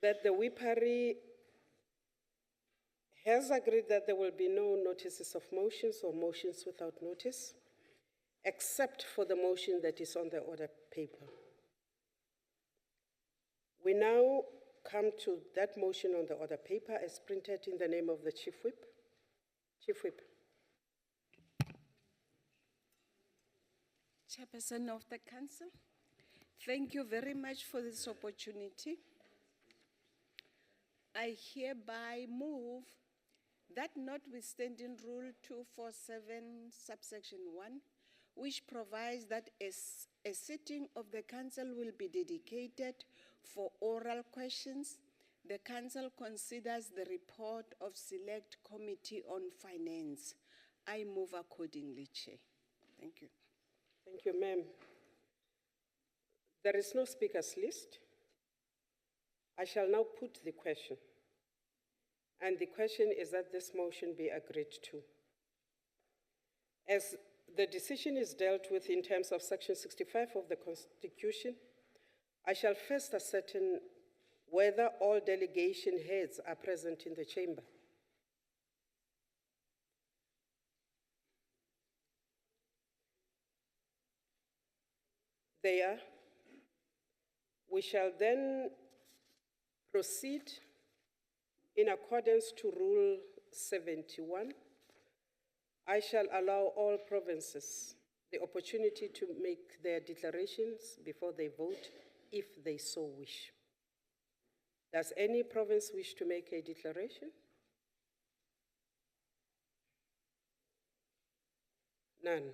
that the WIPARI has agreed that there will be no notices of motions or motions without notice, except for the motion that is on the order paper. We now come to that motion on the order paper as printed in the name of the Chief Whip. Chief Whip. Chairperson of the Council, thank you very much for this opportunity. I hereby move that notwithstanding Rule 247, subsection 1, which provides that a sitting of the Council will be dedicated for oral questions, the Council considers the report of Select Committee on Finance. I move accordingly, Chair. Thank you. Thank you, ma'am. There is no speakers list. I shall now put the question. And the question is that this motion be agreed to. As the decision is dealt with in terms of Section 65 of the Constitution, I shall first ascertain whether all delegation heads are present in the chamber. They are. We shall then proceed in accordance to Rule 71. I shall allow all provinces the opportunity to make their declarations before they vote, if they so wish. Does any province wish to make a declaration? None.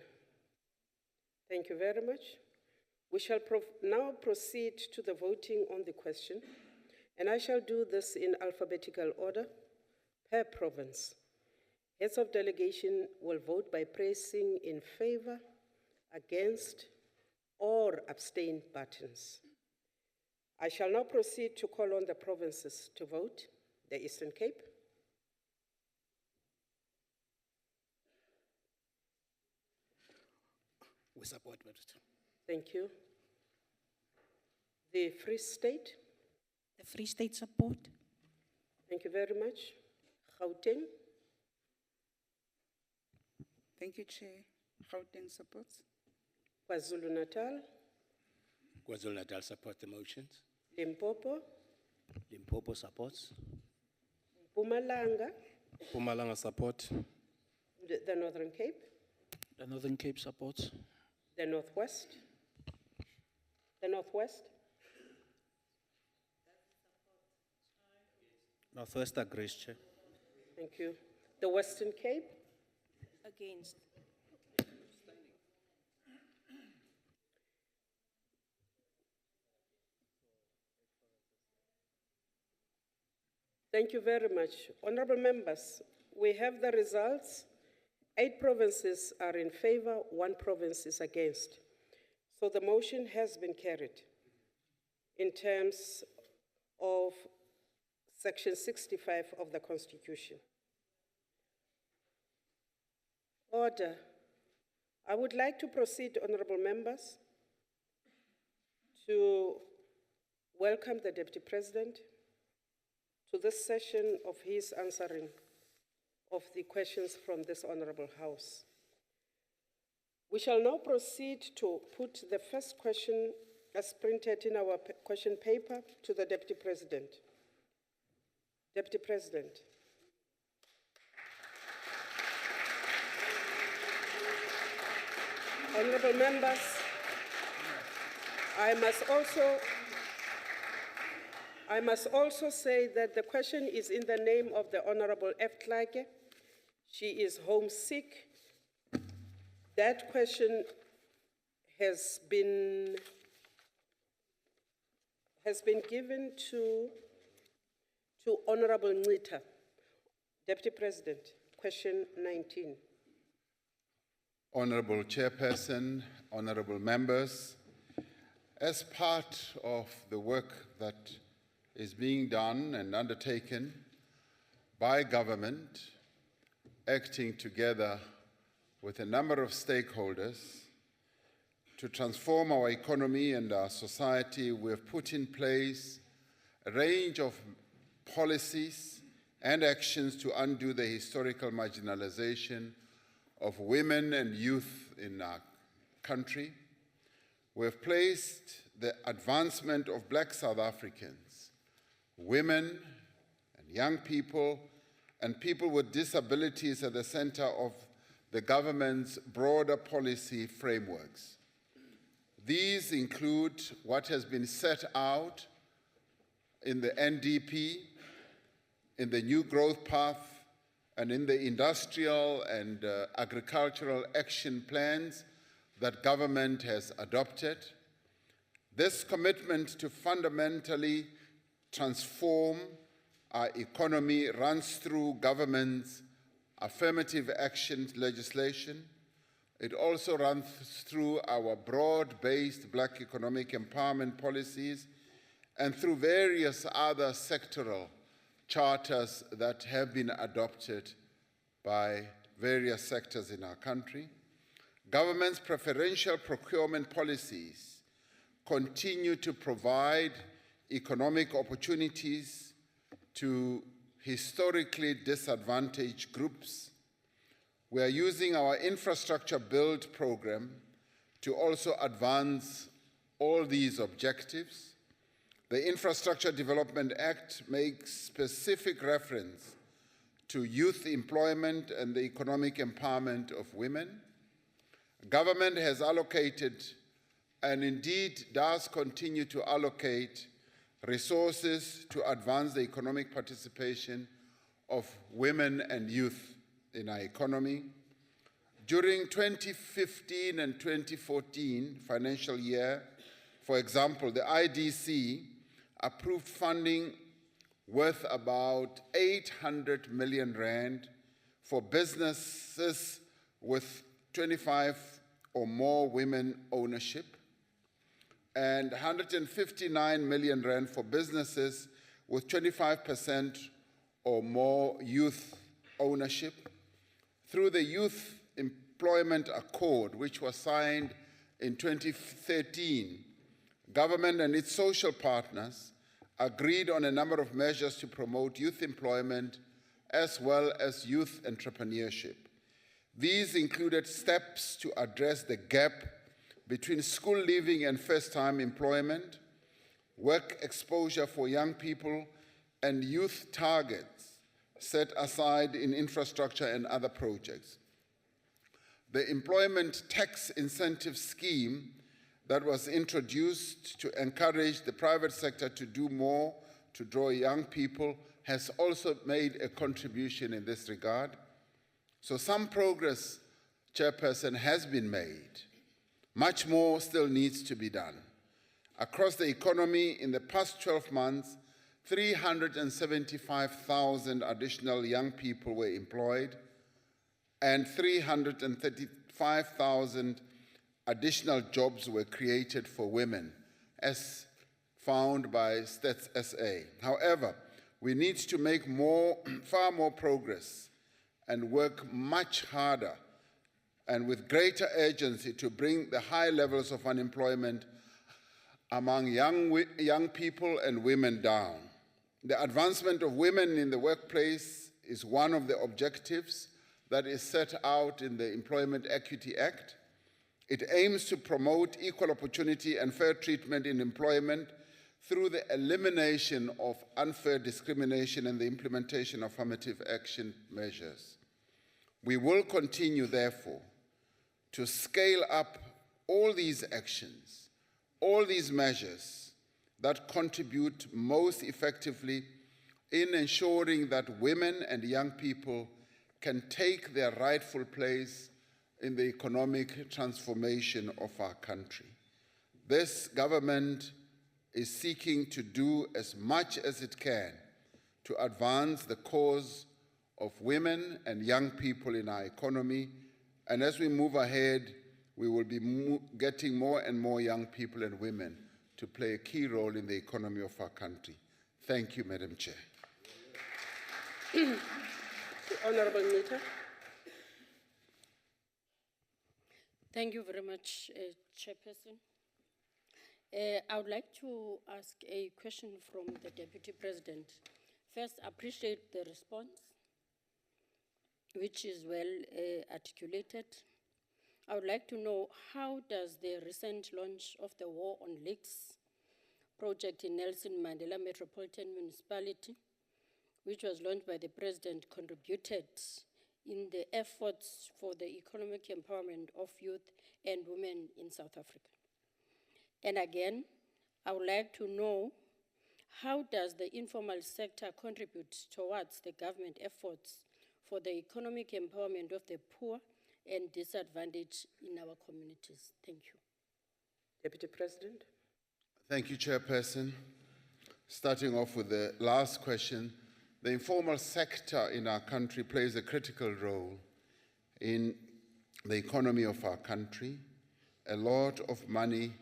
Thank you very much. We shall now proceed to the voting on the question, and I shall do this in alphabetical order per province. Heads of delegation will vote by pressing in favor, against, or abstain buttons. I shall now proceed to call on the provinces to vote. The Eastern Cape. We support vote. Thank you. The Free State. The Free State support. Thank you very much. Gauteng. Thank you, Chair. Gauteng supports. KwaZulu-Natal. KwaZulu-Natal support the motions. Limpopo. Limpopo supports. Mpumalanga. Mpumalanga support. The Northern Cape. The Northern Cape supports. The Northwest. The Northwest. Northwest agrees, Chair. Thank you. The Western Cape. Against. Thank you very much. Honorable members, we have the results. 8 provinces are in favor, 1 province is against. So the motion has been carried in terms of Section 65 of the Constitution. Order. I would like to proceed, honorable members, to welcome the Deputy President to this session of his answering of the questions from this honorable House. We shall now proceed to put the first question as printed in our question paper to the Deputy President. Deputy President. Honorable members, I must also say that the question is in the name of the Honorable F. Tlake. She is homesick. That question has been given to Honorable Ncita. Deputy President, question 19. Honorable Chairperson, honorable members, as part of the work that is being done and undertaken by government, acting together with a number of stakeholders to transform our economy and our society, we have put in place a range of policies and actions to undo the historical marginalization of women and youth in our country. We have placed the advancement of Black South Africans, women and young people, and people with disabilities at the center of the government's broader policy frameworks. These include what has been set out in the NDP, in the New Growth Path, and in the industrial and agricultural action plans that government has adopted. This commitment to fundamentally transform our economy runs through government's affirmative action legislation. It also runs through our broad-based Black economic empowerment policies and through various other sectoral charters that have been adopted by various sectors in our country. Government's preferential procurement policies continue to provide economic opportunities to historically disadvantaged groups. We are using our infrastructure build program to also advance all these objectives. The Infrastructure Development Act makes specific reference to youth employment and the economic empowerment of women. Government has allocated and indeed does continue to allocate resources to advance the economic participation of women and youth in our economy. During 2015 and 2014 financial year, for example, the IDC approved funding worth about 800 million rand for businesses with 25 or more women ownership, and 159 million rand for businesses with 25% or more youth ownership. Through the Youth Employment Accord, which was signed in 2013, government and its social partners agreed on a number of measures to promote youth employment as well as youth entrepreneurship. These included steps to address the gap between school leaving and first-time employment, work exposure for young people, and youth targets set aside in infrastructure and other projects. The employment tax incentive scheme that was introduced to encourage the private sector to do more to draw young people has also made a contribution in this regard. So some progress, Chairperson, has been made. Much more still needs to be done. Across the economy, in the past 12 months, 375,000 additional young people were employed and 335,000 additional jobs were created for women, as found by Stats SA. However, we need to make far more progress and work much harder and with greater urgency to bring the high levels of unemployment among young people and women down. The advancement of women in the workplace is one of the objectives that is set out in the Employment Equity Act. It aims to promote equal opportunity and fair treatment in employment through the elimination of unfair discrimination and the implementation of affirmative action measures. We will continue, therefore, to scale up all these actions, all these measures that contribute most effectively in ensuring that women and young people can take their rightful place in the economic transformation of our country. This government is seeking to do as much as it can to advance the cause of women and young people in our economy, and as we move ahead, we will be getting more and more young people and women to play a key role in the economy of our country. Thank you, Madam Chair. Honorable Nita. Thank you very much, Chairperson. I would like to ask a question from the Deputy President. First, appreciate the response, which is well articulated. I would like to know, how does the recent launch of the War on Leaks project in Nelson Mandela Metropolitan Municipality, which was launched by the President, contributed in the efforts for the economic empowerment of youth and women in South Africa? And again, I would like to know, how does the informal sector contribute towards the government efforts for the economic empowerment of the poor and disadvantaged in our communities? Thank you. Deputy President. Thank you, Chairperson. Starting off with the last question, the informal sector in our country plays a critical role in the economy of our country. A lot of money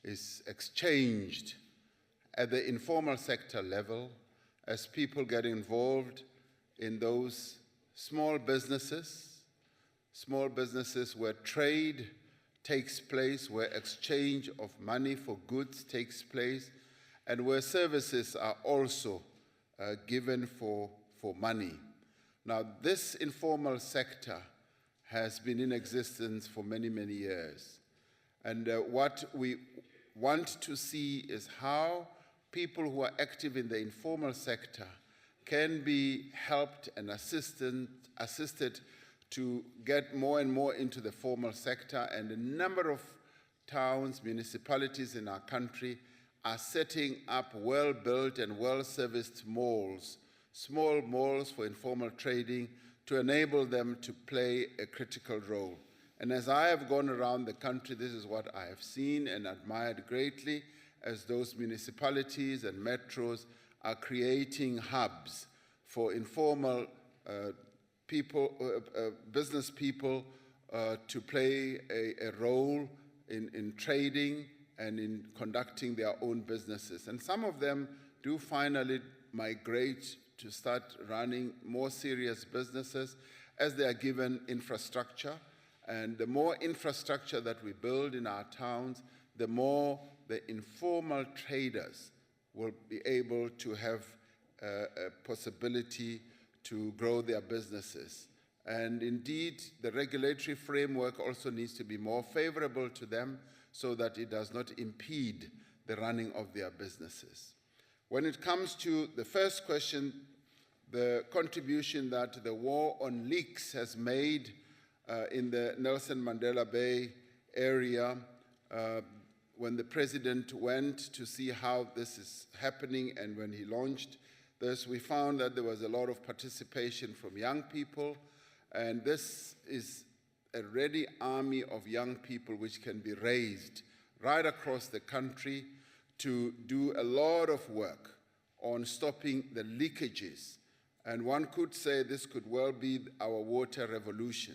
is exchanged at the informal sector level as people get involved in those small businesses where trade takes place, where exchange of money for goods takes place, and where services are also given for money. Now, this informal sector has been in existence for many, many years. And what we want to see is how people who are active in the informal sector can be helped and assisted to get more and more into the formal sector. And a number of towns, municipalities in our country are setting up well-built and well-serviced malls, small malls for informal trading, to enable them to play a critical role. And as I have gone around the country, this is what I have seen and admired greatly, as those municipalities and metros are creating hubs for informal business people to play a role in trading and in conducting their own businesses. And some of them do finally migrate to start running more serious businesses as they are given infrastructure. And the more infrastructure that we build in our towns, the more the informal traders will be able to have a possibility to grow their businesses. And indeed, the regulatory framework also needs to be more favorable to them so that it does not impede the running of their businesses. When it comes to the first question, the contribution that the war on leaks has made in the Nelson Mandela Bay area, when the president went to see how this is happening and when he launched this, we found that there was a lot of participation from young people, and this is a ready army of young people which can be raised right across the country to do a lot of work on stopping the leakages. And one could say this could well be our water revolution,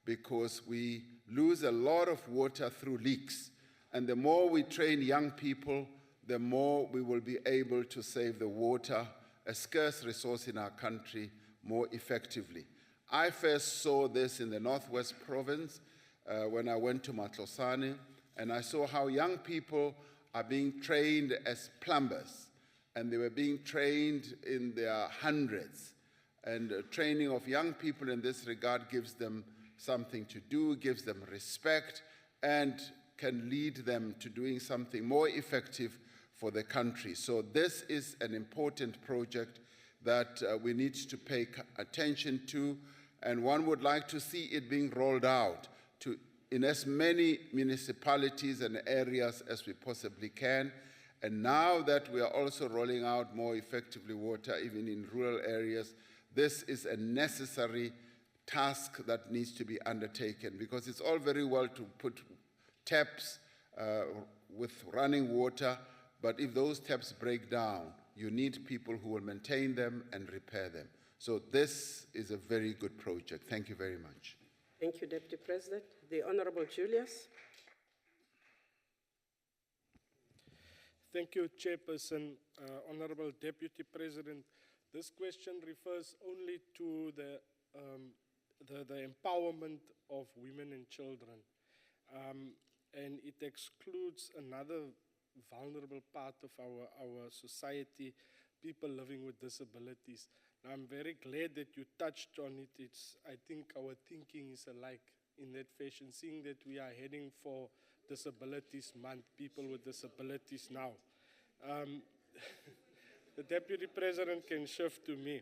because we lose a lot of water through leaks. And the more we train young people, the more we will be able to save the water, a scarce resource in our country, more effectively. I first saw this in the Northwest Province when I went to Matlosane, and I saw how young people are being trained as plumbers, and they were being trained in their hundreds. And training of young people in this regard gives them something to do, gives them respect, and can lead them to doing something more effective for the country. So this is an important project that we need to pay attention to, and one would like to see it being rolled out in as many municipalities and areas as we possibly can. And now that we are also rolling out more effectively water, even in rural areas, this is a necessary task that needs to be undertaken, because it's all very well to put taps with running water, but if those taps break down, you need people who will maintain them and repair them. So this is a very good project. Thank you very much. Thank you, Deputy President. The Honorable Julius. Thank you, Chairperson. Honorable Deputy President, this question refers only to the empowerment of women and children, and it excludes another vulnerable part of our society, people living with disabilities. Now, I'm very glad that you touched on it. I think our thinking is alike in that fashion, seeing that we are heading for Disabilities Month, people with disabilities now. The Deputy President can shift to me.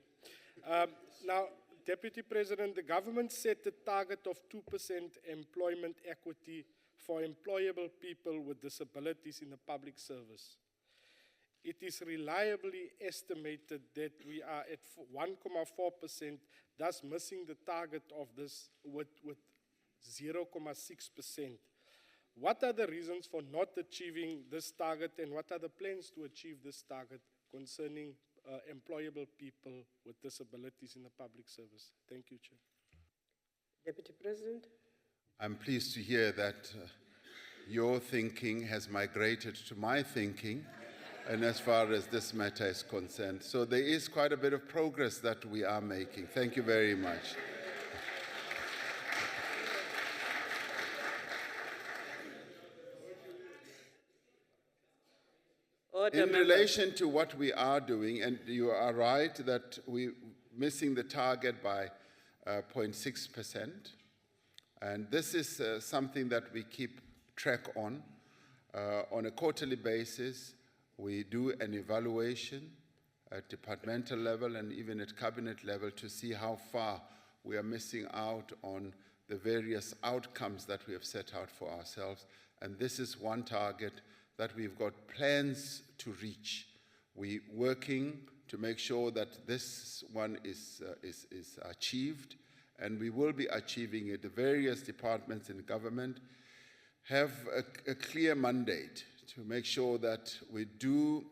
Now, Deputy President, the government set a target of 2% employment equity for employable people with disabilities in the public service. It is reliably estimated that we are at 1.4%, thus missing the target of this with 0.6%. What are the reasons for not achieving this target, and what are the plans to achieve this target concerning employable people with disabilities in the public service? Thank you, Chair. Deputy President. I'm pleased to hear that your thinking has migrated to my thinking, and as far as this matter is concerned. So there is quite a bit of progress that we are making. Thank you very much. Order, In members. relation to what we are doing, and you are right that we're missing the target by 0.6%, and this is something that we keep track on a quarterly basis. We do an evaluation at departmental level and even at cabinet level to see how far we are missing out on the various outcomes that we have set out for ourselves. And this is one target that we've got plans to reach. We're working to make sure that this one is achieved, and we will be achieving it. The various departments in government have a clear mandate to make sure that we do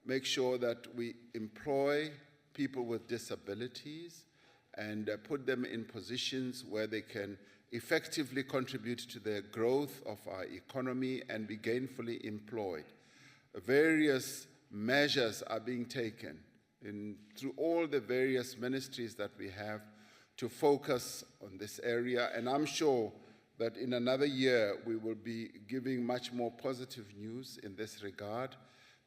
make sure that we employ people with disabilities and put them in positions where they can effectively contribute to the growth of our economy and be gainfully employed. Various measures are being taken through all the various ministries that we have to focus on this area, and I'm sure that in another year we will be giving much more positive news in this regard,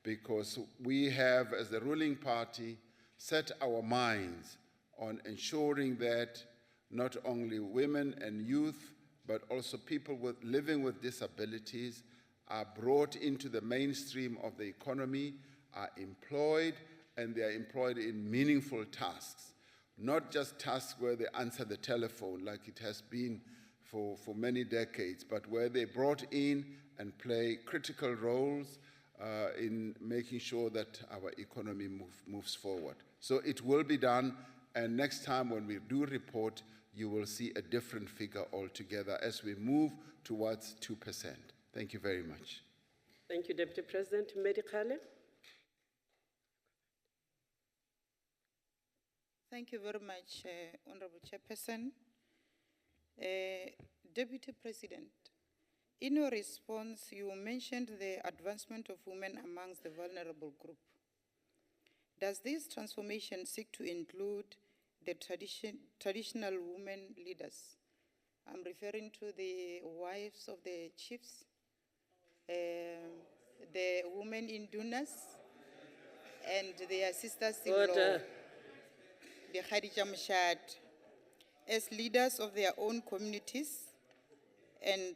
because we have, as the ruling party, set our minds on ensuring that not only women and youth, but also people living with disabilities are brought into the mainstream of the economy, are employed, and they are employed in meaningful tasks, not just tasks where they answer the telephone like it has been for many decades, but where they're brought in and play critical roles in making sure that our economy moves forward. So it will be done, and next time when we do report, you will see a different figure altogether as we move towards 2%. Thank you very much. Thank you, Deputy President. Medikale. Thank you very much, Honorable Chairperson. Deputy President, in your response, you mentioned the advancement of women amongst the vulnerable group. Does this transformation seek to include the traditional women leaders? I'm referring to the wives of the chiefs, the women in Dunas, and their sisters-in-law, Order. the Khadija Mashad, as leaders of their own communities and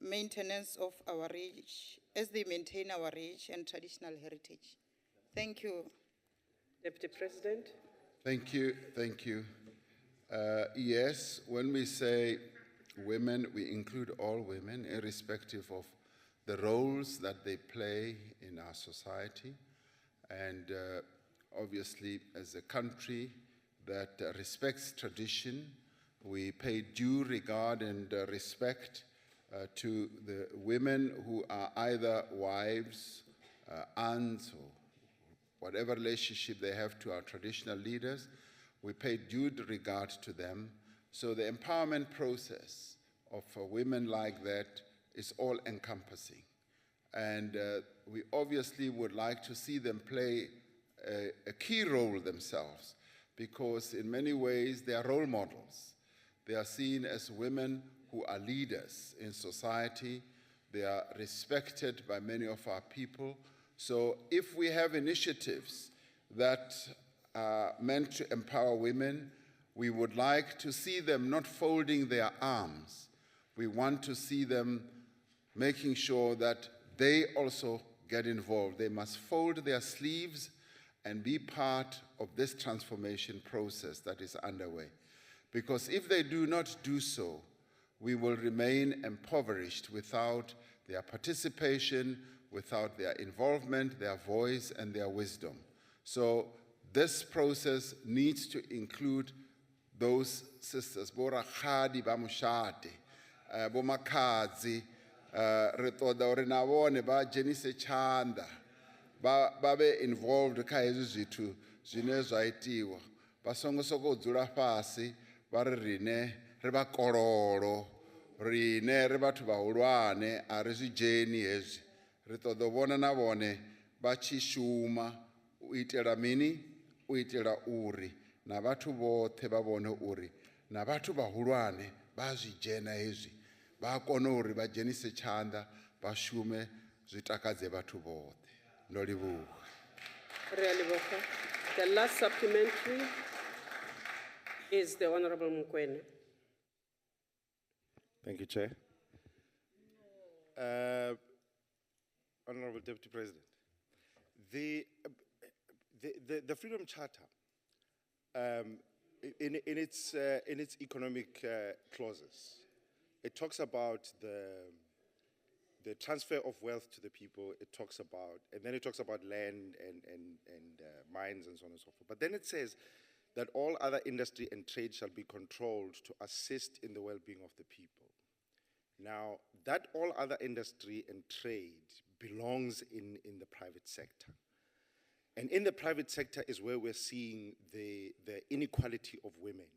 maintenance of our rich, as they maintain our rich and traditional heritage. Thank you. Deputy President. Thank you, thank you. Yes, when we say women, we include all women, irrespective of the roles that they play in our society. And obviously, as a country that respects tradition, we pay due regard and respect to the women who are either wives, aunts, or whatever relationship they have to our traditional leaders. We pay due regard to them. So the empowerment process of women like that is all-encompassing. And we obviously would like to see them play a key role themselves, because in many ways they are role models. They are seen as women who are leaders in society. They are respected by many of our people. So if we have initiatives that are meant to empower women, we would like to see them not folding their arms. We want to see them making sure that they also get involved. They must fold their sleeves and be part of this transformation process that is underway. Because if they do not do so, we will remain impoverished without their participation, without their involvement, their voice, and their wisdom. So this process needs to include those sisters, bo rakgadi ba moshate, bo makadzi, re toda hore na bone ba jenise chanda, ba be involved ka hezwi zwithu zwine zwa itiwa. Ba songo soko dzula fhasi ba re rine re ba kololo, rine re batho bahulwane a re zwi dzheni hezwi. Re toda bona na bone ba tshi shuma u itela mini, u itela uri na batho bothe ba bone uri na batho bahulwane ba zwi dzhena hezwi, ba kona uri ba dzhenise tshanḓa ba shume zwi takadze batho bothe. Ndo livhuwa. Re a leboga. The last supplementary is the Honorable Mokoena. Thank you, Chair. Honorable Deputy President, the Freedom Charter, in its economic clauses, it talks about the transfer of wealth to the people. It talks about, and then it talks about land and mines and so on and so forth. But then it says that all other industry and trade shall be controlled to assist in the well-being of the people. Now, that all other industry and trade belongs in the private sector. And in the private sector is where we're seeing the inequality of women.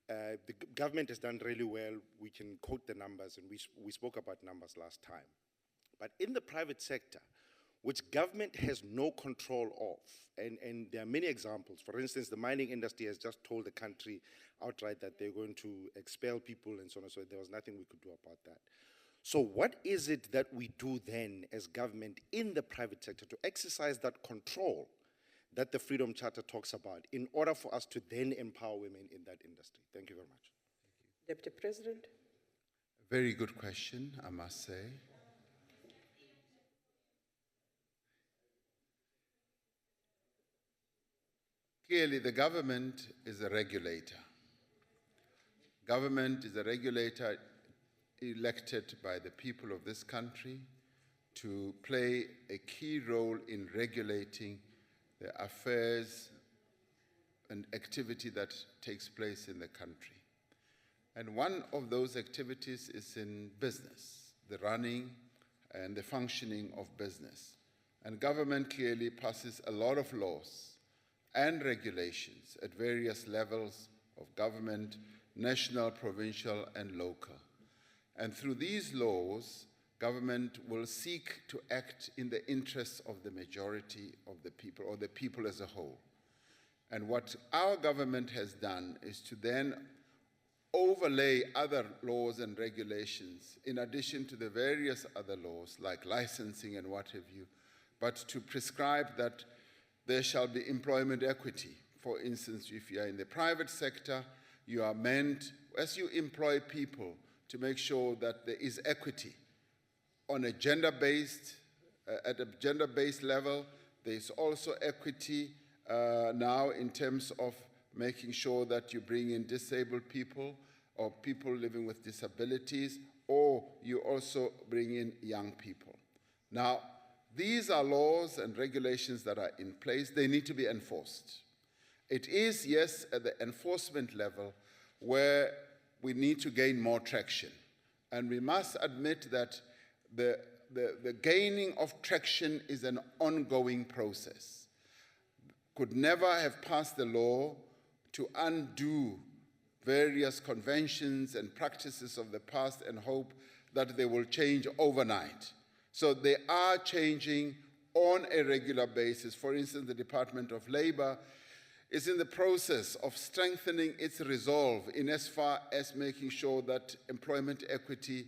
The government has done really well. We can quote the numbers, and we spoke about numbers last time. But in the private sector, which government has no control of, and there are many examples. For instance, the mining industry has just told the country outright that they're going to expel people and so on and so on. There was nothing we could do about that. So what is it that we do then as government in the private sector to exercise that control that the Freedom Charter talks about in order for us to then empower women in that industry? Thank you very much. Deputy President. Very good question, I must say. Clearly, the government is a regulator. Government is a regulator elected by the people of this country to play a key role in regulating the affairs and activity that takes place in the country. And one of those activities is in business, the running and the functioning of business. And government clearly passes a lot of laws and regulations at various levels of government, national, provincial, and local. And through these laws, government will seek to act in the interests of the majority of the people, or the people as a whole. And what our government has done is to then overlay other laws and regulations in addition to the various other laws, like licensing and what have you, but to prescribe that there shall be employment equity. For instance, if you are in the private sector, you are meant, as you employ people, to make sure that there is equity on a gender-based, at a gender-based level. There is also equity now in terms of making sure that you bring in disabled people or people living with disabilities, or you also bring in young people. Now, these are laws and regulations that are in place. They need to be enforced. It is, yes, at the enforcement level where we need to gain more traction. And we must admit that the gaining of traction is an ongoing process. Could never have passed the law to undo various conventions and practices of the past and hope that they will change overnight. So they are changing on a regular basis. For instance, the Department of Labor is in the process of strengthening its resolve in as far as making sure that employment equity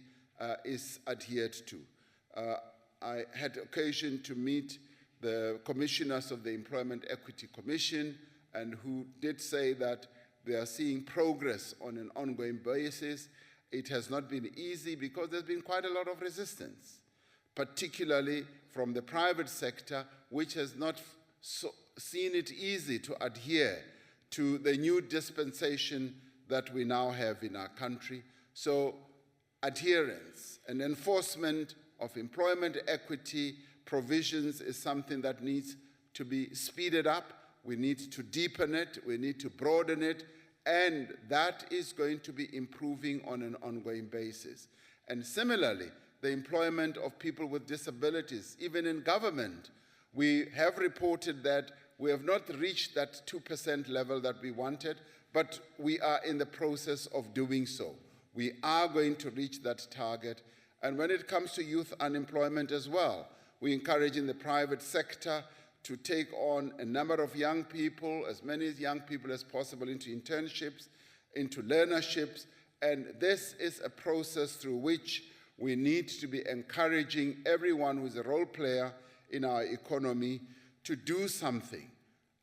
is adhered to. I had occasion to meet the commissioners of the Employment Equity Commission, and who did say that they are seeing progress on an ongoing basis. It has not been easy because there's been quite a lot of resistance, particularly from the private sector, which has not seen it easy to adhere to the new dispensation that we now have in our country. So adherence and enforcement of employment equity provisions is something that needs to be speeded up. We need to deepen it, we need to broaden it, and that is going to be improving on an ongoing basis. And similarly, the employment of people with disabilities, even in government, we have reported that we have not reached that 2% level that we wanted, but we are in the process of doing so. We are going to reach that target. And when it comes to youth unemployment as well, we're encouraging the private sector to take on a number of young people, as many young people as possible, into internships, into learnerships. And this is a process through which we need to be encouraging everyone who is a role player in our economy to do something.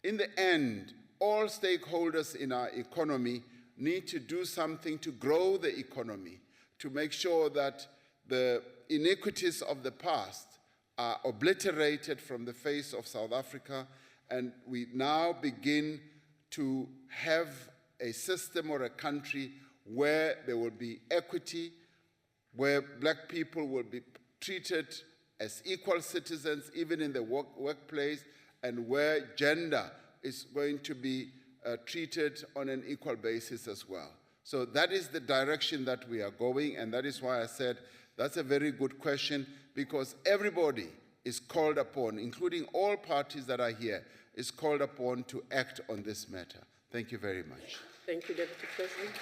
In the end, all stakeholders in our economy need to do something to grow the economy, to make sure that the inequities of the past are obliterated from the face of South Africa, and we now begin to have a system or a country where there will be equity, where black people will be treated as equal citizens, even in the workplace, and where gender is going to be treated on an equal basis as well. So that is the direction that we are going, and that is why I said that's a very good question, because everybody is called upon, including all parties that are here, is called upon to act on this matter. Thank you very much. Thank you, Deputy President.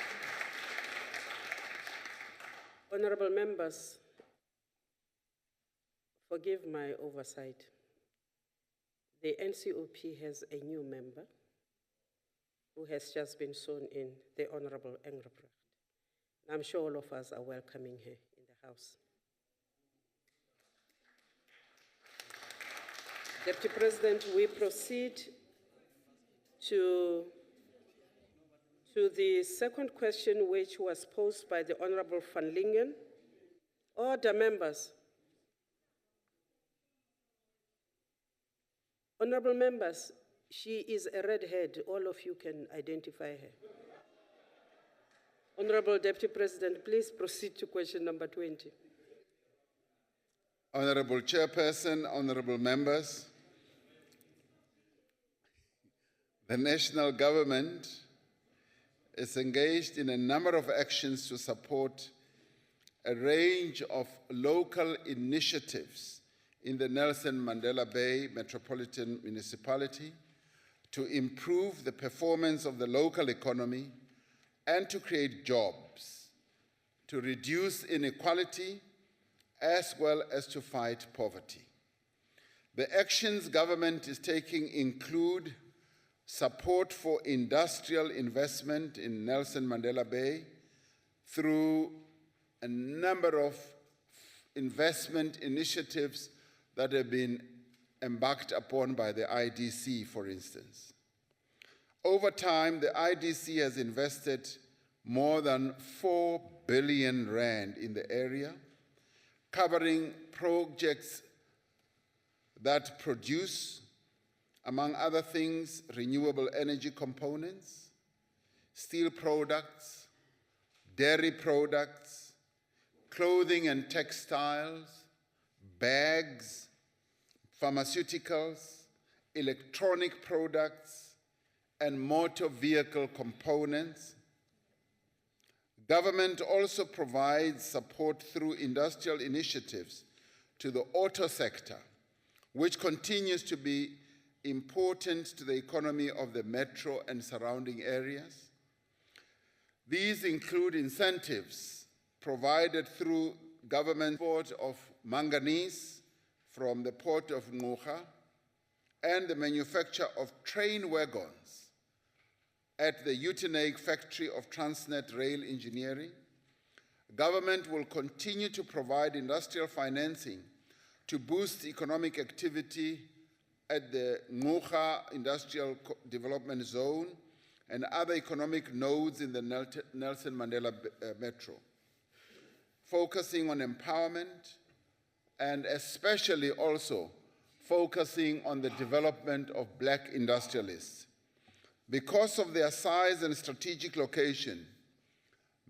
Honorable members, forgive my oversight. The NCOP has a new member who has just been sworn in, the Honorable Engelbrecht. I'm sure all of us are welcoming her in the House. Deputy President, we proceed to the second question, which was posed by the Honorable Van Lingen. Order, members. Honorable members, she is a redhead. All of you can identify her. Honorable Deputy President, please proceed to question number 20. Honorable Chairperson, honorable members, the national government is engaged in a number of actions to support a range of local initiatives in the Nelson Mandela Bay Metropolitan Municipality to improve the performance of the local economy and to create jobs, to reduce inequality, as well as to fight poverty. The actions government is taking include support for industrial investment in Nelson Mandela Bay through a number of investment initiatives that have been embarked upon by the IDC, for instance. Over time, the IDC has invested more than 4 billion rand in the area, covering projects that produce, among other things, renewable energy components, steel products, dairy products, clothing and textiles, bags, pharmaceuticals, electronic products, and motor vehicle components. Government also provides support through industrial initiatives to the auto sector, which continues to be important to the economy of the metro and surrounding areas. These include incentives provided through government support of manganese from the port of Ngqura and the manufacture of train wagons at the Utenage factory of Transnet Rail Engineering. government will continue to provide industrial financing to boost economic activity at the Ngqura Industrial Development Zone and other economic nodes in the Nelson Mandela Metro, focusing on empowerment and especially also focusing on the development of black industrialists. Because of their size and strategic location,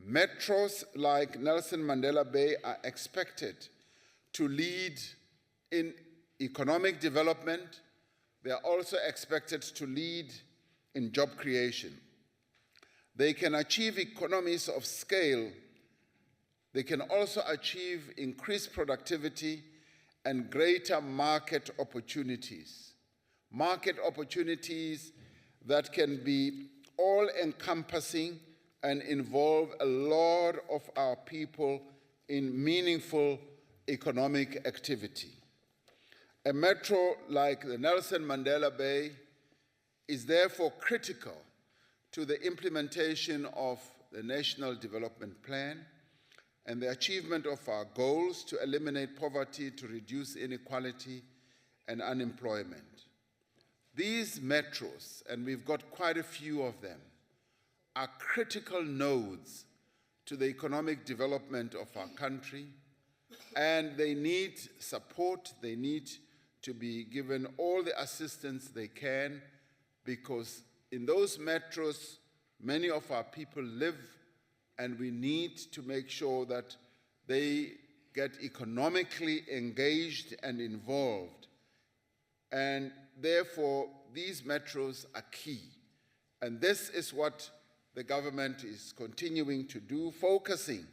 metros like Nelson Mandela Bay are expected to lead in economic development. They are also expected to lead in job creation. They can achieve economies of scale. They can also achieve increased productivity and greater market opportunities. Market opportunities that can be all-encompassing and involve a lot of our people in meaningful economic activity. A metro like the Nelson Mandela Bay is therefore critical to the implementation of the National Development Plan and the achievement of our goals to eliminate poverty, to reduce inequality and unemployment. These metros, and we've got quite a few of them, are critical nodes to the economic development of our country, and they need support. They need to be given all the assistance they can, because in those metros, many of our people live, and we need to make sure that they get economically engaged and involved. And therefore, these metros are key. And this is what the government is continuing to do, focusing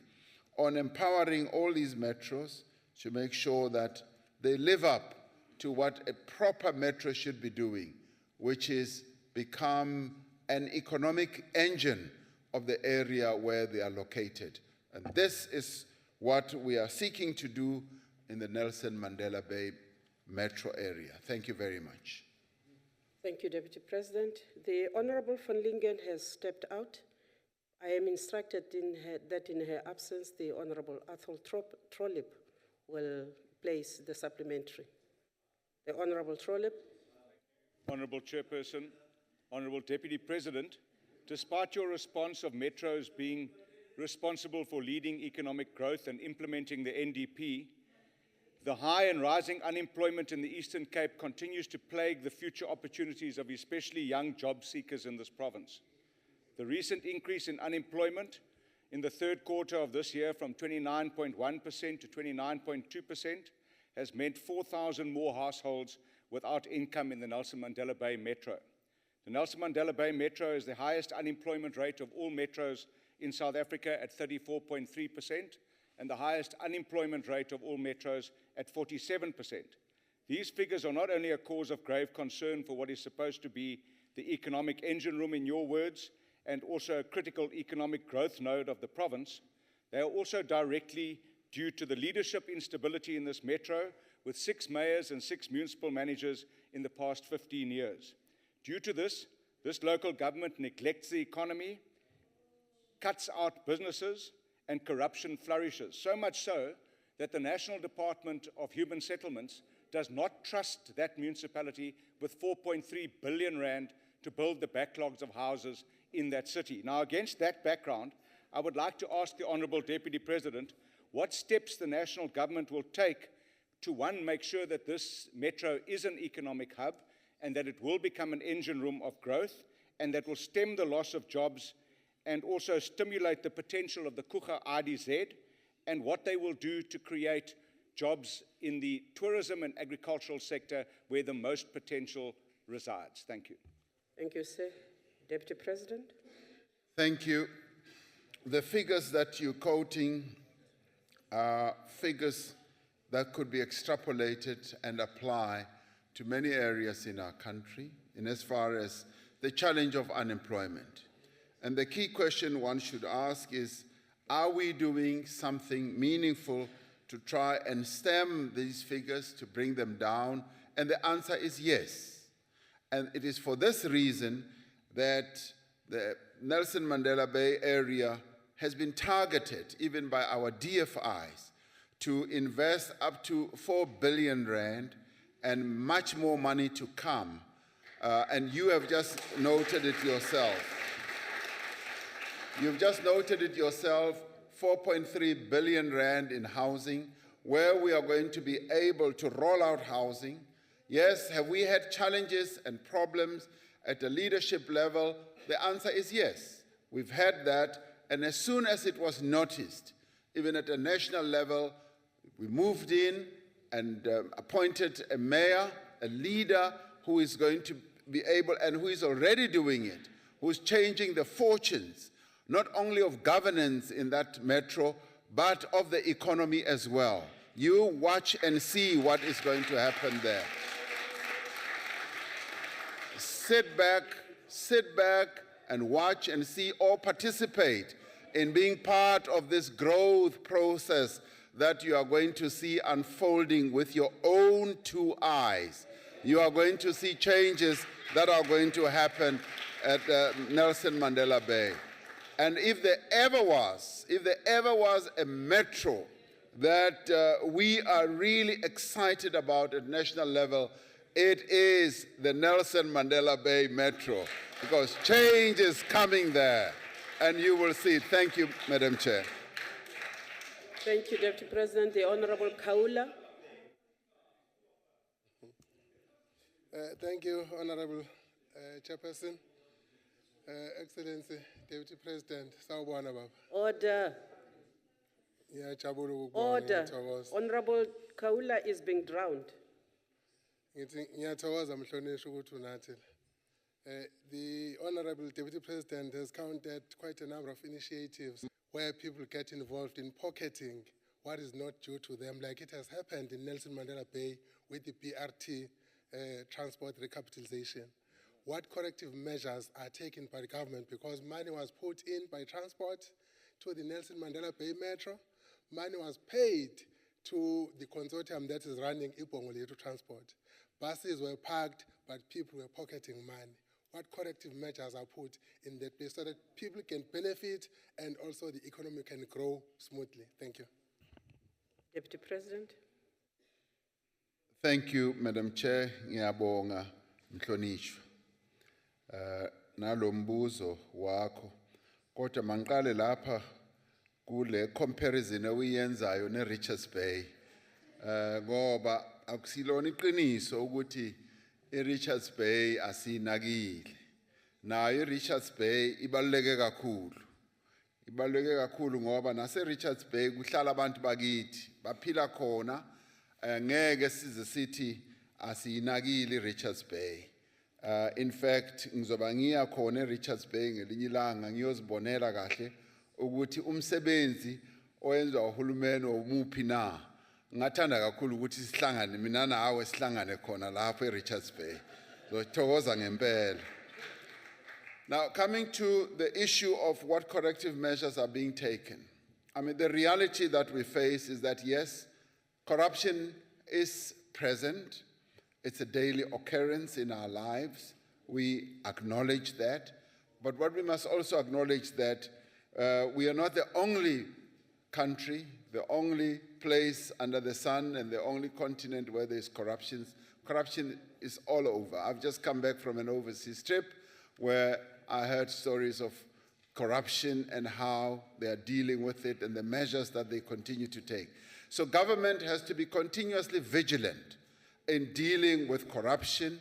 on empowering all these metros to make sure that they live up to what a proper metro should be doing, which is become an economic engine of the area where they are located. And this is what we are seeking to do in the Nelson Mandela Bay metro area. Thank you very much. Thank you, Deputy President. The Honorable van Lingen has stepped out. I am instructed that in her absence, the Honorable Athol Trollip will place the supplementary. The Honorable Trollip. Honorable Chairperson, Honorable Deputy President, despite your response of metros being responsible for leading economic growth and implementing the NDP, the high and rising unemployment in the Eastern Cape continues to plague the future opportunities of especially young job seekers in this province. The recent increase in unemployment in the third quarter of this year from 29.1% to 29.2% has meant 4,000 more households without income in the Nelson Mandela Bay Metro. The Nelson Mandela Bay Metro is the highest unemployment rate of all metros in South Africa at 34.3%, and the highest unemployment rate of all metros at 47%. These figures are not only a cause of grave concern for what is supposed to be the economic engine room, in your words, and also a critical economic growth node of the province, they are also directly due to the leadership instability in this metro, with 6 mayors and 6 municipal managers in the past 15 years. Due to this local government neglects the economy, cuts out businesses, and corruption flourishes, so much so that the National Department of Human Settlements does not trust that municipality with 4.3 billion rand to build the backlogs of houses in that city. Now, against that background, I would like to ask the Honourable Deputy President what steps the national government will take to, one, make sure that this metro is an economic hub and that it will become an engine room of growth, and that will stem the loss of jobs and also stimulate the potential of the Kucha IDZ, and what they will do to create jobs in the tourism and agricultural sector where the most potential resides. Thank you. Thank you, sir. Deputy President. Thank you. The figures that you're quoting are figures that could be extrapolated and apply to many areas in our country, in as far as the challenge of unemployment. And the key question one should ask is, are we doing something meaningful to try and stem these figures, to bring them down? And the answer is yes. And it is for this reason that the Nelson Mandela Bay area has been targeted, even by our DFIs, to invest up to 4 billion rand and much more money to come. And you have just noted it yourself. You've just noted it yourself, 4.3 billion rand in housing, where we are going to be able to roll out housing. Yes, have we had challenges and problems at the leadership level? The answer is yes. We've had that, and as soon as it was noticed, even at a national level, we moved in and appointed a mayor, a leader who is going to be able, and who is already doing it, who's changing the fortunes, not only of governance in that metro, but of the economy as well. You watch and see what is going to happen there. Sit back and watch and see, or participate in being part of this growth process that you are going to see unfolding with your own 2 eyes. You are going to see changes that are going to happen at Nelson Mandela Bay. And if there ever was a metro that we are really excited about at national level, it is the Nelson Mandela Bay Metro, because change is coming there, and you will see it. Thank you, Madam Chair. Thank you, Deputy President. The Honorable Kaula. Thank you, Honorable Chairperson. Excellency, Deputy President, sawubona baba. Order. Ngiyajabula ukukubona, Order. ngiyathokoza. Honorable Kaula is being drowned. Ngithi ngiyathokoza mhlonishwa ukuthi unathi. The Honorable Deputy President has counted quite a number of initiatives where people get involved in pocketing what is not due to them, like it has happened in Nelson Mandela Bay with the BRT transport recapitalization. What corrective measures are taken by the government? Because money was put in by transport to the Nelson Mandela Bay Metro. Money was paid to the consortium that is running Ibongoletu Transport. Buses were parked, but people were pocketing money. What corrective measures are put in that place so that people can benefit and also the economy can grow smoothly? Thank you. Deputy President. Thank you, Madam Chair. Ngiyabonga mhlonishwa. Nalombuzo wako. Kodwa manqale lapha kule comparison oyenzayo ne Richards Bay. Ngoba akusilona iqiniso ukuthi Richards Bay asinakile. Nayo Richards Bay ibaluleke kakhulu. Ibaluleke kakhulu ngoba nase Richards Bay kuhlala abantu bakithi baphila khona, ngeke size sithi asiyinakile Richards Bay. In fact, ngizoba ngiya khona Richards Bay ngelinye ilanga ngiyozibonela kahle ukuthi umsebenzi oyenziwa uhulumeni omuphi na. Ngathanda kakhulu ukuthi sihlangane mina nawe sihlangane khona lapho eRichards Bay. Ngithokoza ngempela. Now, coming to the issue of what corrective measures are being taken. I mean, the reality that we face is that, yes, corruption is present. It's a daily occurrence in our lives. We acknowledge that. But what we must also acknowledge that we are not the only country, the only place under the sun and the only continent where there's corruption. Corruption is all over. I've just come back from an overseas trip where I heard stories of corruption and how they are dealing with it and the measures that they continue to take. So government has to be continuously vigilant in dealing with corruption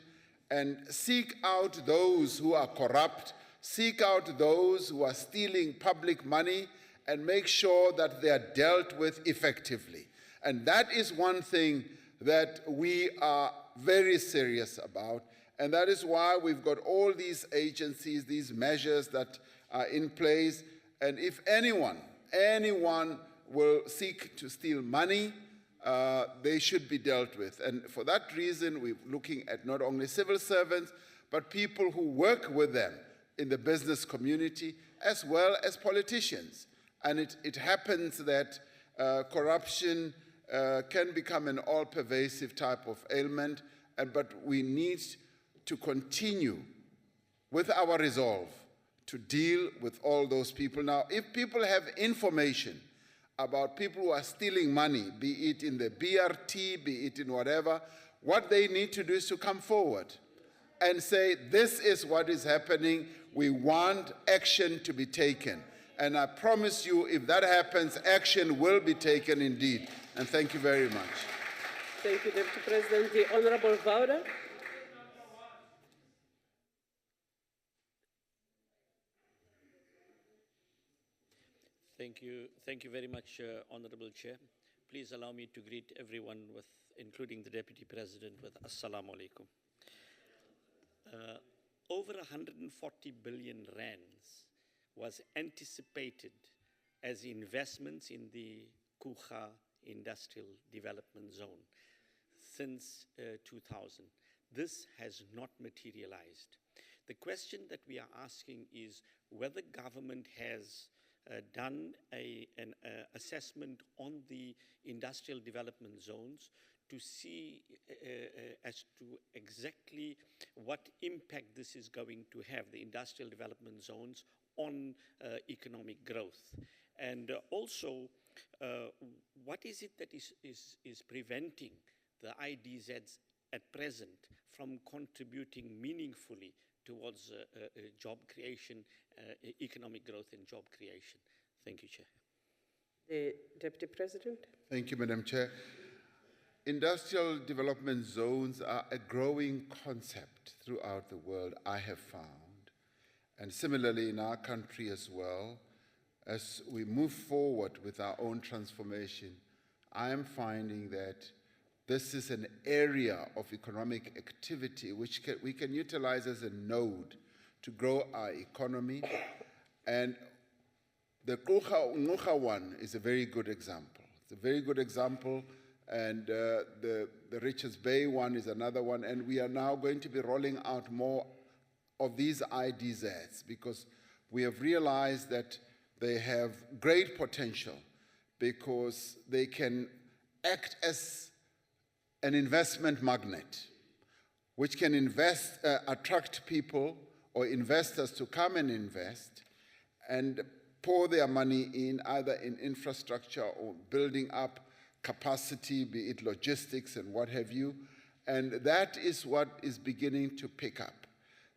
and seek out those who are corrupt, seek out those who are stealing public money, and make sure that they are dealt with effectively. And that is one thing that we are very serious about, and that is why we've got all these agencies, these measures that are in place, and if anyone will seek to steal money, they should be dealt with. And for that reason, we're looking at not only civil servants, but people who work with them in the business community, as well as politicians. And it happens that corruption can become an all-pervasive type of ailment, but we need to continue with our resolve to deal with all those people. Now, if people have information about people who are stealing money, be it in the BRT, be it in whatever, what they need to do is to come forward and say, this is what is happening. We want action to be taken. And I promise you, if that happens, action will be taken indeed. And thank you very much. Thank you, Deputy President. The Honorable Vouda. Thank you very much, Honorable Chair. Please allow me to greet everyone, including the Deputy President, with Assalamu alaikum. Over 140 billion rands was anticipated as investments in the Kucha Industrial Development Zone since 2000. This has not materialized. The question that we are asking is whether government has done an assessment on the industrial development zones to see as to exactly what impact this is going to have, the industrial development zones, on economic growth. And also, what is it that is preventing the IDZs at present from contributing meaningfully towards job creation, economic growth and job creation? Thank you, Chair. The Deputy President. Thank you, Madam Chair. Industrial development zones are a growing concept throughout the world, I have found. And similarly in our country as well, as we move forward with our own transformation, I am finding that this is an area of economic activity which we can utilize as a node to grow our economy. And the Ngucha one is a very good example. It's a very good example. And the Richards Bay one is another one. And we are now going to be rolling out more of these IDZs because we have realized that they have great potential because they can act as an investment magnet, which can attract people or investors to come and invest and pour their money in either in infrastructure or building up capacity, be it logistics and what have you. And that is what is beginning to pick up.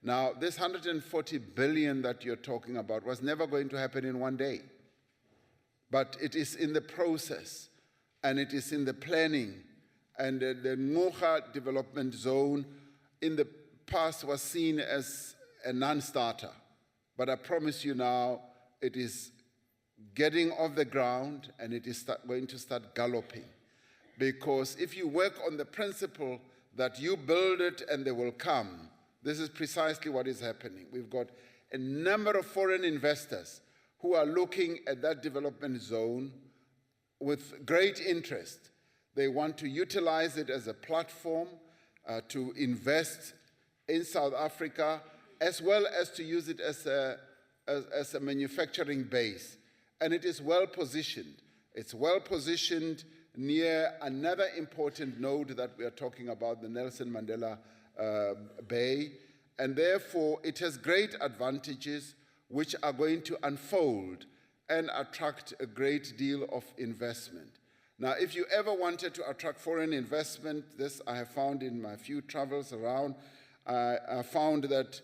Now, this 140 billion that you're talking about was never going to happen in one day. But it is in the process, and it is in the planning. And the Ngucha development zone in the past was seen as a non-starter. But I promise you now, it is getting off the ground, and it is going to start galloping. Because if you work on the principle that you build it and they will come, this is precisely what is happening. We've got a number of foreign investors who are looking at that development zone with great interest. They want to utilize it as a platform to invest in South Africa, as well as to use it as a manufacturing base. And it is well positioned. It's well positioned near another important node that we are talking about, the Nelson Mandela Bay. And therefore, it has great advantages which are going to unfold and attract a great deal of investment. Now, if you ever wanted to attract foreign investment, this I have found in my few travels around, I found that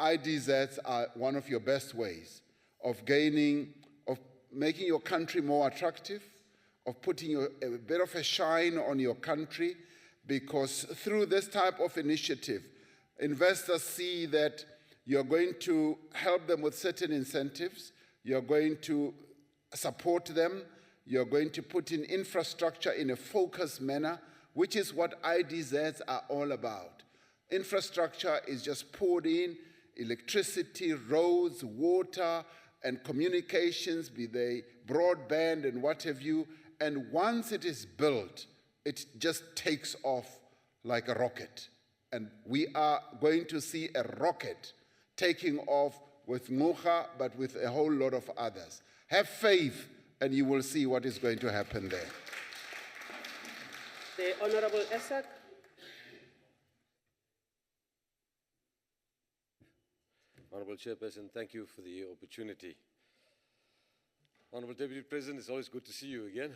IDZs are one of your best ways of making your country more attractive, of putting a bit of a shine on your country, because through this type of initiative, investors see that you're going to help them with certain incentives, you're going to support them, you're going to put in infrastructure in a focused manner, which is what IDZs are all about. Infrastructure is just poured in, electricity, roads, water, and communications, be they broadband and what have you. And once it is built, it just takes off like a rocket. And we are going to see a rocket taking off with Ngucha, but with a whole lot of others. Have faith, and you will see what is going to happen there. The Honorable Essak. Honourable Chairperson, thank you for the opportunity. Honourable Deputy President, it's always good to see you again.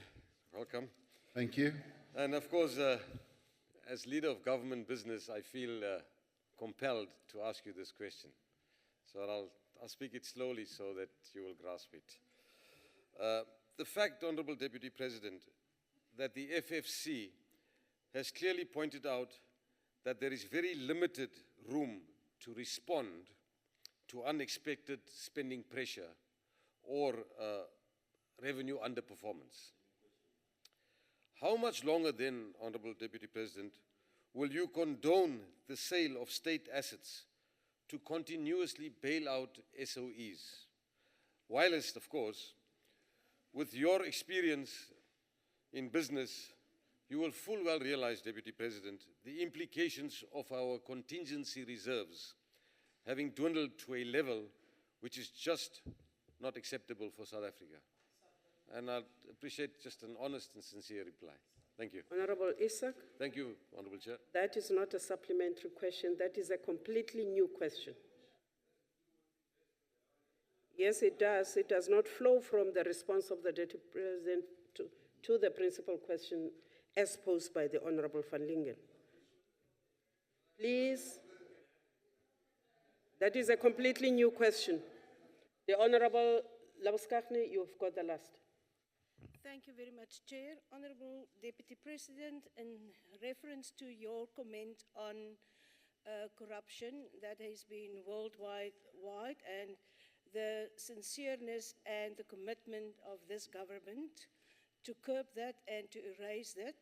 Welcome. Thank you. And of course, as leader of government business, I feel compelled to ask you this question. So I'll speak it slowly so that you will grasp it. The fact, Honourable Deputy President, that the FFC has clearly pointed out that there is very limited room to respond to unexpected spending pressure or revenue underperformance. How much longer then, Honourable Deputy President, will you condone the sale of state assets to continuously bail out SOEs? Whilst, of course, with your experience in business, you will full well realize, Deputy President, the implications of our contingency reserves having dwindled to a level which is just not acceptable for South Africa. And I'd appreciate just an honest and sincere reply. Thank you. Honorable Isak, Thank you, Honorable Chair. that is not a supplementary question. That is a completely new question. Yes, it does. It does not flow from the response of the Deputy President to the principal question as posed by the Honorable Van Lingen. Please. That is a completely new question. The Honorable Labuskaghni, you've got the last. Thank you very much, Chair. Honorable Deputy President, in reference to your comment on corruption that has been worldwide and the sincereness and the commitment of this government to curb that and to erase that,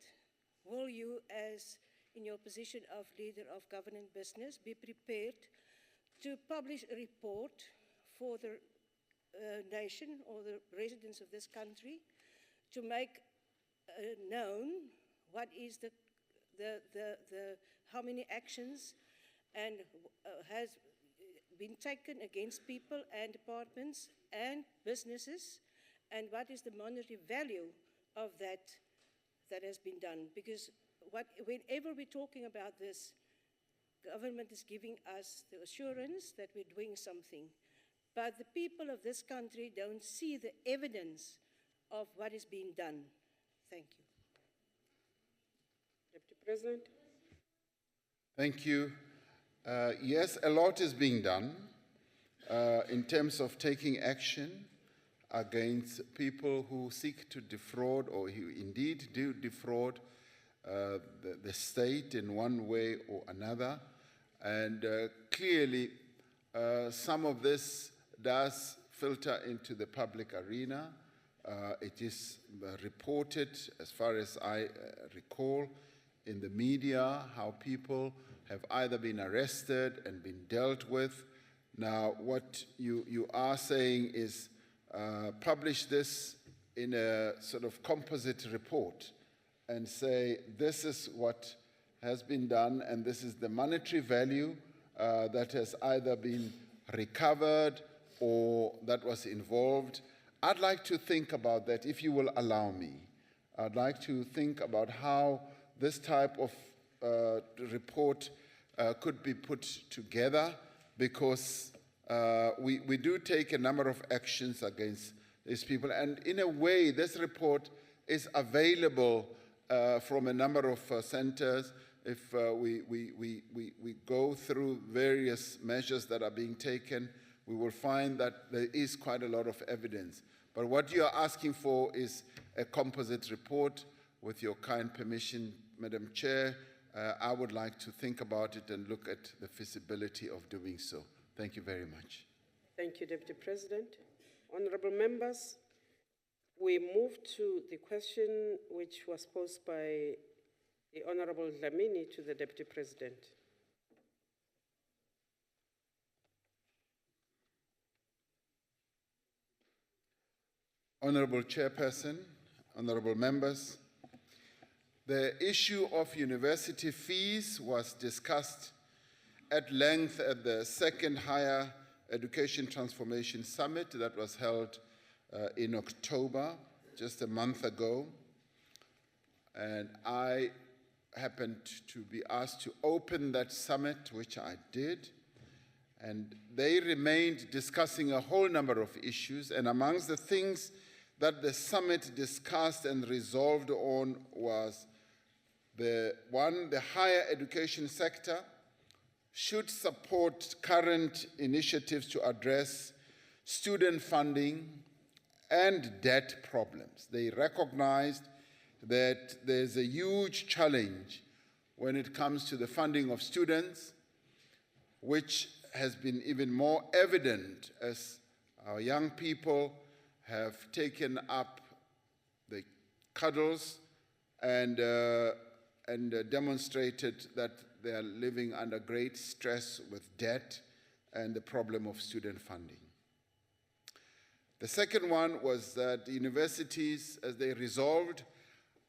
will you, as in your position of leader of government business, be prepared to publish a report for the nation or the residents of this country to make known what is how many actions and has been taken against people and departments and businesses, and what is the monetary value of that has been done? Because whenever we're talking about this, government is giving us the assurance that we're doing something, but the people of this country don't see the evidence of what is being done. Thank you. Deputy President. Thank you. Yes, a lot is being done in terms of taking action against people who seek to defraud or who indeed do defraud the state in one way or another. And clearly, some of this does filter into the public arena. It is reported, as far as I recall, in the media, how people have either been arrested and been dealt with. Now, what you are saying is publish this in a sort of composite report and say, this is what has been done, and this is the monetary value that has either been recovered or that was involved. I'd like to think about that, if you will allow me. I'd like to think about how this type of report could be put together, because we do take a number of actions against these people. And in a way, this report is available from a number of centers. If we go through various measures that are being taken, we will find that there is quite a lot of evidence. But what you are asking for is a composite report. With your kind permission, Madam Chair, I would like to think about it and look at the feasibility of doing so. Thank you very much. Thank you, Deputy President. Honorable members, we move to the question which was posed by the Honorable Dlamini to the Deputy President. Honorable Chairperson, honorable members, the issue of university fees was discussed at length at the second Higher Education Transformation Summit that was held in October, just a month ago. And I happened to be asked to open that summit, which I did. And they remained discussing a whole number of issues, and amongst the things that the summit discussed and resolved on was the higher education sector should support current initiatives to address student funding and debt problems. They recognized that there's a huge challenge when it comes to the funding of students, which has been even more evident as our young people have taken up the cuddles and demonstrated that they are living under great stress with debt and the problem of student funding. The second one was that universities, as they resolved,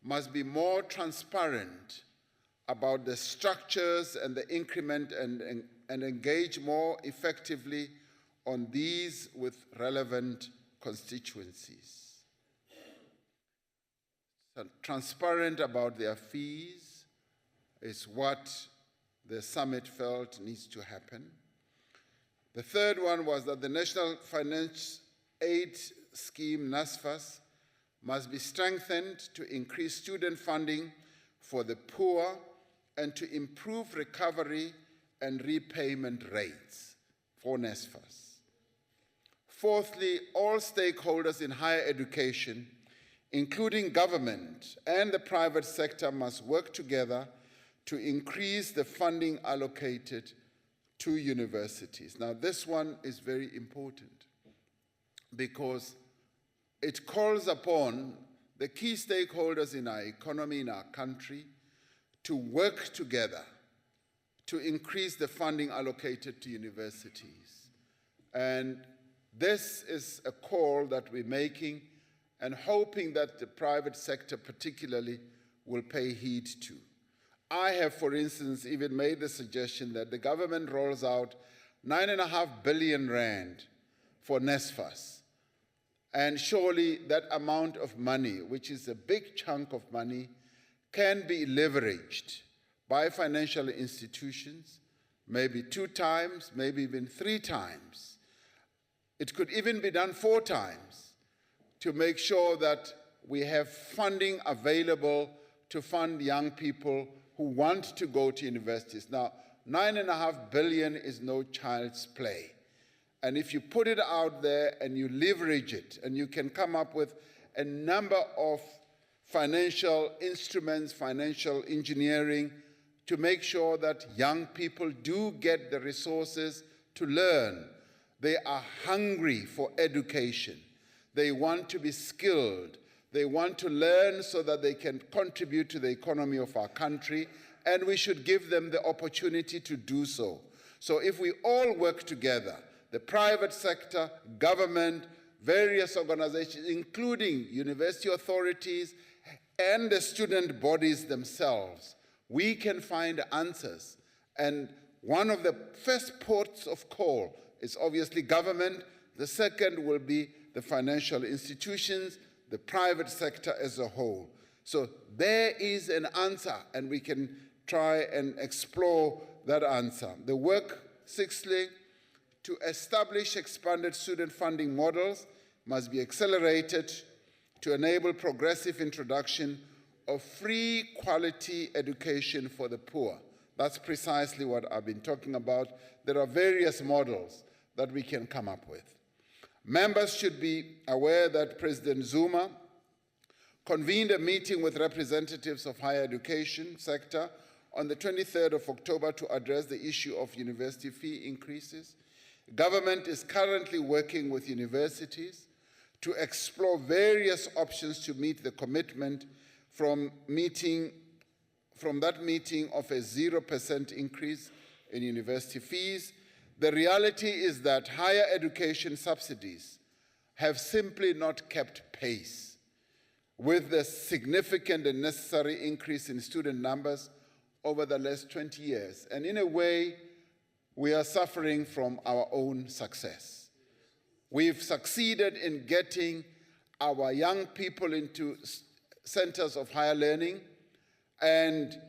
must be more transparent about the structures and the increment and engage more effectively on these with relevant constituencies. So transparent about their fees is what the summit felt needs to happen. The third one was that the National Finance Aid Scheme, NSFAS, must be strengthened to increase student funding for the poor and to improve recovery and repayment rates for NSFAS. Fourthly, all stakeholders in higher education, including government and the private sector, must work together to increase the funding allocated to universities. Now, this one is very important because it calls upon the key stakeholders in our economy, in our country, to work together to increase the funding allocated to universities. And this is a call that we're making and hoping that the private sector particularly will pay heed to. I have, for instance, even made the suggestion that the government rolls out 9.5 billion rand for NSFAS. And surely that amount of money, which is a big chunk of money, can be leveraged by financial institutions, maybe 2 times, maybe even 3 times. It could even be done 4 times to make sure that we have funding available to fund young people who want to go to universities. Now, 9.5 billion is no child's play. And if you put it out there and you leverage it, and you can come up with a number of financial instruments, financial engineering, to make sure that young people do get the resources to learn. They are hungry for education. They want to be skilled. They want to learn so that they can contribute to the economy of our country, and we should give them the opportunity to do so. So if we all work together, the private sector, government, various organizations, including university authorities and the student bodies themselves, we can find answers. And one of the first ports of call is obviously government. The second will be the financial institutions, the private sector as a whole. So there is an answer, and we can try and explore that answer. The work, sixthly, to establish expanded student funding models must be accelerated to enable progressive introduction of free quality education for the poor. That's precisely what I've been talking about. There are various models that we can come up with. Members should be aware that President Zuma convened a meeting with representatives of higher education sector on the 23rd of October to address the issue of university fee increases. Government is currently working with universities to explore various options to meet the commitment from that meeting of a 0% increase in university fees. The reality is that higher education subsidies have simply not kept pace with the significant and necessary increase in student numbers over the last 20 years. And in a way, we are suffering from our own success. We've succeeded in getting our young people into centers of higher learning, and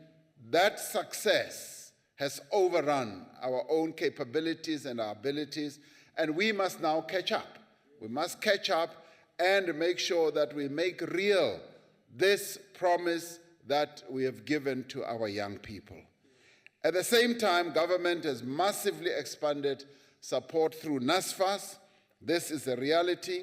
that success has overrun our own capabilities and our abilities, and we must now catch up. We must catch up and make sure that we make real this promise that we have given to our young people. At the same time, government has massively expanded support through NSFAS. This is a reality,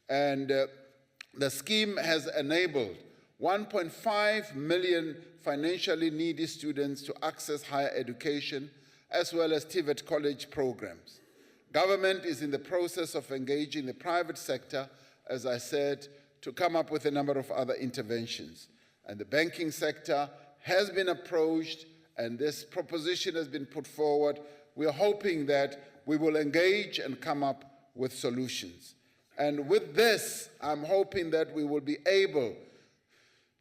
and the scheme has enabled 1.5 million financially needy students to access higher education, as well as TVET college programs. Government is in the process of engaging the private sector, as I said, to come up with a number of other interventions. And the banking sector has been approached, and this proposition has been put forward. We are hoping that we will engage and come up with solutions. And with this, I'm hoping that we will be able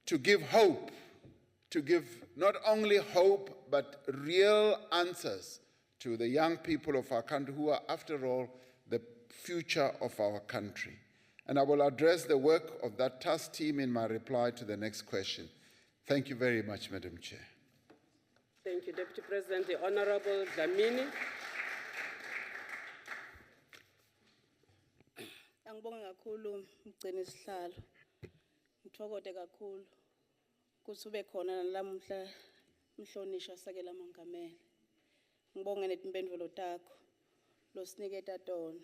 to give hope, to give not only hope, but real answers to the young people of our country who are, after all, the future of our country. And I will address the work of that task team in my reply to the next question. Thank you very much, Madam Chair. Thank you, Deputy President. The Honorable Dlamini. Angibonge kakhulu mgcini sihlalo. Ngithokoze kakhulu ukuthi ube khona nalamhla mhlonisha sakela mongameli. Ngibonge netimpendulo takho losiniketa tona.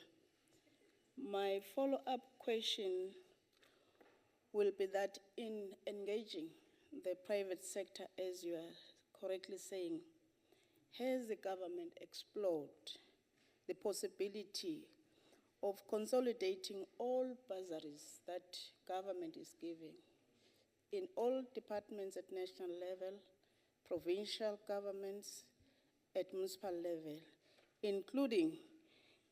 My follow-up question will be that in engaging the private sector, as you are correctly saying, has the government explored the possibility of consolidating all bursaries that government is giving in all departments at national level, provincial governments at municipal level, including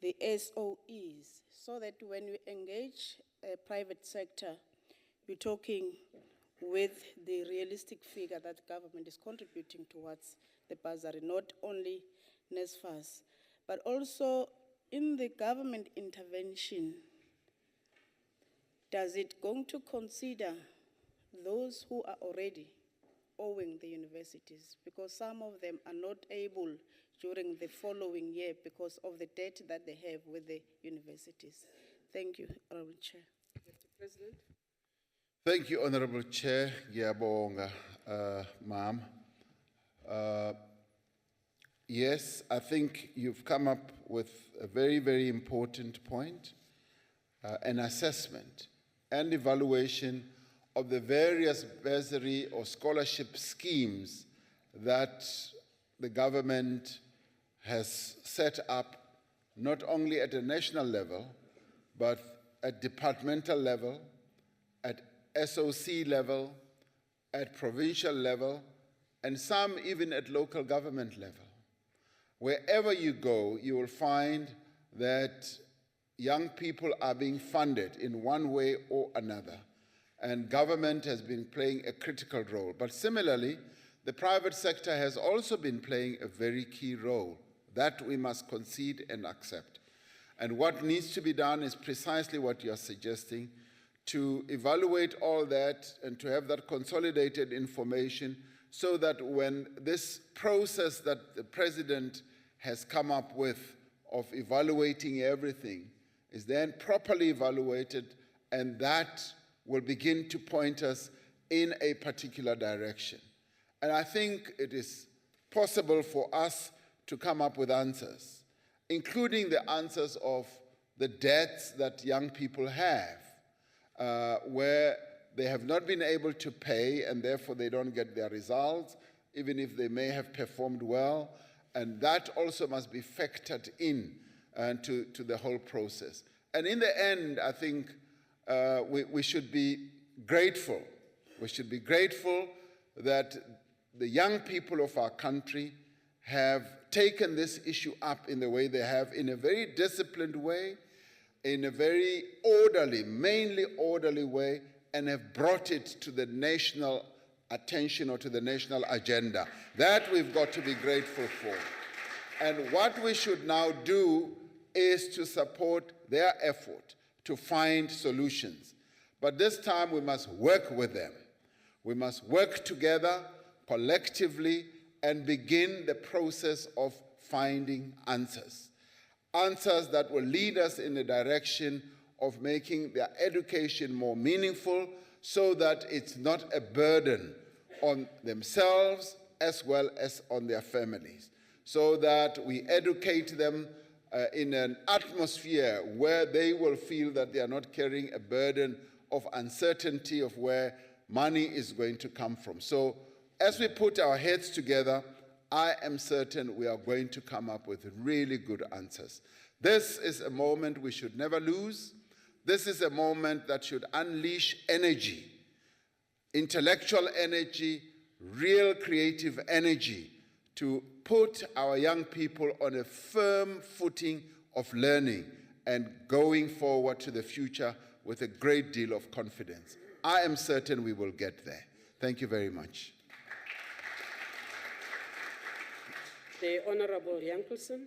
the SOEs, so that when you engage a private sector, you're talking with the realistic figure that government is contributing towards the bursary, not only NSFAS, but also in the government intervention, does it going to consider those who are already owing the universities? Because some of them are not able during the following year because of the debt that they have with the universities. Thank you, Honorable Chair. Mr. President. Thank you, Honorable Chair. Ngiyabonga, Ma'am. Yes, I think you've come up with a very, very important point, an assessment and evaluation of the various bursary or scholarship schemes that the government has set up, not only at a national level, but at departmental level, at SOC level, at provincial level, and some even at local government level. Wherever you go, you will find that young people are being funded in one way or another, and government has been playing a critical role. But similarly, the private sector has also been playing a very key role that we must concede and accept. And what needs to be done is precisely what you are suggesting, to evaluate all that and to have that consolidated information so that when this process that the President has come up with of evaluating everything is then properly evaluated, and that will begin to point us in a particular direction. And I think it is possible for us to come up with answers, including the answers of the debts that young people have, where they have not been able to pay and therefore they don't get their results, even if they may have performed well. And that also must be factored in to the whole process. And in the end, I think we should be grateful. We should be grateful that the young people of our country have taken this issue up in the way they have, in a very disciplined way, in a very orderly, mainly orderly way, and have brought it to the national attention or to the national agenda. That we've got to be grateful for. And what we should now do is to support their effort to find solutions. But this time we must work with them. We must work together collectively and begin the process of finding answers. Answers that will lead us in the direction of making their education more meaningful so that it's not a burden on themselves as well as on their families, so that we educate them in an atmosphere where they will feel that they are not carrying a burden of uncertainty of where money is going to come from. So as we put our heads together, I am certain we are going to come up with really good answers. This is a moment we should never lose. This is a moment that should unleash energy, intellectual energy, real creative energy to put our young people on a firm footing of learning and going forward to the future with a great deal of confidence. I am certain we will get there. Thank you very much. The Honorable Yankelson.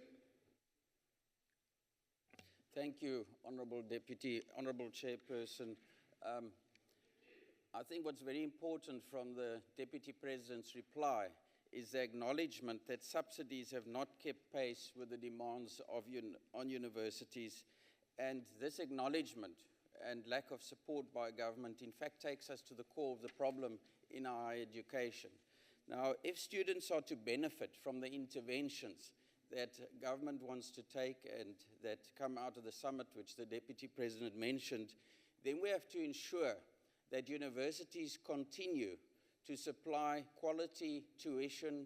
Thank you, Honorable Deputy, Honorable Chairperson. I think what's very important from the Deputy President's reply is the acknowledgement that subsidies have not kept pace with the demands of on universities. And this acknowledgement and lack of support by government in fact takes us to the core of the problem in our higher education. Now, if students are to benefit from the interventions that government wants to take and that come out of the summit, which the Deputy President mentioned, then we have to ensure that universities continue to supply quality tuition,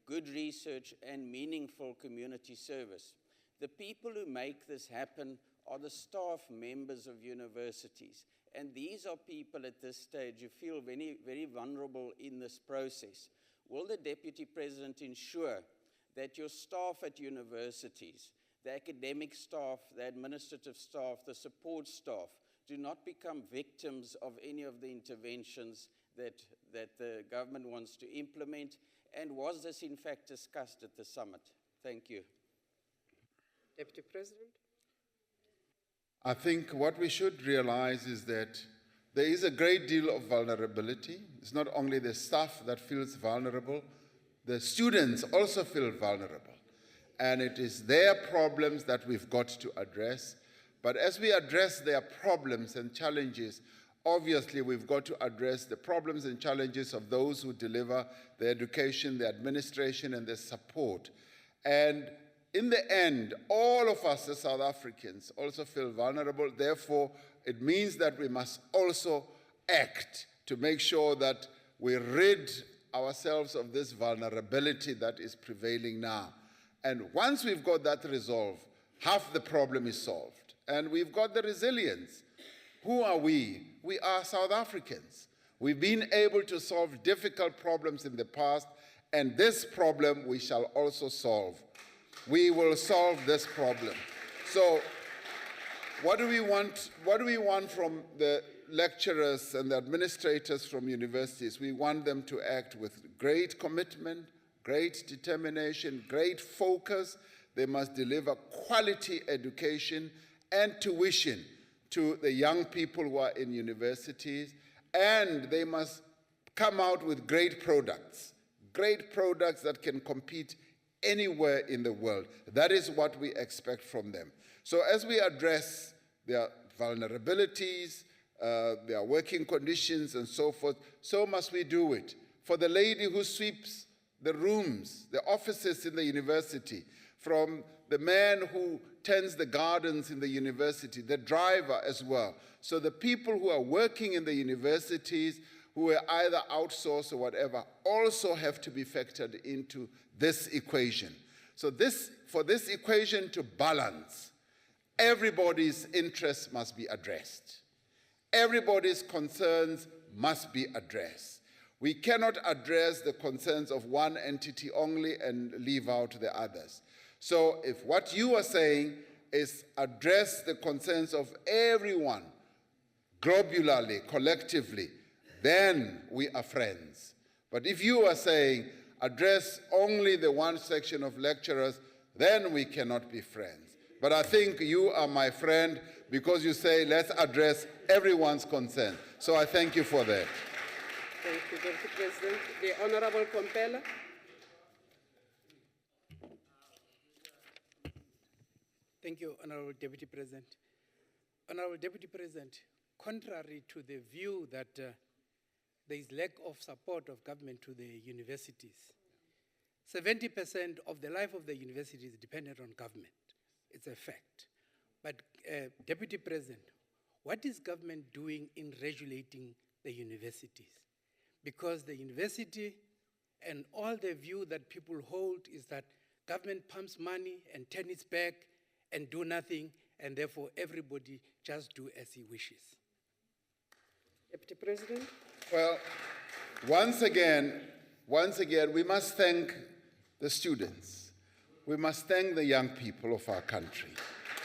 good research, and meaningful community service. The people who make this happen are the staff members of universities. And these are people at this stage who feel very, very vulnerable in this process. Will the Deputy President ensure that your staff at universities, the academic staff, the administrative staff, the support staff, do not become victims of any of the interventions that the government wants to implement? And was this in fact discussed at the summit? Thank you. Deputy President. I think what we should realize is that there is a great deal of vulnerability. It's not only the staff that feels vulnerable, the students also feel vulnerable. And it is their problems that we've got to address. But as we address their problems and challenges, obviously we've got to address the problems and challenges of those who deliver the education, the administration, and the support. And in the end, all of us as South Africans also feel vulnerable. Therefore, it means that we must also act to make sure that we rid ourselves of this vulnerability that is prevailing now. And once we've got that resolved, half the problem is solved. And we've got the resilience. Who are we? We are South Africans. We've been able to solve difficult problems in the past, and this problem we shall also solve. We will solve this problem. So what do we want? What do we want from the lecturers and the administrators from universities? We want them to act with great commitment, great determination, great focus. They must deliver quality education and tuition to the young people who are in universities, and they must come out with great products that can compete anywhere in the world. That is what we expect from them. So as we address their vulnerabilities, their working conditions and so forth, so must we do it. For the lady who sweeps the rooms, the offices in the university, from the man who tends the gardens in the university, the driver as well. So the people who are working in the universities, who are either outsourced or whatever, also have to be factored into this equation. So for this equation to balance, everybody's interests must be addressed. Everybody's concerns must be addressed. We cannot address the concerns of one entity only and leave out the others. So if what you are saying is address the concerns of everyone, globularly, collectively, then we are friends. But if you are saying address only the one section of lecturers, then we cannot be friends. But I think you are my friend because you say let's address everyone's concern. So I thank you for that. Thank you, Deputy President. The Honorable Komphela. Thank you, Honorable Deputy President. Honorable Deputy President, contrary to the view that there is lack of support of government to the universities, 70% of the life of the university is dependent on government. It's a fact. But Deputy President, what is government doing in regulating the universities? Because the university and all the view that people hold is that government pumps money and turns its back and do nothing, and therefore everybody just do as he wishes. Deputy President. Well, once again, we must thank the students. We must thank the young people of our country.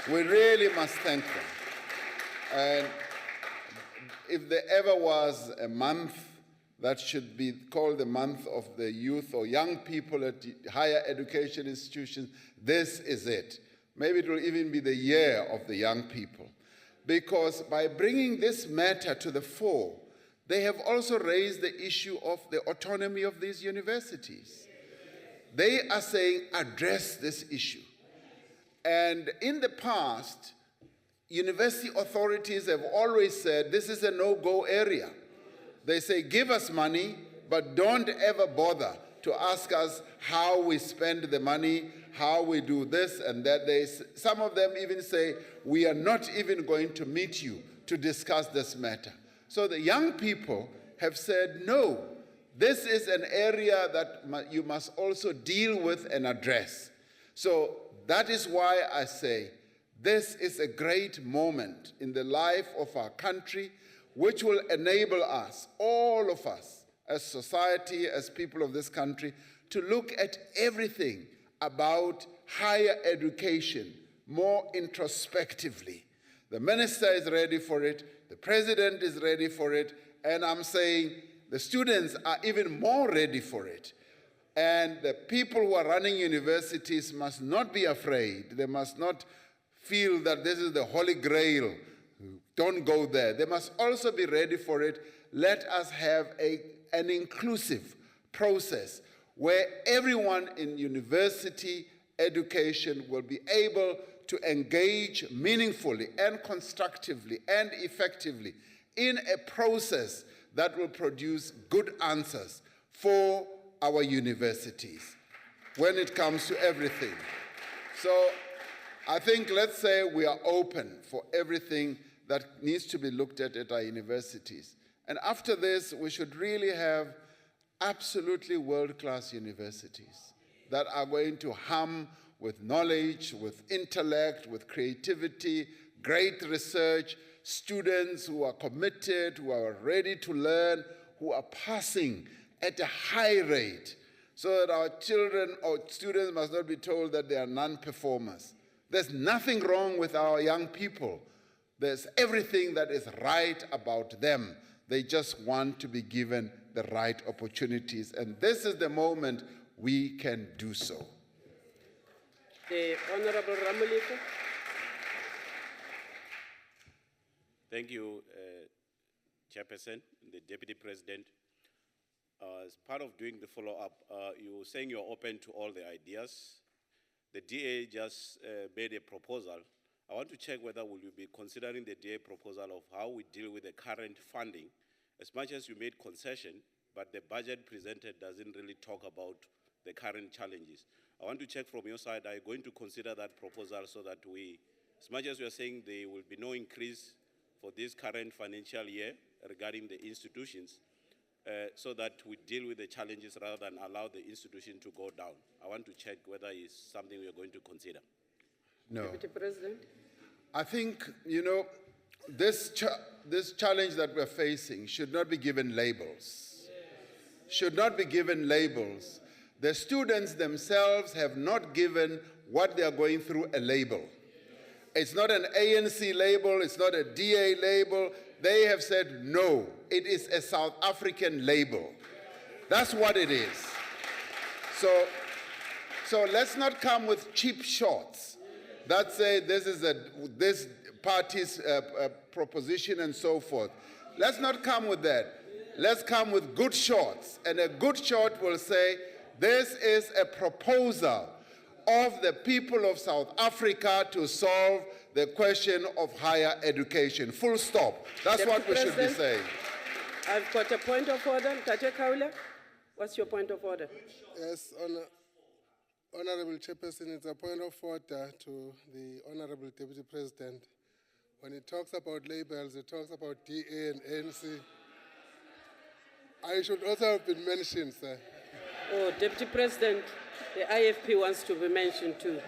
We really must thank them. And if there ever was a month that should be called the month of the youth or young people at higher education institutions, this is it. Maybe it will even be the year of the young people. Because by bringing this matter to the fore, they have also raised the issue of the autonomy of these universities. They are saying, address this issue. And in the past, university authorities have always said, this is a no-go area. They say, give us money, but don't ever bother to ask us how we spend the money, how we do this and that. Some of them even say, we are not even going to meet you to discuss this matter. So the young people have said, no, this is an area that you must also deal with and address. So that is why I say, this is a great moment in the life of our country, which will enable us, all of us, as society, as people of this country, to look at everything about higher education more introspectively. The minister is ready for it, the president is ready for it, and I'm saying the students are even more ready for it. And the people who are running universities must not be afraid. They must not feel that this is the holy grail. Don't go there. They must also be ready for it. Let us have an inclusive process where everyone in university education will be able to engage meaningfully and constructively and effectively in a process that will produce good answers for our universities when it comes to everything. So I think, let's say we are open for everything that needs to be looked at our universities. And after this, we should really have absolutely world-class universities that are going to hum with knowledge, with intellect, with creativity, great research, students who are committed, who are ready to learn, who are passing at a high rate, so that our children or students must not be told that they are non-performers. There's nothing wrong with our young people. There's everything that is right about them. They just want to be given the right opportunities, and this is the moment we can do so. The Honorable Ramulika. Thank you, Chairperson, the Deputy President. As part of doing the follow-up, you were saying you're open to all the ideas. The DA just made a proposal. I want to check whether will you be considering the DA proposal of how we deal with the current funding, as much as you made concession, but the budget presented doesn't really talk about the current challenges. I want to check from your side, are you going to consider that proposal so that we, as much as we are saying there will be no increase for this current financial year regarding the institutions, so that we deal with the challenges rather than allow the institution to go down. I want to check whether it's something we are going to consider. No. Deputy President. I think, this challenge that we're facing should not be given labels. Should not be given labels. The students themselves have not given what they are going through a label. It's not an ANC label, it's not a DA label. They have said, no, it is a South African label. That's what it is. So let's not come with cheap shots that say this is this party's proposition and so forth. Let's not come with that. Let's come with good shorts. And a good short will say, this is a proposal of the people of South Africa to solve the question of higher education. Full stop. That's Deputy what we should be President, saying. I've got a point of order. Tate Kaula, what's your point of order? Yes, Honorable Chairperson, it's a point of order to the Honorable Deputy President. When he talks about labels, he talks about DA and ANC. I should also have been mentioned, sir. Oh, Deputy President, the IFP wants to be mentioned too.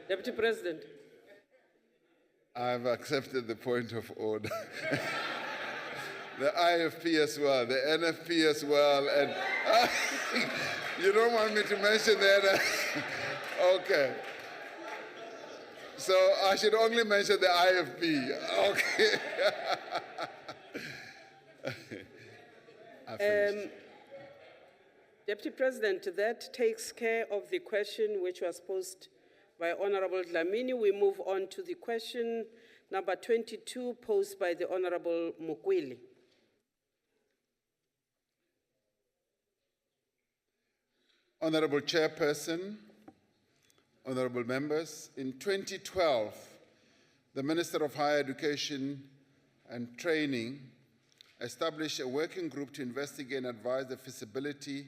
Deputy President. I've accepted the point of order. The IFP as well, the NFP as well, and you don't want me to mention that? Okay. So I should only mention the IFP. Okay. Deputy President, that takes care of the question which was posed by Honorable Dlamini. We move on to the question number 22 posed by the Honorable Mukwili. Honorable Chairperson, honorable members, in 2012, the Minister of Higher Education and Training established a working group to investigate and advise the feasibility,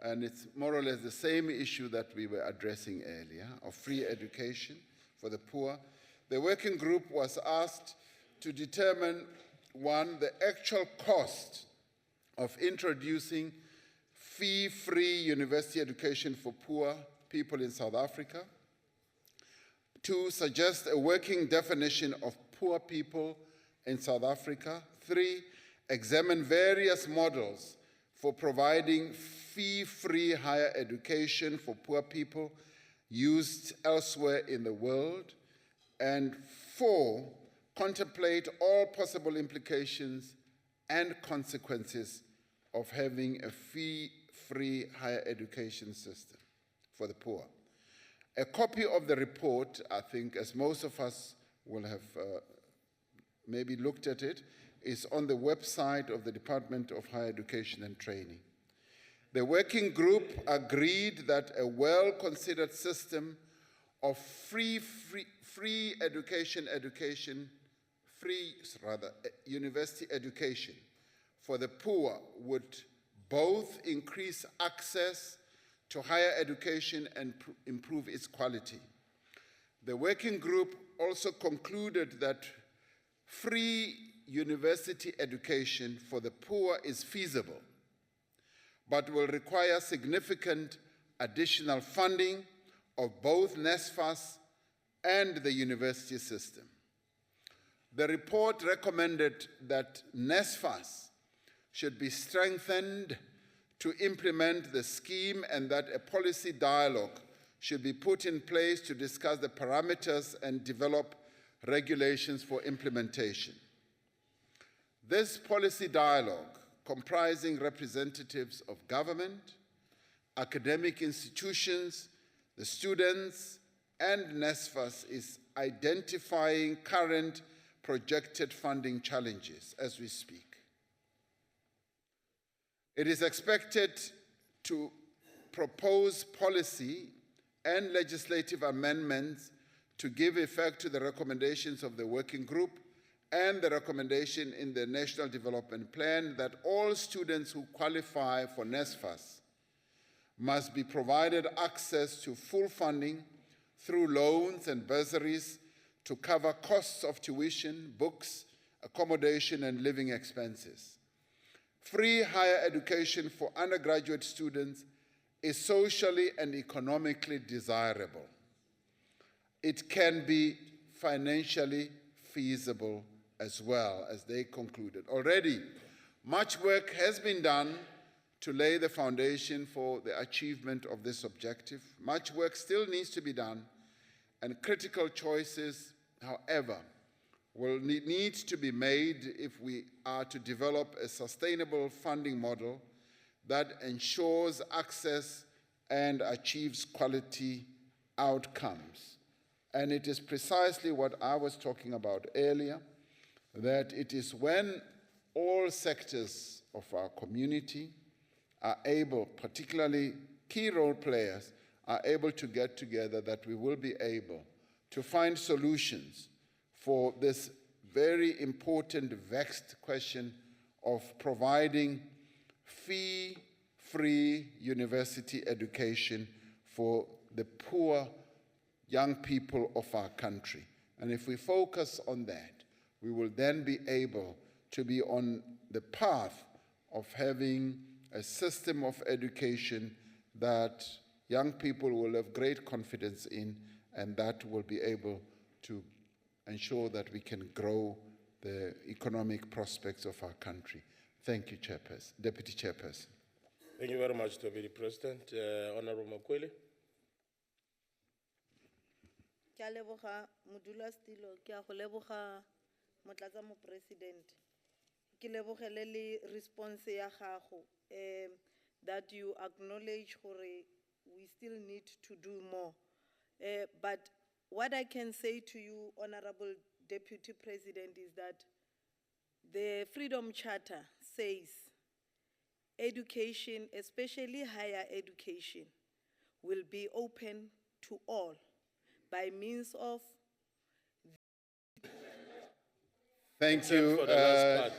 and it's more or less the same issue that we were addressing earlier, of free education for the poor. The working group was asked to determine, one, the actual cost of introducing fee-free university education for poor people in South Africa. Two, suggest a working definition of poor people in South Africa. Three, examine various models for providing fee-free higher education for poor people used elsewhere in the world. And four, contemplate all possible implications and consequences of having a fee-free higher education system for the poor. A copy of the report, I think, as most of us will have maybe looked at it, is on the website of the Department of Higher Education and Training. The working group agreed that a well-considered system of free university education for the poor would both increase access to higher education and improve its quality. The working group also concluded that free university education for the poor is feasible, but will require significant additional funding of both NSFAS and the university system. The report recommended that NSFAS should be strengthened to implement the scheme and that a policy dialogue should be put in place to discuss the parameters and develop regulations for implementation. This policy dialogue, comprising representatives of government, academic institutions, the students, and NSFAS, is identifying current projected funding challenges as we speak. It is expected to propose policy and legislative amendments to give effect to the recommendations of the working group and the recommendation in the National Development Plan that all students who qualify for NSFAS must be provided access to full funding through loans and bursaries to cover costs of tuition, books, accommodation, and living expenses. Free higher education for undergraduate students is socially and economically desirable. It can be financially feasible as well, as they concluded. Already, much work has been done to lay the foundation for the achievement of this objective. Much work still needs to be done, and critical choices, however, will need to be made if we are to develop a sustainable funding model that ensures access and achieves quality outcomes. And it is precisely what I was talking about earlier, that it is when all sectors of our community are able, particularly key role players, are able to get together, that we will be able to find solutions for this very important, vexed question of providing fee-free university education for the poor young people of our country. And if we focus on that, we will then be able to be on the path of having a system of education that young people will have great confidence in, and that will be able to ensure that we can grow the economic prospects of our country. Thank you, Chairperson, Deputy Chairperson. Thank you very much, Deputy President. Honorable Makwele. Ke a leboga modulasetulo, ke a go leboga Motlatsamopresident. Ke lebogele le response ya gago, that you acknowledge gore we still need to do more. But what I can say to you, Honorable Deputy President, is that the Freedom Charter says education, especially higher education, will be open to all by means of... Thank you,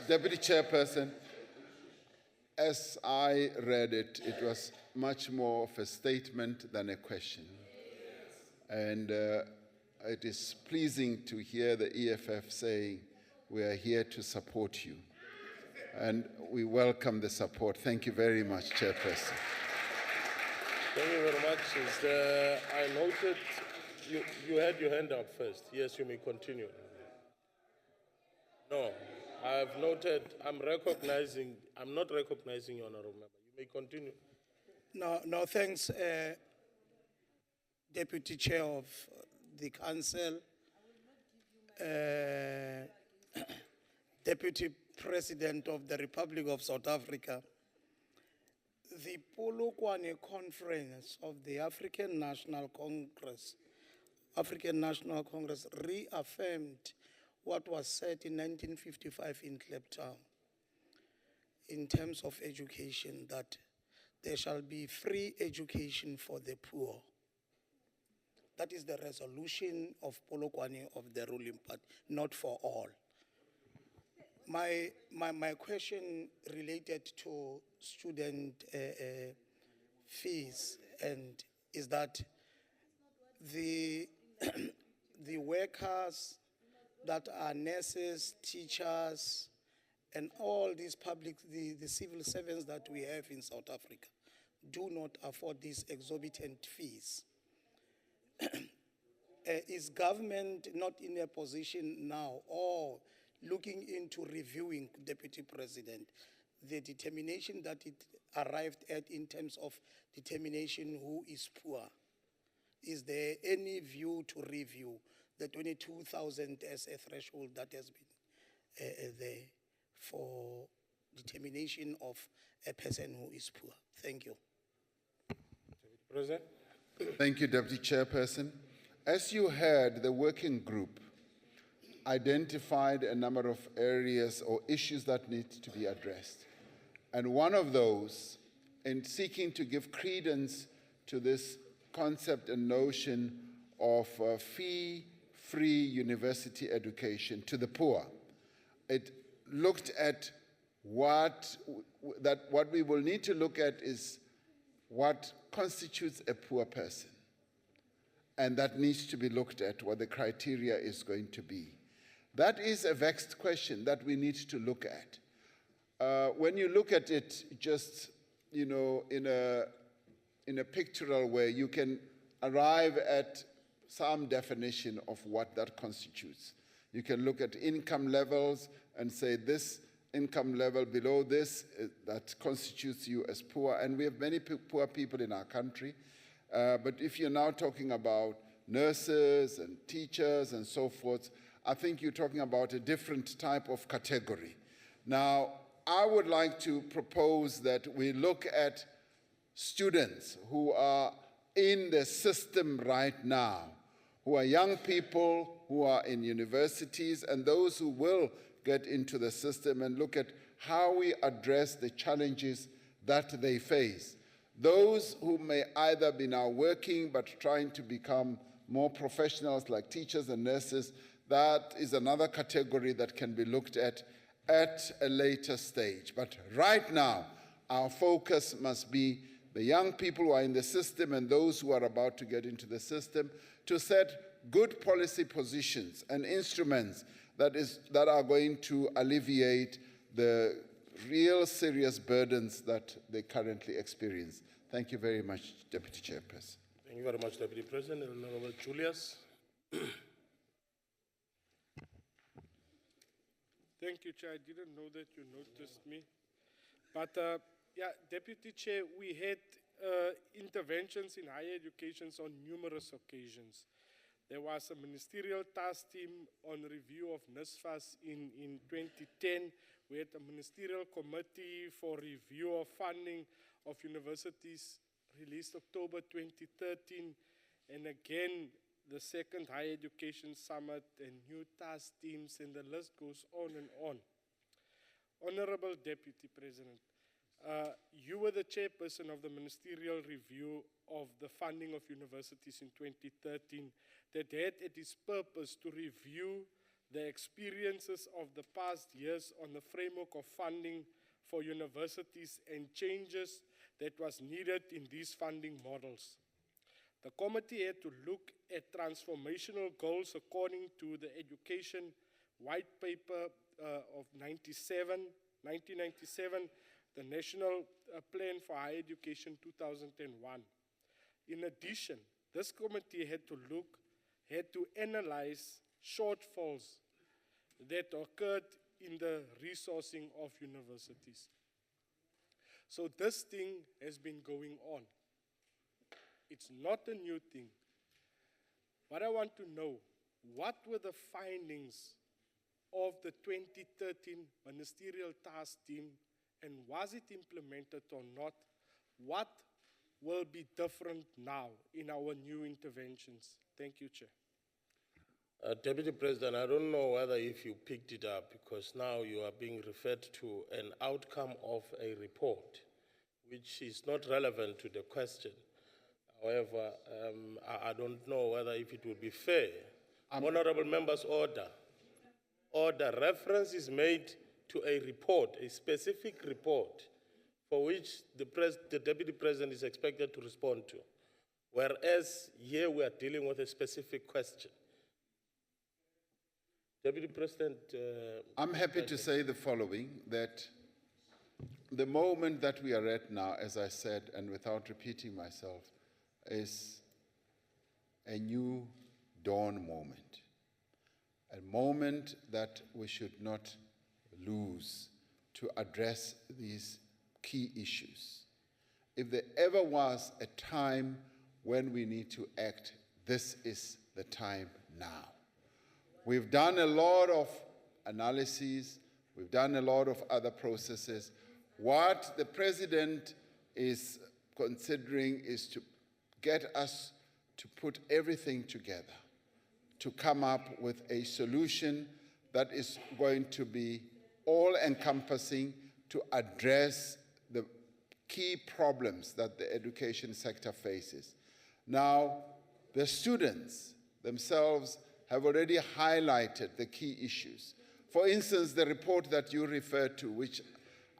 Deputy Chairperson. As I read it, it was much more of a statement than a question. And it is pleasing to hear the EFF saying, we are here to support you. And we welcome the support. Thank you very much, Chairperson. Thank you very much. I noted you had your hand up first. Yes, you may continue. No, I have noted, I'm not recognizing you, Honorable Member. You may continue. No, thanks, Deputy Chair of the Council, Deputy President of the Republic of South Africa. The Polokwane Conference of the African National Congress reaffirmed what was said in 1955 in Kliptown in terms of education, that there shall be free education for the poor. That is the resolution of Polokwane of the ruling party, not for all. My question related to student fees, and is that the workers that are nurses, teachers, and all these the civil servants that we have in South Africa do not afford these exorbitant fees. Is government not in a position now, or looking into reviewing, Deputy President, the determination that it arrived at in terms of determination who is poor? Is there any view to review the 22,000 as a threshold that has been there for determination of a person who is poor? Thank you. President. Thank you, Deputy Chairperson. As you heard, the working group identified a number of areas or issues that need to be addressed. And one of those, in seeking to give credence to this concept and notion of fee-free university education to the poor, it looked at what we will need to look at is what constitutes a poor person. And that needs to be looked at, what the criteria is going to be. That is a vexed question that we need to look at. When you look at it just, in a pictorial way, you can arrive at some definition of what that constitutes. You can look at income levels and say this income level below this, that constitutes you as poor. And we have many poor people in our country. But if you're now talking about nurses and teachers and so forth, I think you're talking about a different type of category. Now, I would like to propose that we look at students who are in the system right now, who are young people who are in universities, and those who will get into the system, and look at how we address the challenges that they face. Those who may either be now working but trying to become more professionals like teachers and nurses, that is another category that can be looked at a later stage. But right now, our focus must be the young people who are in the system and those who are about to get into the system, to set good policy positions and instruments that are going to alleviate the real serious burdens that they currently experience. Thank you very much, Deputy Chairperson. Thank you very much, Deputy President. Honorable Julius. Thank you, Chair. I didn't know that you noticed me. But yeah, Deputy Chair, we had interventions in higher education on numerous occasions. There was a ministerial task team on review of NSFAS in 2010. We had a ministerial committee for review of funding of universities released October 2013. And again, the second Higher Education Summit and new task teams, and the list goes on and on. Honorable Deputy President, you were the chairperson of the ministerial review of the funding of universities in 2013 that had at its purpose to review the experiences of the past years on the framework of funding for universities and changes that was needed in these funding models. The committee had to look at transformational goals according to the Education White Paper of 1997, the National Plan for Higher Education 2001. In addition, this committee had to analyze shortfalls that occurred in the resourcing of universities. So this thing has been going on. It's not a new thing. But I want to know, what were the findings of the 2013 ministerial task team, and was it implemented or not? What will be different now in our new interventions? Thank you, Chair. Deputy President, I don't know whether if you picked it up, because now you are being referred to an outcome of a report, which is not relevant to the question. However, I don't know whether if it would be fair. Honorable Members, order. Order. Reference is made to a report, a specific report, for which the Deputy President is expected to respond to. Whereas here we are dealing with a specific question. Deputy President. I'm happy to say the following, that the moment that we are at now, as I said, and without repeating myself, is a new dawn moment. A moment that we should not lose to address these key issues. If there ever was a time when we need to act, this is the time now. We've done a lot of analyses, we've done a lot of other processes. What the President is considering is to get us to put everything together, to come up with a solution that is going to be all-encompassing to address the key problems that the education sector faces. Now, the students themselves have already highlighted the key issues. For instance, the report that you referred to, which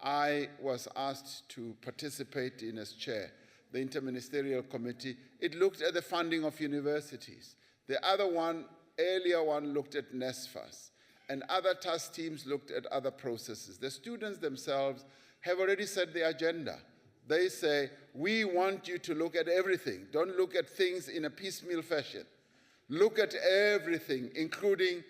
I was asked to participate in as chair, the Interministerial Committee, it looked at the funding of universities. The other one, earlier one, looked at NSFAS, and other task teams looked at other processes. The students themselves have already set the agenda. They say, we want you to look at everything. Don't look at things in a piecemeal fashion. Look at everything, including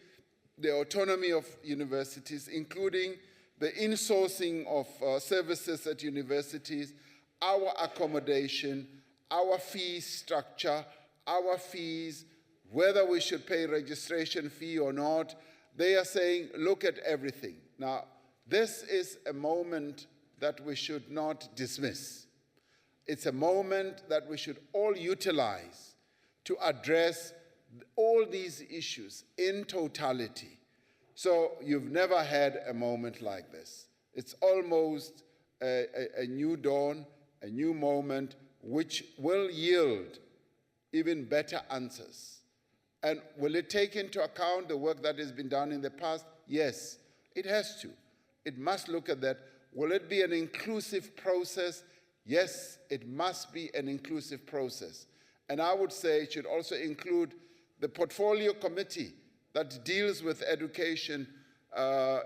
the autonomy of universities, including the insourcing of services at universities, our accommodation, our fee structure, our fees, whether we should pay a registration fee or not. They are saying, look at everything. Now, this is a moment that we should not dismiss. It's a moment that we should all utilize to address all these issues in totality. So you've never had a moment like this. It's almost a new dawn, a new moment, which will yield even better answers. And will it take into account the work that has been done in the past? Yes, it has to. It must look at that. Will it be an inclusive process? Yes, it must be an inclusive process. And I would say it should also include the portfolio committee that deals with education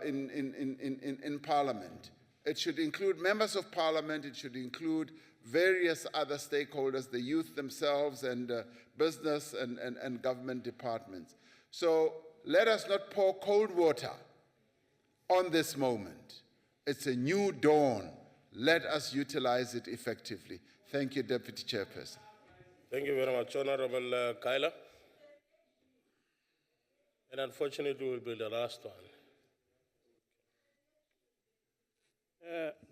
in Parliament. It should include members of Parliament. It should include various other stakeholders, the youth themselves, and business and government departments. So let us not pour cold water on this moment. It's a new dawn. Let us utilize it effectively. Thank you, Deputy Chairperson. Thank you very much, Honorable Kyla. And unfortunately, will be the last one.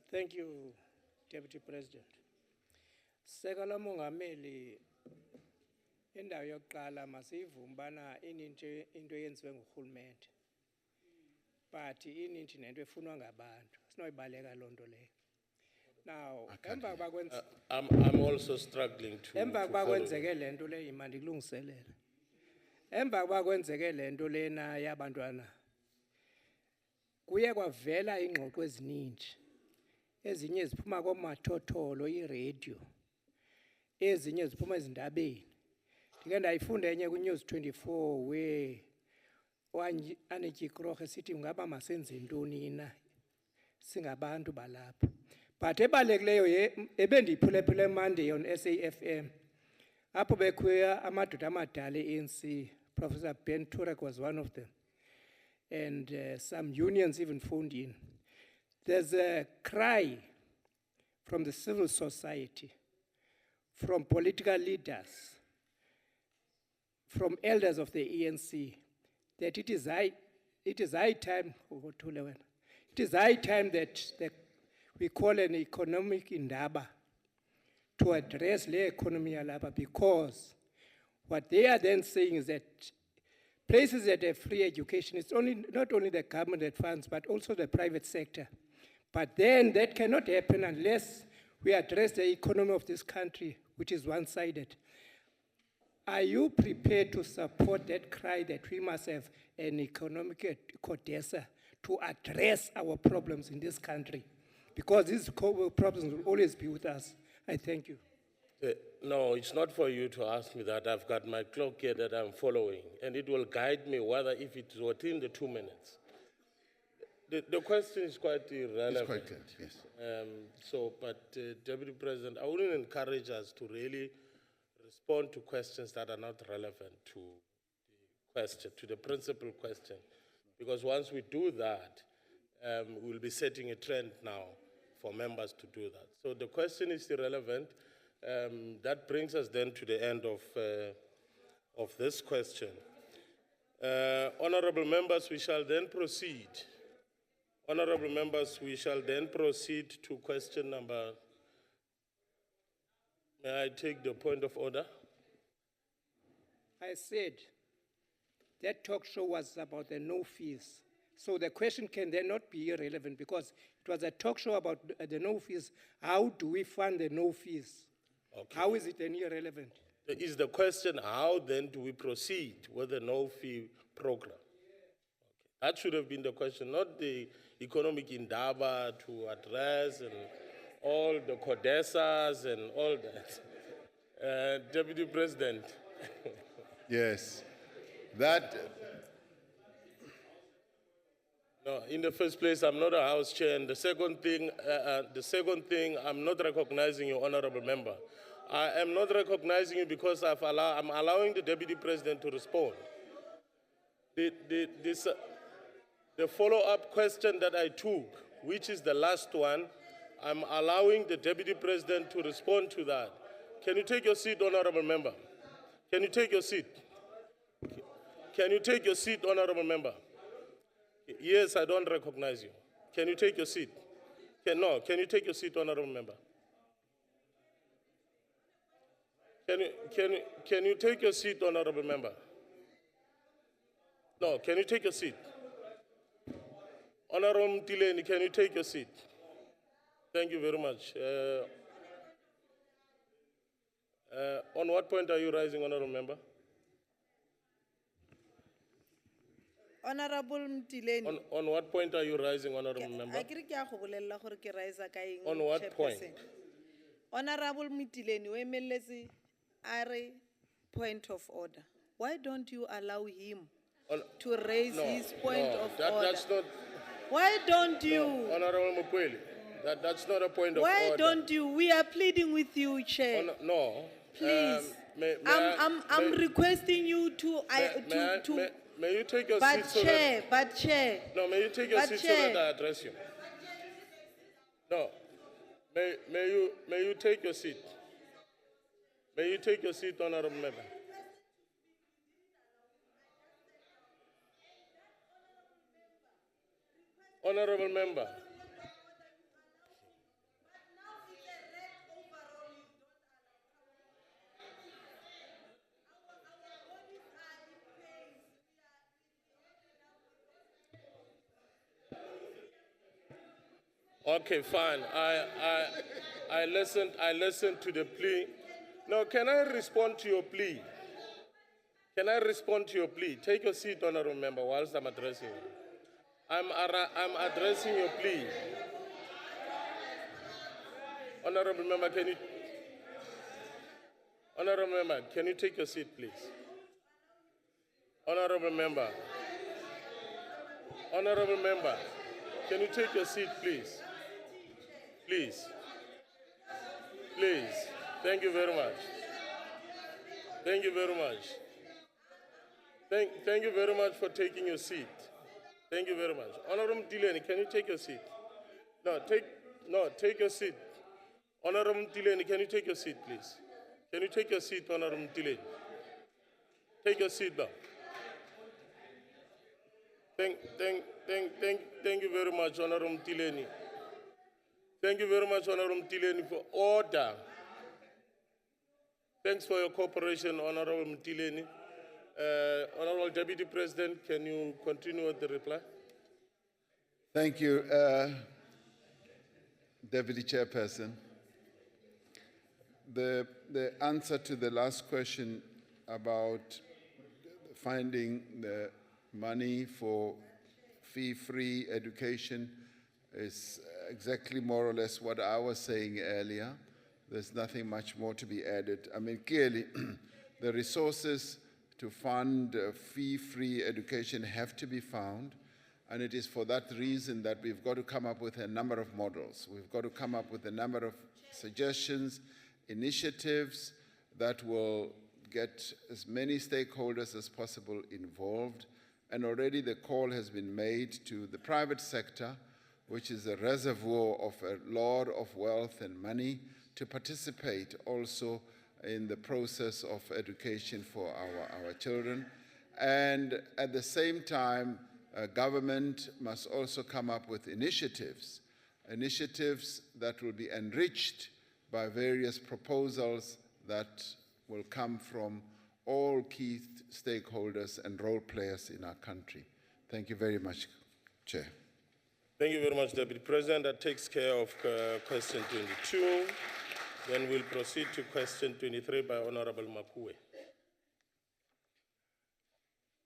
Thank you, Deputy President. Sekala Mongameli, indawo yokuqala masivumbana ininti into eyenziwe ngurhulumente. But ininti nento efunwa ngabantu. Sinoyibaleka loo nto leyo. Now, I'm also struggling to emva kuba follow. kwenzeke le nto leyo mandikulungiselele. Emva kuba kwenzeke le nto lena yabantwana kuye kwavela ingxoxo ezininji. Ezinye ziphuma komathotholo iradio. Ezinye ziphuma ezindabeni. Ndike ndayifunda enye ku-News 24 we Anetjikroge sithi ngaba masenze ntoni na singabantu balapha. But ebalekileyo ebendiyiphulephule Monday on SAFM. Apho bekhuya amadoda amadala e-ANC. Professor Ben Turek was one of them. And some unions even phoned in. There's a cry from the civil society, from political leaders, from elders of the ANC, that it is high time that we call an economic Indaba to address the economy alaba, because what they are then saying is that places that have free education, it's not only the government that funds, but also the private sector. But then that cannot happen unless we address the economy of this country, which is one-sided. Are you prepared to support that cry that we must have an economic CODESA to address our problems in this country? Because these problems will always be with us. I thank you. No, it's not for you to ask me that. I've got my clock here that I'm following, and it will guide me whether if it's within the 2 minutes. The question is quite irrelevant. It's quite good, yes. Deputy President, I wouldn't encourage us to really respond to questions that are not relevant to the question, to the principal question. Because once we do that, we'll be setting a trend now for members to do that. So the question is irrelevant. That brings us then to the end of this question. Honorable members, we shall then proceed. Honorable members, we shall then proceed to question number. May I take the point of order? I said that talk show was about the no fees. So the question can then not be irrelevant because it was a talk show about the no fees. How do we fund the no fees? Okay. How is it then irrelevant? Is the question, how then do we proceed with the no fee program? Okay. That should have been the question, not the economic Indaba to address and all the CODESAs and all that. Deputy President. Yes. That. No, in the first place, I'm not a House Chair, and the second thing, I'm not recognizing you, Honorable Member. I am not recognizing you because I'm allowing the Deputy President to respond. The follow-up question that I took, which is the last one, I'm allowing the Deputy President to respond to that. Can you take your seat, Honorable Member? Can you take your seat? Can you take your seat, Honorable Member? Yes, I don't recognize you. Can you take your seat? Can you take your seat, Honorable Member? Can you take your seat, Honorable Member? No, can you take your seat? Honorable Mtileni, can you take your seat? Thank you very much. On what point are you rising, Honorable Member? Honorable Mtileni. On what point are you rising, Honorable Member? On what point? Honorable Mtileni, we emeletse are point of order. Why don't you allow him to raise his point of order? That's not. Why don't you? No, Honorable Mukweli, that's not a point of order. Why don't you? We are pleading with you, Chair. No. Please. I'm requesting you to. May you take your but seat Chair, but Chair. No, may you take your seat Chair. so that I address you. No. May you take your seat. May you take your seat, Honorable Member. Honorable Member. Okay, fine. I listened to the plea. Now, can I respond to your plea? Can I respond to your plea? Take your seat, Honorable Member, whilst I'm addressing you. I'm addressing your plea. Honorable Member, can you take your seat, please? Honorable Member, can you take your seat, please? Please. Thank you very much. Thank you very much. Thank you very much for taking your seat. Thank you very much. Honorable Mtileni, can you take your seat? Take your seat. Honorable Mtileni, can you take your seat, please? Can you take your seat, Honorable Mtileni? Take your seat now. Thank you very much, Honorable Mtileni. Thank you very much, Honorable Mtileni, for order. Thanks for your cooperation, Honorable Mtileni. Honorable Deputy President, can you continue with the reply? Thank you, Deputy Chairperson. The answer to the last question about finding the money for fee-free education is exactly more or less what I was saying earlier. There's nothing much more to be added. I mean, clearly, the resources to fund fee-free education have to be found, and it is for that reason that we've got to come up with a number of models. We've got to come up with a number of suggestions, initiatives that will get as many stakeholders as possible involved, and already the call has been made to the private sector, which is a reservoir of a lot of wealth and money, to participate also in the process of education for our children. And at the same time, government must also come up with initiatives that will be enriched by various proposals that will come from all key stakeholders and role players in our country. Thank you very much, Chair. Thank you very much, Deputy President. That takes care of question 22. Then we'll proceed to question 23 by Honorable Mapuwe.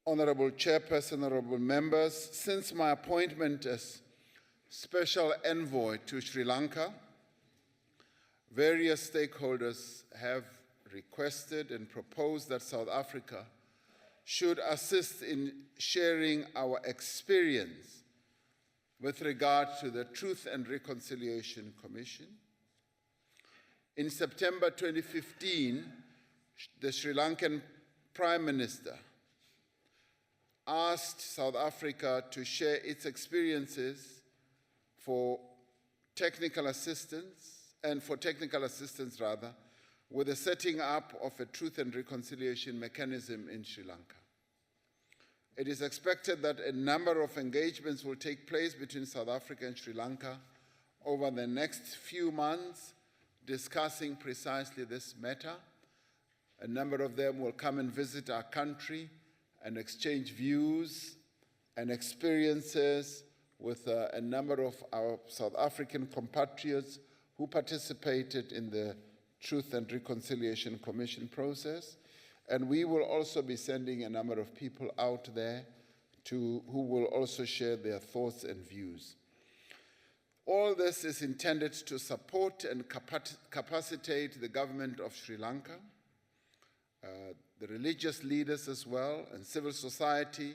Honorable Chairperson, honorable members, since my appointment as Special Envoy to Sri Lanka, various stakeholders have requested and proposed that South Africa should assist in sharing our experience with regard to the Truth and Reconciliation Commission. In September 2015, the Sri Lankan Prime Minister asked South Africa to share its experiences for technical assistance, with the setting up of a Truth and Reconciliation mechanism in Sri Lanka. It is expected that a number of engagements will take place between South Africa and Sri Lanka over the next few months, discussing precisely this matter. A number of them will come and visit our country and exchange views and experiences with a number of our South African compatriots who participated in the Truth and Reconciliation Commission process. And we will also be sending a number of people out there who will also share their thoughts and views. All this is intended to support and capacitate the government of Sri Lanka, the religious leaders as well, and civil society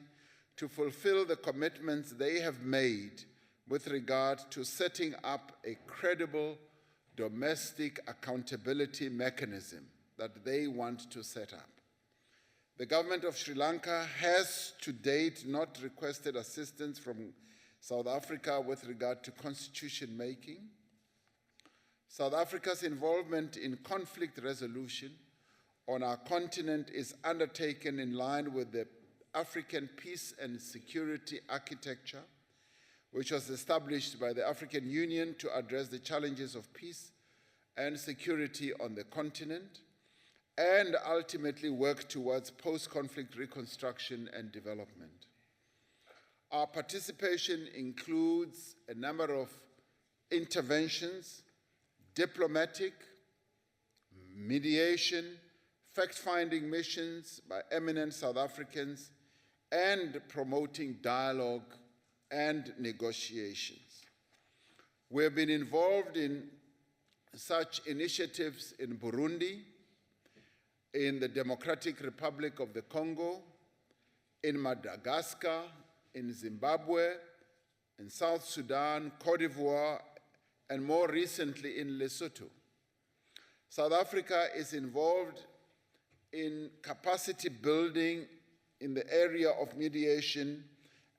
to fulfill the commitments they have made with regard to setting up a credible domestic accountability mechanism that they want to set up. The government of Sri Lanka has to date not requested assistance from South Africa with regard to constitution making. South Africa's involvement in conflict resolution on our continent is undertaken in line with the African Peace and Security Architecture, which was established by the African Union to address the challenges of peace and security on the continent, and ultimately work towards post-conflict reconstruction and development. Our participation includes a number of interventions, diplomatic, mediation, fact-finding missions by eminent South Africans, and promoting dialogue and negotiations. We have been involved in such initiatives in Burundi, in the Democratic Republic of the Congo, in Madagascar, in Zimbabwe, in South Sudan, Cote d'Ivoire, and more recently in Lesotho. South Africa is involved in capacity building in the area of mediation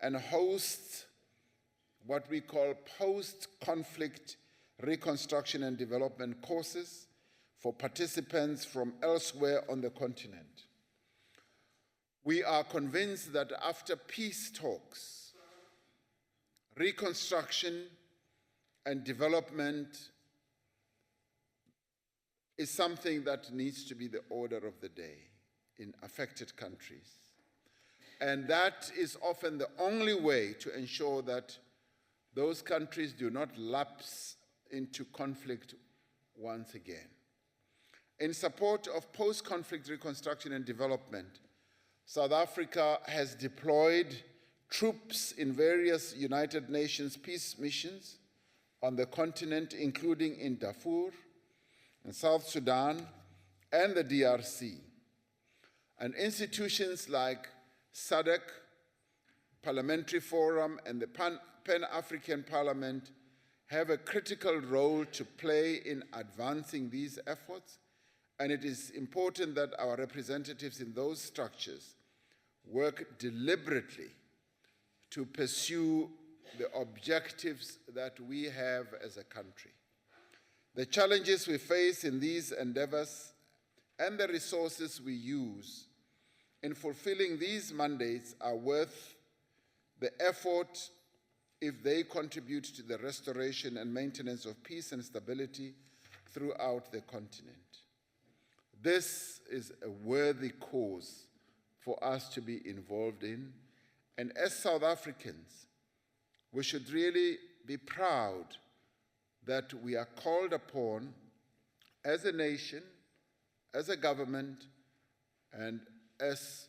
and hosts what we call post-conflict reconstruction and development courses for participants from elsewhere on the continent. We are convinced that after peace talks, reconstruction and development is something that needs to be the order of the day in affected countries. And that is often the only way to ensure that those countries do not lapse into conflict once again. In support of post-conflict reconstruction and development, South Africa has deployed troops in various United Nations peace missions on the continent, including in Darfur, in South Sudan, and the DRC. And institutions like SADC, Parliamentary Forum, and the Pan-African Parliament have a critical role to play in advancing these efforts, and it is important that our representatives in those structures work deliberately to pursue the objectives that we have as a country. The challenges we face in these endeavors and the resources we use in fulfilling these mandates are worth the effort if they contribute to the restoration and maintenance of peace and stability throughout the continent. This is a worthy cause for us to be involved in, and as South Africans, we should really be proud that we are called upon as a nation, as a government, and as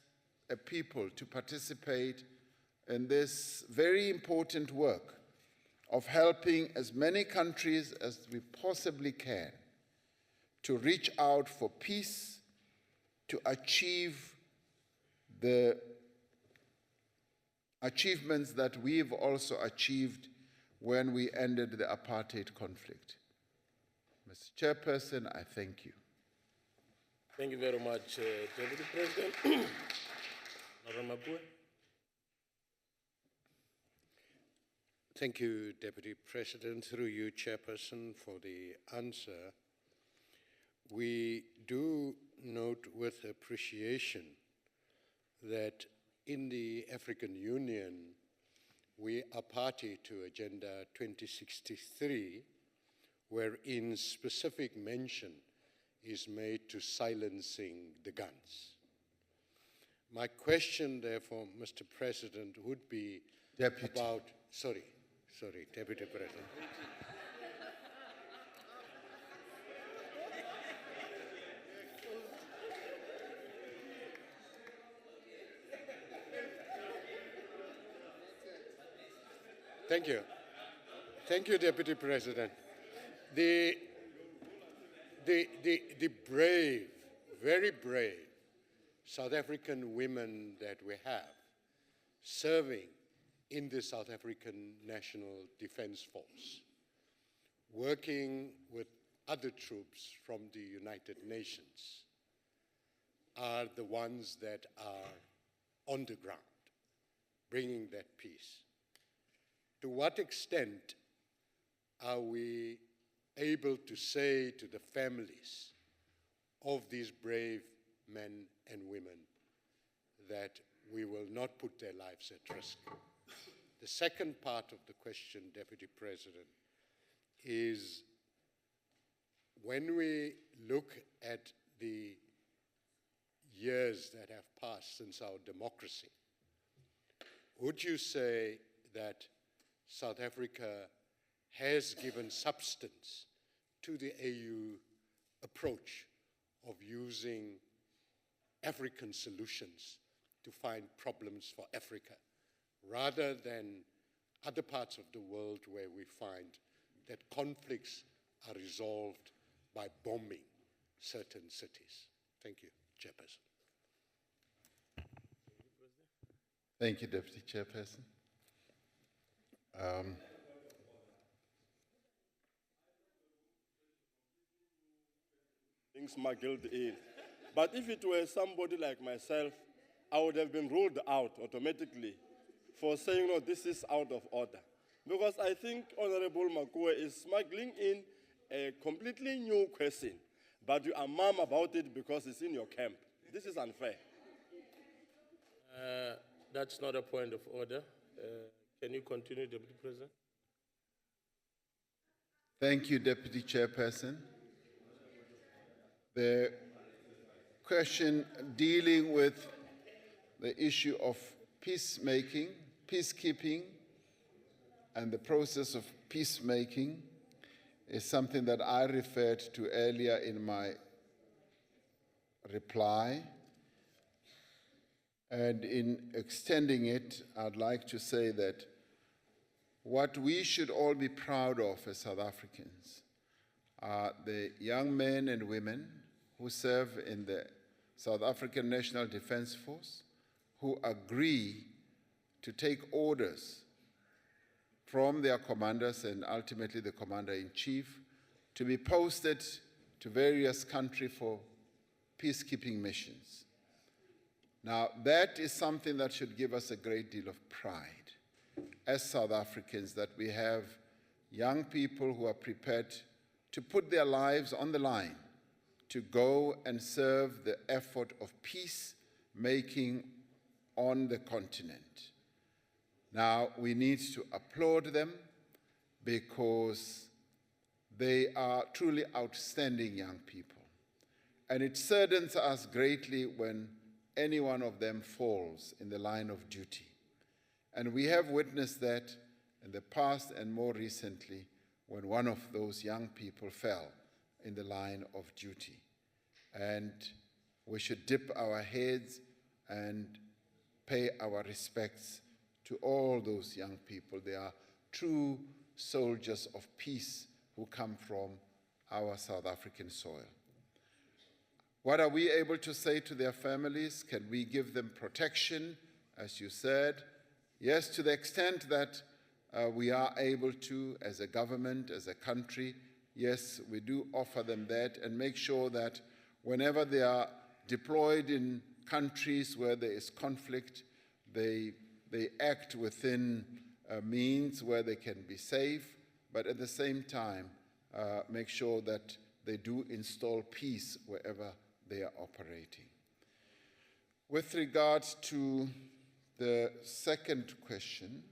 a people to participate in this very important work of helping as many countries as we possibly can to reach out for peace, to achieve the achievements that we've also achieved when we ended the apartheid conflict. Mr. Chairperson, I thank you. Thank you very much, Deputy President. Thank you, Deputy President, through you, Chairperson, for the answer. We do note with appreciation that in the African Union, we are party to Agenda 2063, wherein specific mention is made to silencing the guns. My question, therefore, Mr. President, would be Deputy. about, sorry. Sorry, Deputy President. Thank you. Thank you, Deputy President. The brave, very brave South African women that we have serving in the South African National Defense Force, working with other troops from the United Nations, are the ones that are on the ground, bringing that peace. To what extent are we able to say to the families of these brave men and women that we will not put their lives at risk? The second part of the question, Deputy President, is when we look at the years that have passed since our democracy, would you say that South Africa has given substance to the AU approach of using African solutions to find problems for Africa, rather than other parts of the world where we find that conflicts are resolved by bombing certain cities? Thank you, Chairperson. Thank you, Deputy Chairperson. Being smuggled in. But if it were somebody like myself, I would have been ruled out automatically for saying, no, this is out of order. Because I think Honorable Makwe is smuggling in a completely new question, but you are mum about it because it's in your camp. This is unfair. That's not a point of order. Can you continue, Deputy President? Thank you, Deputy Chairperson. The question dealing with the issue of peacemaking, peacekeeping, and the process of peacemaking is something that I referred to earlier in my reply. And in extending it, I'd like to say that what we should all be proud of as South Africans are the young men and women who serve in the South African National Defense Force, who agree to take orders from their commanders and ultimately the commander-in-chief to be posted to various countries for peacekeeping missions. Now, that is something that should give us a great deal of pride as South Africans, that we have young people who are prepared to put their lives on the line to go and serve the effort of peace-making on the continent. Now, we need to applaud them because they are truly outstanding young people. And it saddens us greatly when any one of them falls in the line of duty. And we have witnessed that in the past and more recently when one of those young people fell in the line of duty. And we should dip our heads and pay our respects to all those young people. They are true soldiers of peace who come from our South African soil. What are we able to say to their families? Can we give them protection, as you said? Yes, to the extent that we are able to, as a government, as a country, yes, we do offer them that and make sure that whenever they are deployed in countries where there is conflict, they act within means where they can be safe, but at the same time, make sure that they do install peace wherever they are operating. With regards to the second question,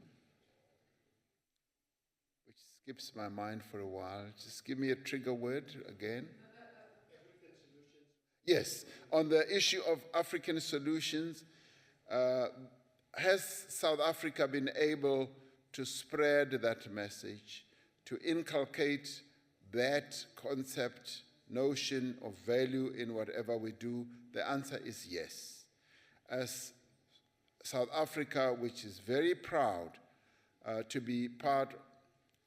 which skips my mind for a while, just give me a trigger word again. Yes, on the issue of African solutions, has South Africa been able to spread that message, to inculcate that concept, notion of value in whatever we do? The answer is yes. As South Africa, which is very proud to be part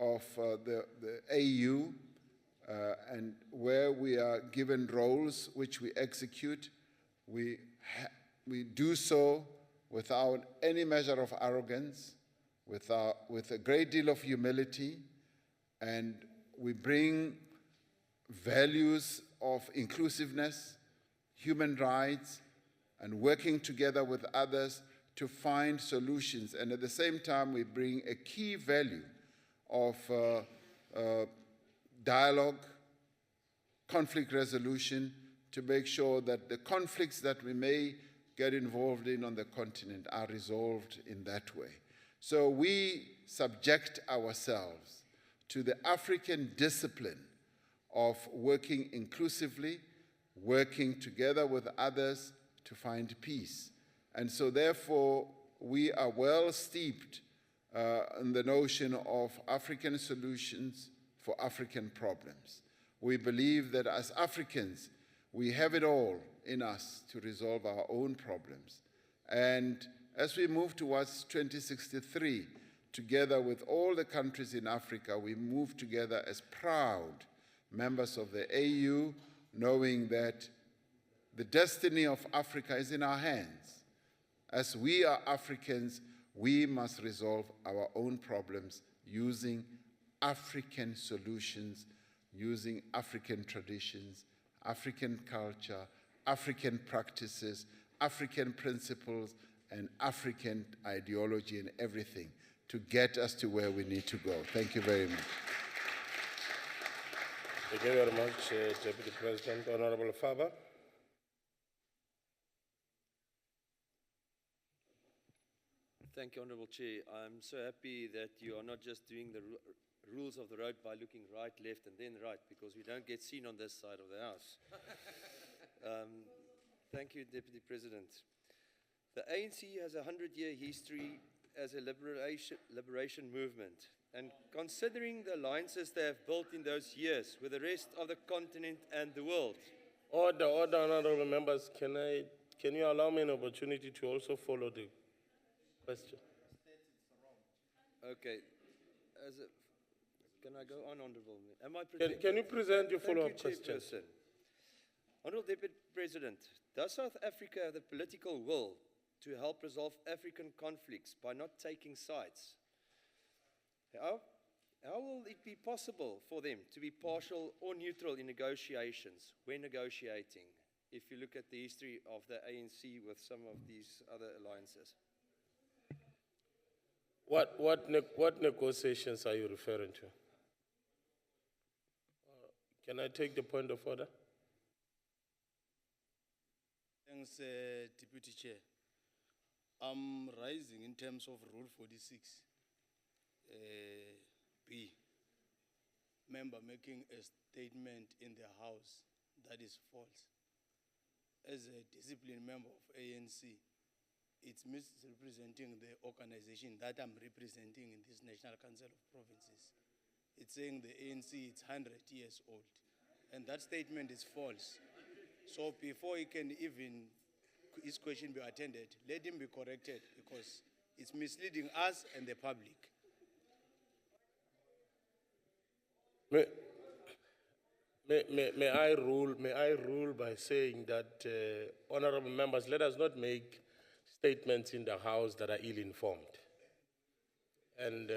of the AU, and where we are given roles which we execute, we do so without any measure of arrogance, with a great deal of humility, and we bring values of inclusiveness, human rights, and working together with others to find solutions. And at the same time, we bring a key value of dialogue, conflict resolution, to make sure that the conflicts that we may get involved in on the continent are resolved in that way. So we subject ourselves to the African discipline of working inclusively, working together with others to find peace. And so therefore, we are well steeped in the notion of African solutions for African problems. We believe that as Africans, we have it all in us to resolve our own problems. And as we move towards 2063, together with all the countries in Africa, we move together as proud members of the AU, knowing that the destiny of Africa is in our hands. As we are Africans, we must resolve our own problems using African solutions, using African traditions, African culture, African practices, African principles, and African ideology and everything to get us to where we need to go. Thank you very much. Thank you very much, Deputy President. Honorable Faber. Thank you, Honorable Chair. I'm so happy that you are not just doing the rules of the road by looking right, left, and then right, because we don't get seen on this side of the house. Thank you, Deputy President. The ANC has a 100-year history as a liberation movement, and considering the alliances they have built in those years with the rest of the continent and the world. Order, honorable members. Can you allow me an opportunity to also follow the question? Okay. Can I go on, Honorable? Am I Can you present your follow-up Thank you, question? Chairperson. Honorable Deputy President, does South Africa have the political will to help resolve African conflicts by not taking sides? How will it be possible for them to be partial or neutral in negotiations when negotiating, if you look at the history of the ANC with some of these other alliances? What negotiations are you referring to? Can I take the point of order? Thanks, Deputy Chair. I'm rising in terms of Rule 46, B. Member making a statement in the House that is false. As a disciplined member of ANC, it's misrepresenting the organization that I'm representing in this National Council of Provinces. It's saying the ANC is 100 years old, and that statement is false. So before he can even, his question be attended, let him be corrected, because it's misleading us and the public. May I rule by saying that, honorable members, let us not make statements in the House that are ill-informed and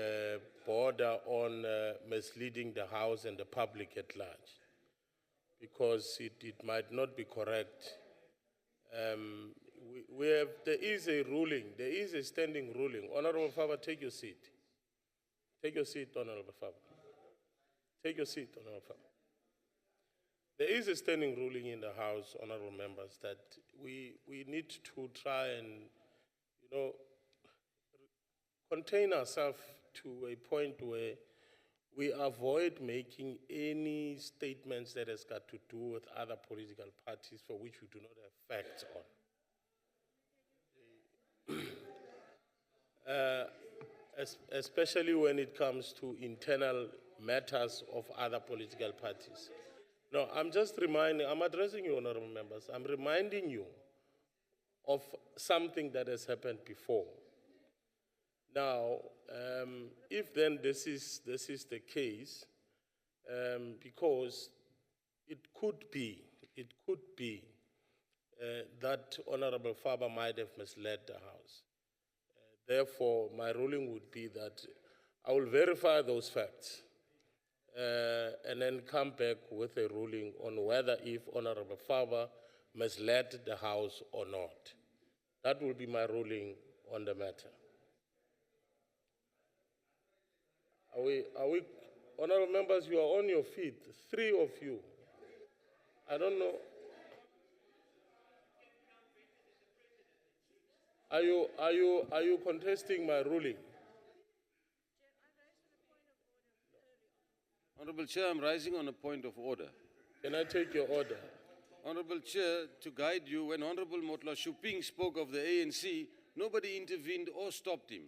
border on misleading the House and the public at large, because it might not be correct. There is a ruling, there is a standing ruling. Honorable Faber, take your seat. Take your seat, Honorable Faber. Take your seat, Honorable Faber. There is a standing ruling in the House, honorable members, that we need to try and, contain ourselves to a point where we avoid making any statements that has got to do with other political parties for which we do not have facts on. especially when it comes to internal matters of other political parties. No, I'm just reminding, I'm addressing you, honorable members. I'm reminding you of something that has happened before. Now, if then this is the case, because it could be that Honorable Faber might have misled the House. Therefore, my ruling would be that I will verify those facts and then come back with a ruling on whether if Honorable Faber misled the House or not. That will be my ruling on the matter. Are we, honorable members, you are on your feet, 3 of you. I don't know. Are you contesting my ruling? Honorable Chair, I'm rising on a point of order. Can I take your order? Honorable Chair, to guide you, when Honorable Motla Shuping spoke of the ANC, nobody intervened or stopped him.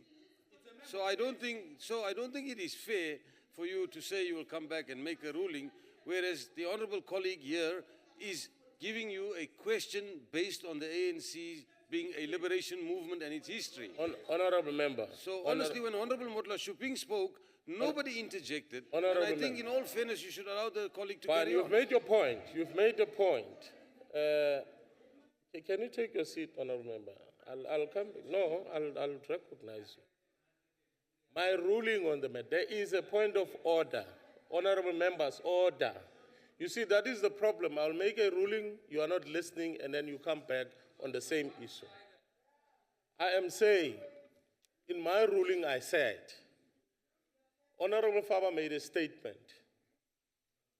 So I don't think it is fair for you to say you will come back and make a ruling, whereas the honorable colleague here is giving you a question based on the ANC being a liberation movement and its history. Honorable member. So honestly, when Honorable Motla Shuping spoke, nobody interjected. And I think in all fairness, you should allow the colleague to carry on. You've made your point. You've made the point. Can you take your seat, honorable member? I'll come. No, I'll recognize you. My ruling on the matter, there is a point of order. Honorable members, order. You see, that is the problem. I'll make a ruling, you are not listening, and then you come back on the same issue. I am saying, in my ruling I said, Honorable Faber made a statement,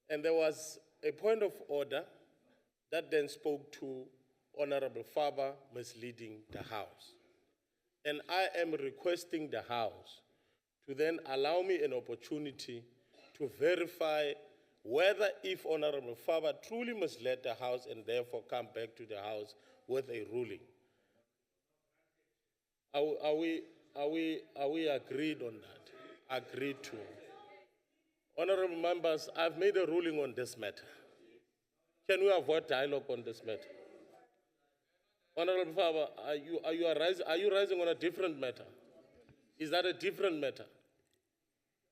and there was a point of order that then spoke to Honorable Faber misleading the House. And I am requesting the House to then allow me an opportunity to verify whether if Honorable Faber truly misled the House and therefore come back to the House with a ruling. Are we agreed on that? Agreed to. Honorable members, I've made a ruling on this matter. Can we avoid dialogue on this matter? Honorable Faber, are you rising on a different matter? Is that a different matter?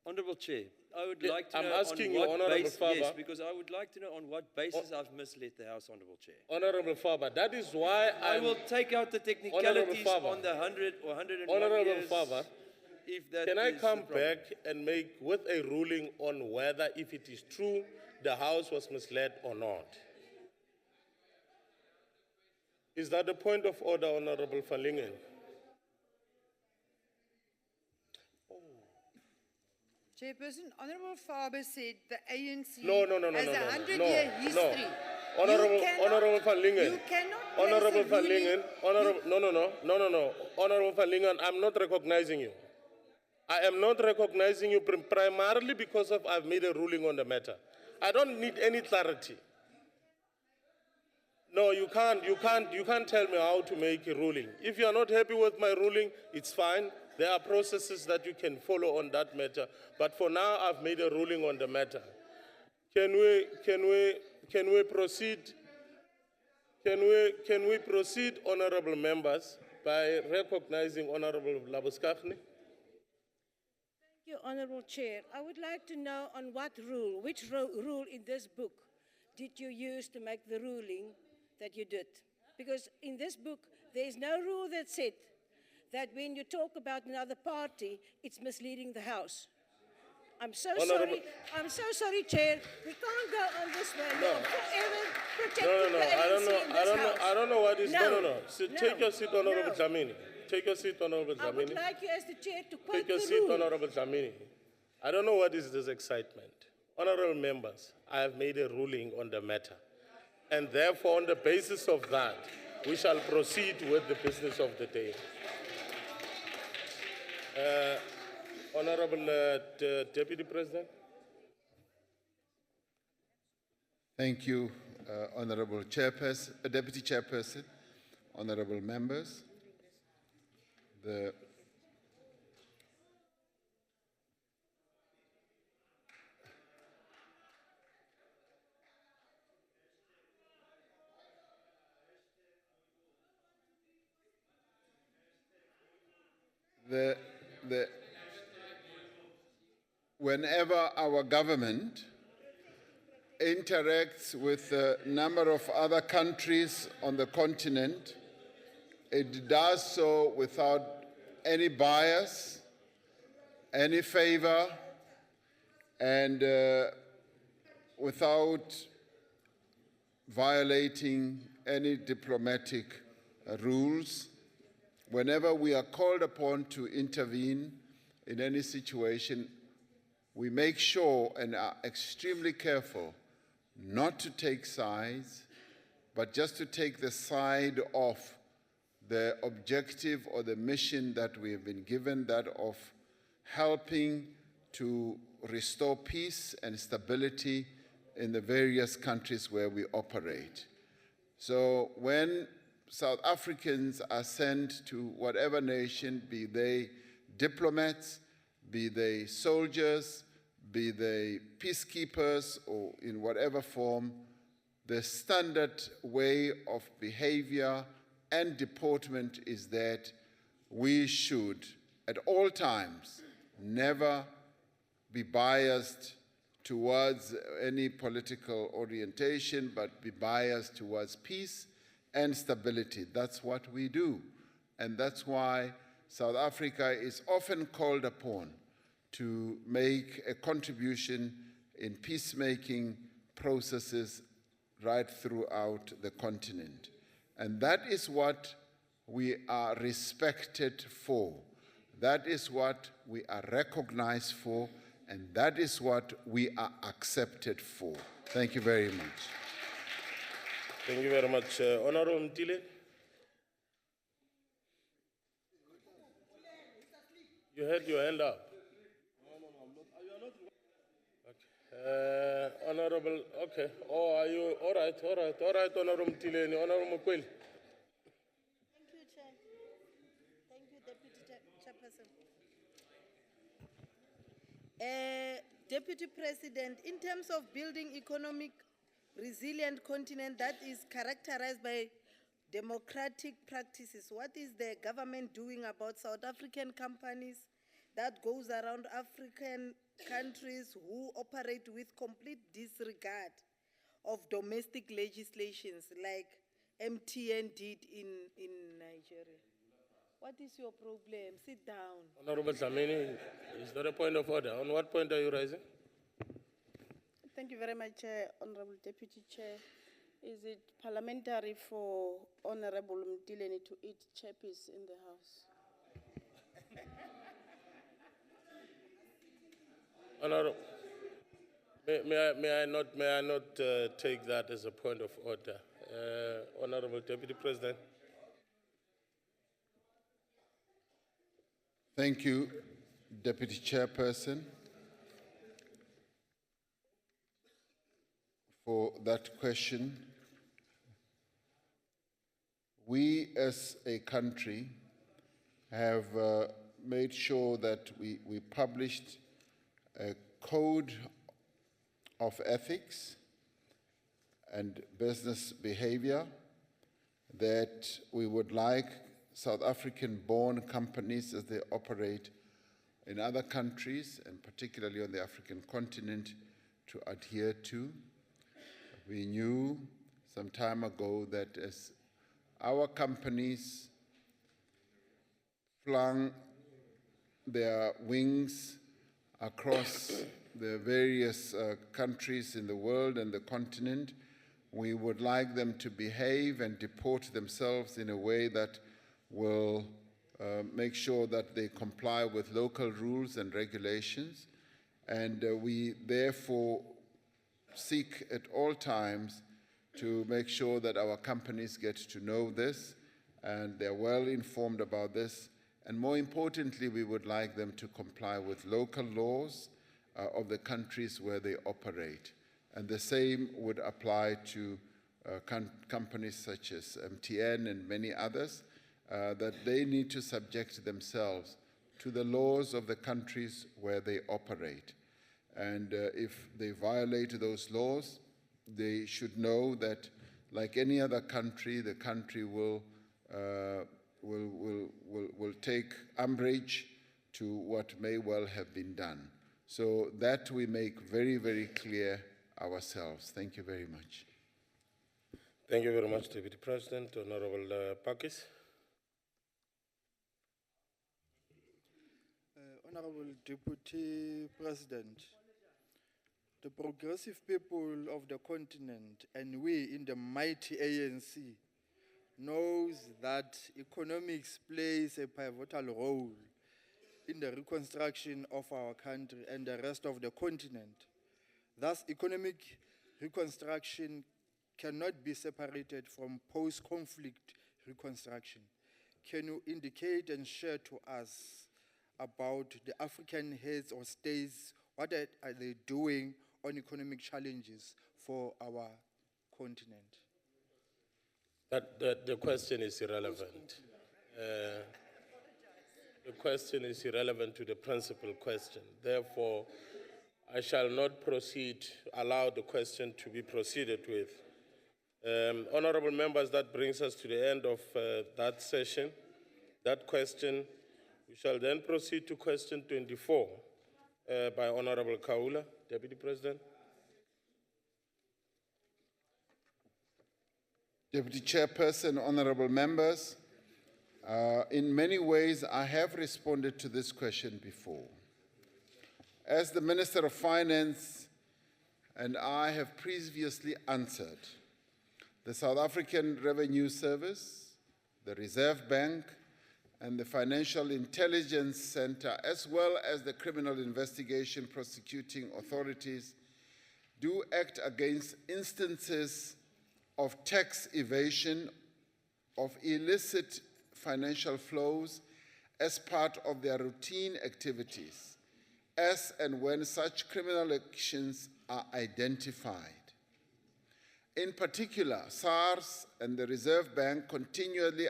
Honorable Chair, I would like to I'm know asking on you, what Honorable basis, Faber. yes, because I would like to know on what basis I've misled the House, Honorable Chair. Honorable Faber, that is why I will take out the technicalities on the 100 or 101 Honorable years. Faber, If that can I is come the problem. back and make with a ruling on whether if it is true the House was misled or not? Is that the point of order, Honorable van Lingen? Chairperson, Honorable Faber said the ANC has a 100-year history. Honorable van Lingen. You cannot Honorable place a van ruling- Lingen. Honorable van Lingen, I'm not recognizing you. I am not recognizing you primarily because I've made a ruling on the matter. I don't need any clarity. No, you can't tell me how to make a ruling. If you are not happy with my ruling, it's fine. There are processes that you can follow on that matter. But for now, I've made a ruling on the matter. Can we proceed? Can we proceed, honorable members, by recognizing Honorable Labuskaghni? Thank you, Honorable Chair. I would like to know on what rule, which rule in this book did you use to make the ruling that you did? Because in this book, there is no rule that said that when you talk about another party, it's misleading the House. I'm so sorry, Chair. We can't go on this way. No. Forever protecting No. the ANC in this House. I don't know what is. No. So No. take your seat, Honorable Dlamini. Take your seat, Honorable I would Dlamini. like you as the Chair to quote Take your the seat, rule. Honorable Dlamini. I don't know what is this excitement. Honorable members, I have made a ruling on the matter. And therefore, on the basis of that, we shall proceed with the business of the day. Honorable Deputy President. Thank you, Honorable Chairperson, Deputy Chairperson, honorable members. The whenever our government interacts with a number of other countries on the continent, it does so without any bias, any favor, and without violating any diplomatic rules. Whenever we are called upon to intervene in any situation, we make sure and are extremely careful not to take sides, but just to take the side of the objective or the mission that we have been given, that of helping to restore peace and stability in the various countries where we operate. So when South Africans are sent to whatever nation, be they diplomats, be they soldiers, be they peacekeepers, or in whatever form, the standard way of behavior and deportment is that we should, at all times, never be biased towards any political orientation, but be biased towards peace and stability. That's what we do. And that's why South Africa is often called upon to make a contribution in peacemaking processes right throughout the continent. And that is what we are respected for. That is what we are recognized for, and that is what we are accepted for. Thank you very much. Thank you very much. Honorable Mtile. You had your hand up. Honorable, okay. Oh, are you, all right, Honorable Mtile, Honorable Mukweli. Thank you, Chair. Thank you, Deputy Chairperson. Deputy President, in terms of building economic resilient continent that is characterized by democratic practices, what is the government doing about South African companies that goes around African countries who operate with complete disregard of domestic legislations like MTN did in Nigeria? What is your problem? Sit down. Honorable Dlamini, it's not a point of order. On what point are you rising? Thank you very much, Honorable Deputy Chair. Is it parliamentary for Honorable Mtileni to eat chappies in the House? Honorable, may I not take that as a point of order? Honorable Deputy President. Thank you, Deputy Chairperson, for that question. We as a country have made sure that we published a code of ethics and business behavior that we would like South African-born companies, as they operate in other countries, and particularly on the African continent, to adhere to. We knew some time ago that as our companies flung their wings across the various countries in the world and the continent, we would like them to behave and deport themselves in a way that will make sure that they comply with local rules and regulations. And we therefore seek at all times to make sure that our companies get to know this and they're well informed about this. And more importantly, we would like them to comply with local laws of the countries where they operate. And the same would apply to companies such as MTN and many others, that they need to subject themselves to the laws of the countries where they operate. And if they violate those laws, they should know that, like any other country, the country will will take umbrage to what may well have been done. So that we make very, very clear ourselves. Thank you very much. Thank you very much, Deputy President. Honorable Pakis. Honorable Deputy President, the progressive people of the continent and we in the mighty ANC knows that economics plays a pivotal role in the reconstruction of our country and the rest of the continent. Thus, economic reconstruction cannot be separated from post-conflict reconstruction. Can you indicate and share to us about the African heads or states, what are they doing on economic challenges for our continent? The question is irrelevant. The question is irrelevant to the principal question. Therefore, I shall not allow the question to be proceeded with. Honorable members, that brings us to the end of that session. That question, we shall then proceed to question 24 by Honorable Kaula, Deputy President. Deputy Chairperson, honorable members, in many ways I have responded to this question before. As the Minister of Finance and I have previously answered, the South African Revenue Service, the Reserve Bank, and the Financial Intelligence Center, as well as the criminal investigation prosecuting authorities, do act against instances of tax evasion, of illicit financial flows as part of their routine activities, as and when such criminal actions are identified. In particular, SARS and the Reserve Bank continually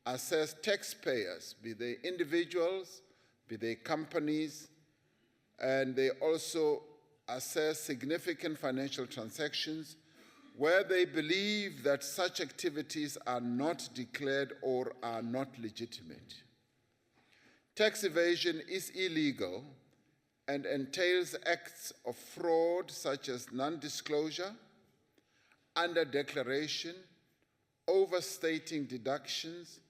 assess taxpayers, be they individuals, be they companies, and they also assess significant financial transactions where they believe that such activities are not declared or are not legitimate. Tax evasion is illegal and entails acts of fraud such as non-disclosure, under-declaration, overstating deductions,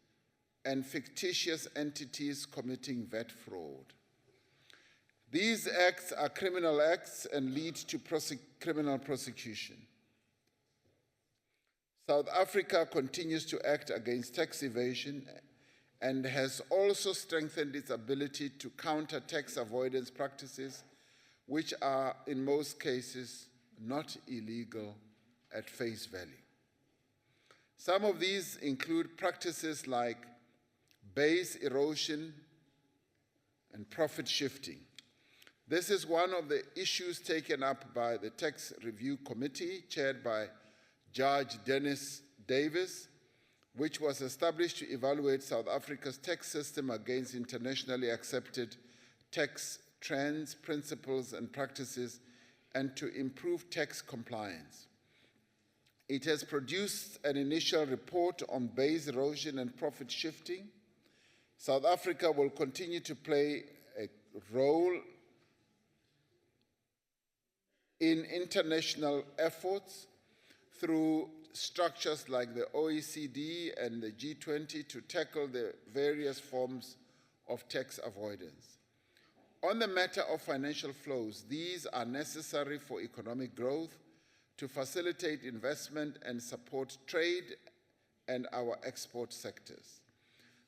and fictitious entities committing VAT fraud. These acts are criminal acts and lead to criminal prosecution. South Africa continues to act against tax evasion and has also strengthened its ability to counter tax avoidance practices, which are, in most cases, not illegal at face value. Some of these include practices like base erosion and profit shifting. This is one of the issues taken up by the Tax Review Committee, chaired by Judge Dennis Davis, which was established to evaluate South Africa's tax system against internationally accepted tax trends, principles, and practices, and to improve tax compliance. It has produced an initial report on base erosion and profit shifting. South Africa will continue to play a role in international efforts through structures like the OECD and the G20 to tackle the various forms of tax avoidance. On the matter of financial flows, these are necessary for economic growth, to facilitate investment and support trade and our export sectors.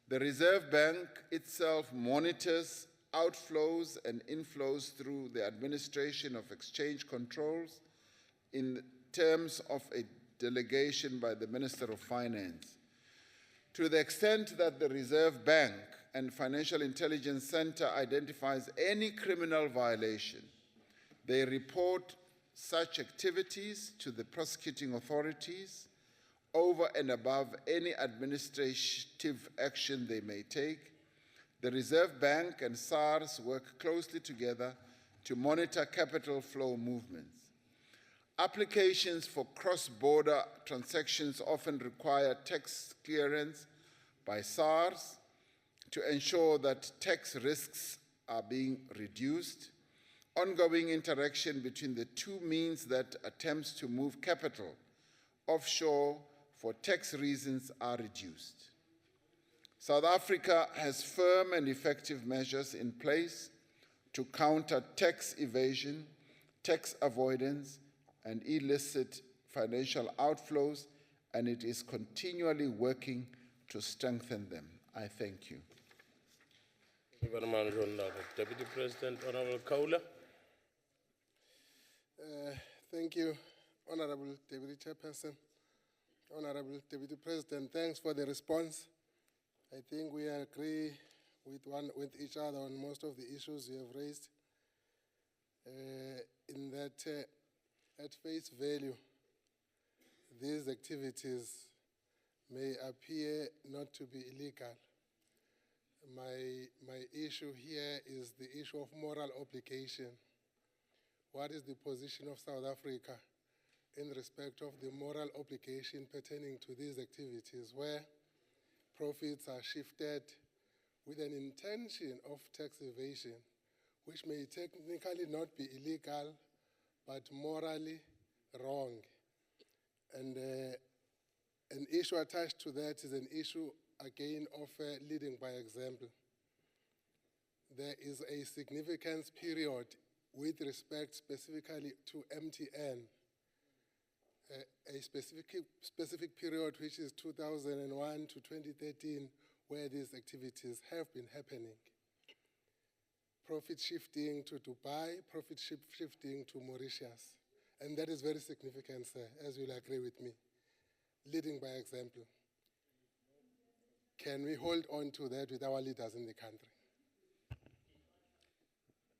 The Reserve Bank itself monitors outflows and inflows through the administration of exchange controls in terms of a delegation by the Minister of Finance. To the extent that the Reserve Bank and Financial Intelligence Center identifies any criminal violation, they report such activities to the prosecuting authorities over and above any administrative action they may take. The Reserve Bank and SARS work closely together to monitor capital flow movements. Applications for cross-border transactions often require tax clearance by SARS to ensure that tax risks are being reduced. Ongoing interaction between the two means that attempts to move capital offshore for tax reasons are reduced. South Africa has firm and effective measures in place to counter tax evasion, tax avoidance, and illicit financial outflows, and it is continually working to strengthen them. I thank you. Thank you very much, Honorable Deputy President. Honorable Kaula. Thank you, Honorable Deputy Chairperson. Honorable Deputy President, thanks for the response. I think we agree with each other on most of the issues you have raised. In that, at face value, these activities may appear not to be illegal. My issue here is the issue of moral obligation. What is the position of South Africa in respect of the moral obligation pertaining to these activities where profits are shifted with an intention of tax evasion, which may technically not be illegal, but morally wrong? And an issue attached to that is an issue, again, of leading by example. There is a significance period with respect specifically to MTN, a specific period which is 2001 to 2013, where these activities have been happening. Profit shifting to Dubai, profit shifting to Mauritius. And that is very significant, sir, as you'll agree with me. Leading by example. Can we hold on to that with our leaders in the country?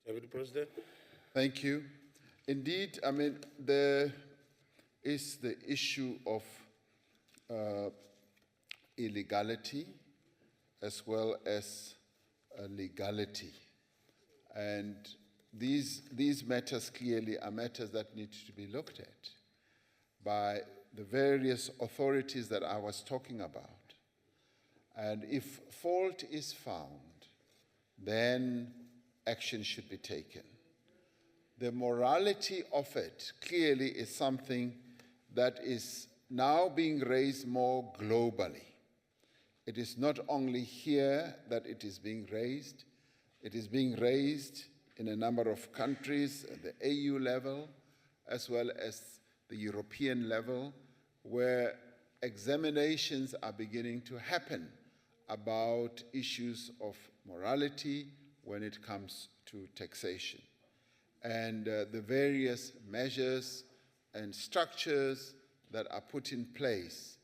Deputy President. Thank you. Indeed, I mean, there is the issue of illegality as well as legality. And these matters clearly are matters that need to be looked at by the various authorities that I was talking about. And if fault is found, then action should be taken. The morality of it clearly is something that is now being raised more globally. It is not only here that it is being raised in a number of countries at the AU level, as well as the European level, where examinations are beginning to happen about issues of morality when it comes to taxation. And the various measures and structures that are put in place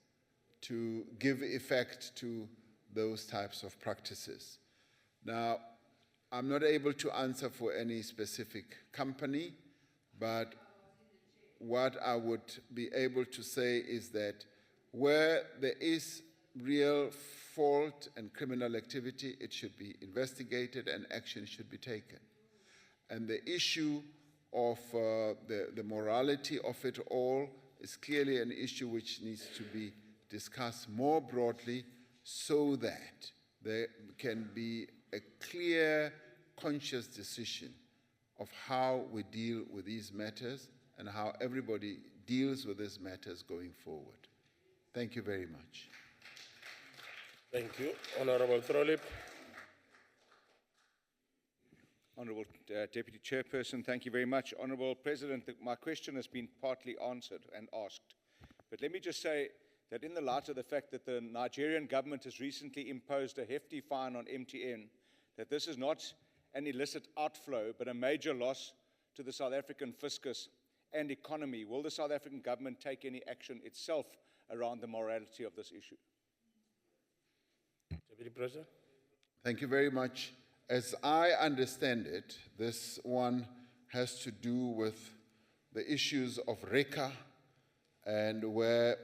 to give effect to those types of practices. Now, I'm not able to answer for any specific company, but what I would be able to say is that where there is real fault and criminal activity, it should be investigated and action should be taken. And the issue of the morality of it all is clearly an issue which needs to be discussed more broadly so that there can be a clear, conscious decision of how we deal with these matters and how everybody deals with these matters going forward. Thank you very much. Thank you. Honorable Throlip. Honourable Deputy Chairperson, thank you very much. Honourable President, my question has been partly answered and asked. But let me just say that in the light of the fact that the Nigerian government has recently imposed a hefty fine on MTN, that this is not an illicit outflow, but a major loss to the South African fiscus and economy. Will the South African government take any action itself around the morality of this issue? Deputy President. Thank you very much. As I understand it, this one has to do with the issues of RECA, and where,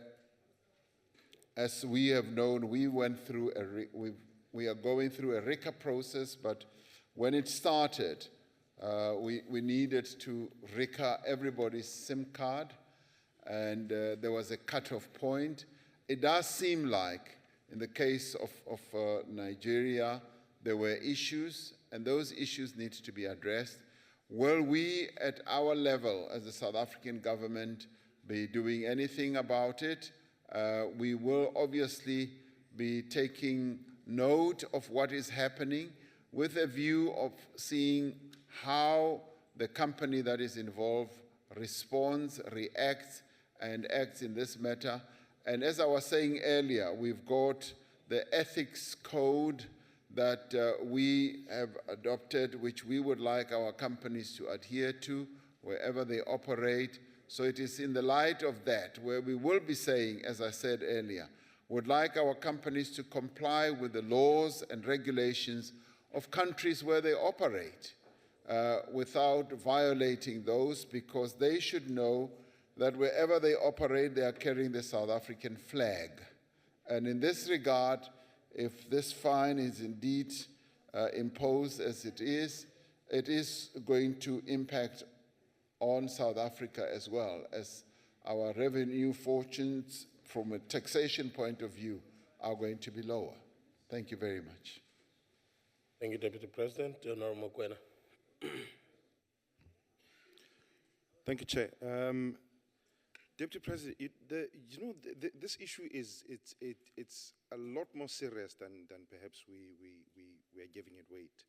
as we have known, we went through we are going through a RECA process, but when it started, we needed to RECA everybody's SIM card, and there was a cutoff point. It does seem like In the case of Nigeria, there were issues, and those issues need to be addressed. Will we, at our level, as the South African government, be doing anything about it? We will obviously be taking note of what is happening with a view of seeing how the company that is involved responds, reacts, and acts in this matter. And as I was saying earlier, we've got the ethics code that we have adopted, which we would like our companies to adhere to wherever they operate. So it is in the light of that where we will be saying, as I said earlier, would like our companies to comply with the laws and regulations of countries where they operate without violating those, because they should know that wherever they operate, they are carrying the South African flag. And in this regard, if this fine is indeed imposed as it is going to impact on South Africa as well, as our revenue fortunes from a taxation point of view are going to be lower. Thank you very much. Thank you, Deputy President. Honorable Mokoena. Thank you, Chair. Deputy President, this issue is it's a lot more serious than perhaps we are giving it weight.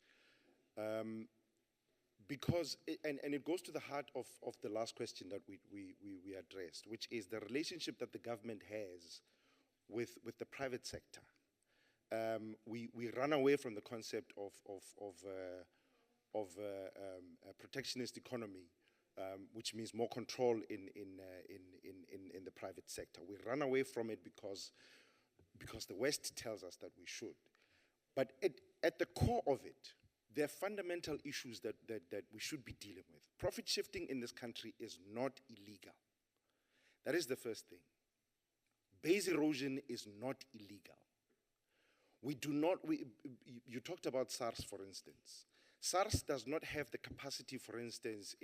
Because it goes to the heart of the last question that we addressed, which is the relationship that the government has with the private sector. We run away from the concept of a protectionist economy, which means more control in the private sector. We run away from it because the West tells us that we should. But at the core of it, there are fundamental issues that we should be dealing with. Profit shifting in this country is not illegal. That is the first thing. Base erosion is not illegal. You talked about SARS, for instance. SARS does not have the capacity, for instance,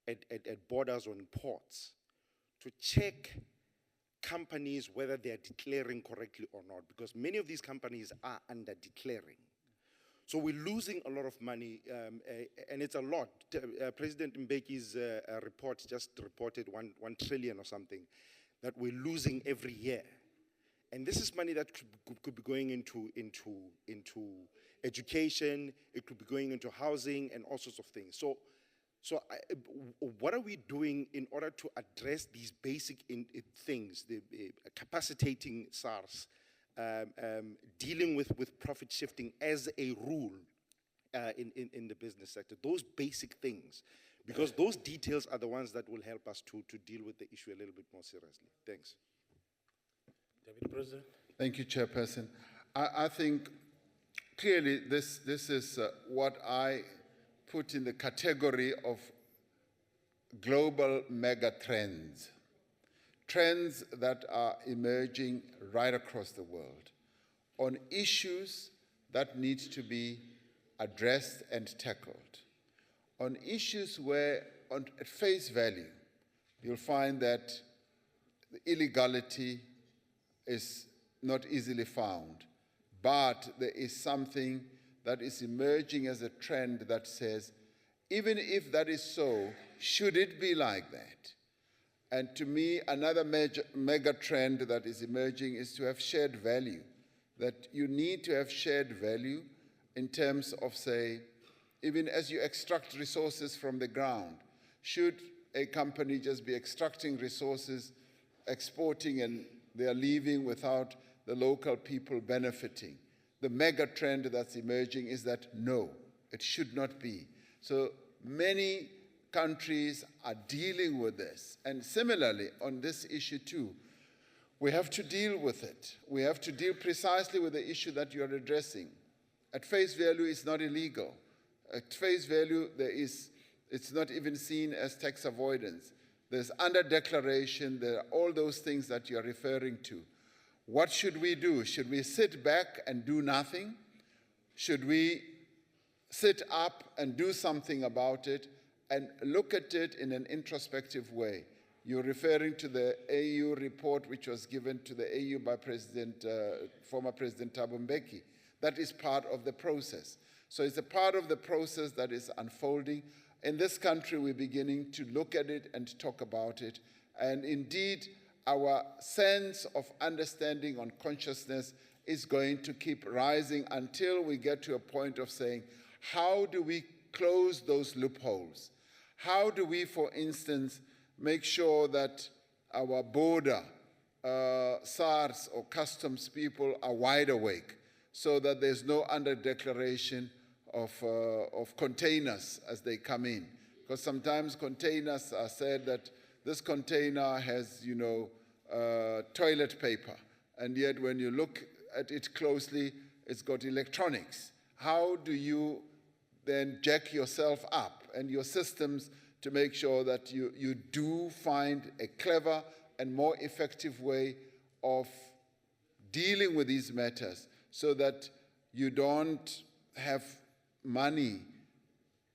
at borders or in ports to check companies whether they are declaring correctly or not, because many of these companies are under-declaring. So we're losing a lot of money, and it's a lot. President Mbeki's report just reported 1 trillion or something that we're losing every year. And this is money that could be going into education, it could be going into housing and all sorts of things. So what are we doing in order to address these basic things, the capacitating SARS, dealing with profit shifting as a rule in the business sector, those basic things, because those details are the ones that will help us to deal with the issue a little bit more seriously. Thanks. Deputy President. Thank you, Chairperson. I think clearly this is what I put in the category of global mega trends. Trends that are emerging right across the world on issues that need to be addressed and tackled. On issues where, at face value, you'll find that the illegality is not easily found, but there is something that is emerging as a trend that says, even if that is so, should it be like that? And to me, another mega trend that is emerging is to have shared value, that you need to have shared value in terms of, say, even as you extract resources from the ground. Should a company just be extracting resources, exporting, and they are leaving without the local people benefiting? The mega trend that's emerging is that no, it should not be. So many countries are dealing with this. And similarly, on this issue too, we have to deal with it. We have to deal precisely with the issue that you're addressing. At face value, it's not illegal. At face value, it's not even seen as tax avoidance. There's under-declaration, there are all those things that you're referring to. What should we do? Should we sit back and do nothing? Should we sit up and do something about it and look at it in an introspective way? You're referring to the AU report which was given to the AU by former President Thabo Mbeki. That is part of the process. So it's a part of the process that is unfolding. In this country, we're beginning to look at it and talk about it. And indeed, our sense of understanding on consciousness is going to keep rising until we get to a point of saying, how do we close those loopholes? How do we, for instance, make sure that our border, SARS or customs people are wide awake so that there's no under-declaration of containers as they come in? Because sometimes containers are said that this container has, toilet paper, and yet when you look at it closely, it's got electronics. How do you then jack yourself up and your systems to make sure that you do find a clever and more effective way of dealing with these matters so that you don't have money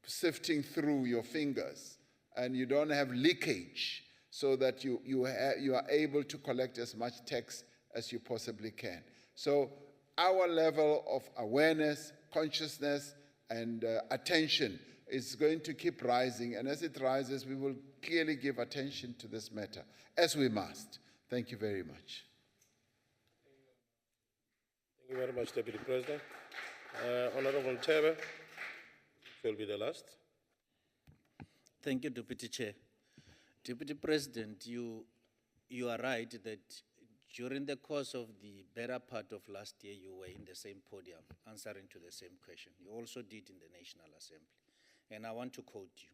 sifting through your fingers and you don't have leakage, so that you are able to collect as much tax as you possibly can. So our level of awareness, consciousness, and attention is going to keep rising, and as it rises, we will clearly give attention to this matter, as we must. Thank you very much. Thank you very much, Deputy President. Honorable Ntebe will be the last. Thank you, Deputy Chair. Deputy President, you are right that during the course of the better part of last year, you were in the same podium answering to the same question. You also did in the National Assembly. And I want to quote you,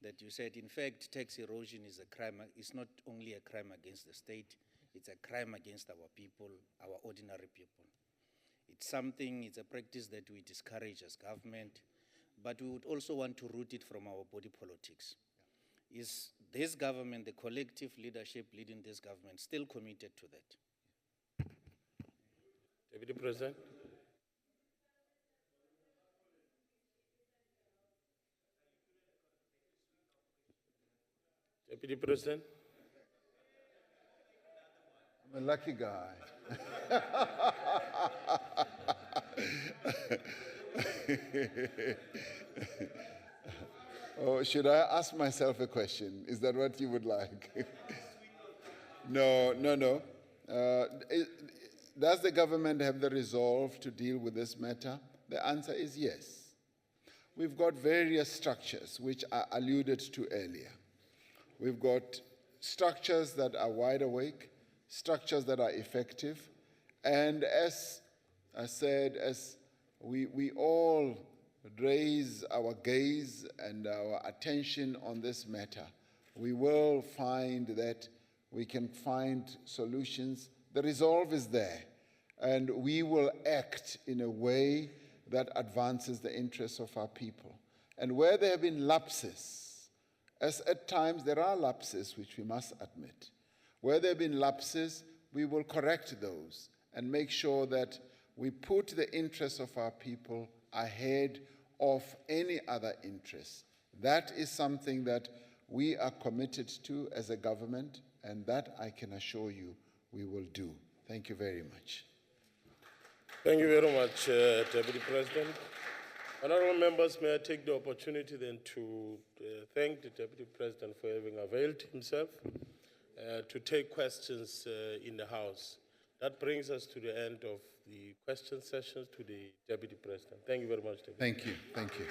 that you said, in fact, tax erosion is a crime. It's not only a crime against the state, it's a crime against our people, our ordinary people. It's a practice that we discourage as government, but we would also want to root it from our body politics. Is this government, the collective leadership leading this government, still committed to that? Deputy President. Deputy President. I'm a lucky guy. Oh, should I ask myself a question? Is that what you would like? No. Does the government have the resolve to deal with this matter? The answer is yes. We've got various structures, which I alluded to earlier. We've got structures that are wide awake, structures that are effective, and as I said, as we all raise our gaze and our attention on this matter, we will find that we can find solutions. The resolve is there, and we will act in a way that advances the interests of our people. And where there have been lapses, as at times there are lapses which we must admit, where there have been lapses, we will correct those and make sure that we put the interests of our people ahead of any other interests. That is something that we are committed to as a government, and that I can assure you we will do. Thank you very much. Thank you very much, Deputy President. Honorable members, may I take the opportunity then to thank the Deputy President for having availed himself to take questions in the House. That brings us to the end of the question sessions to the Deputy President. Thank you very much, Deputy. Thank you. Thank you.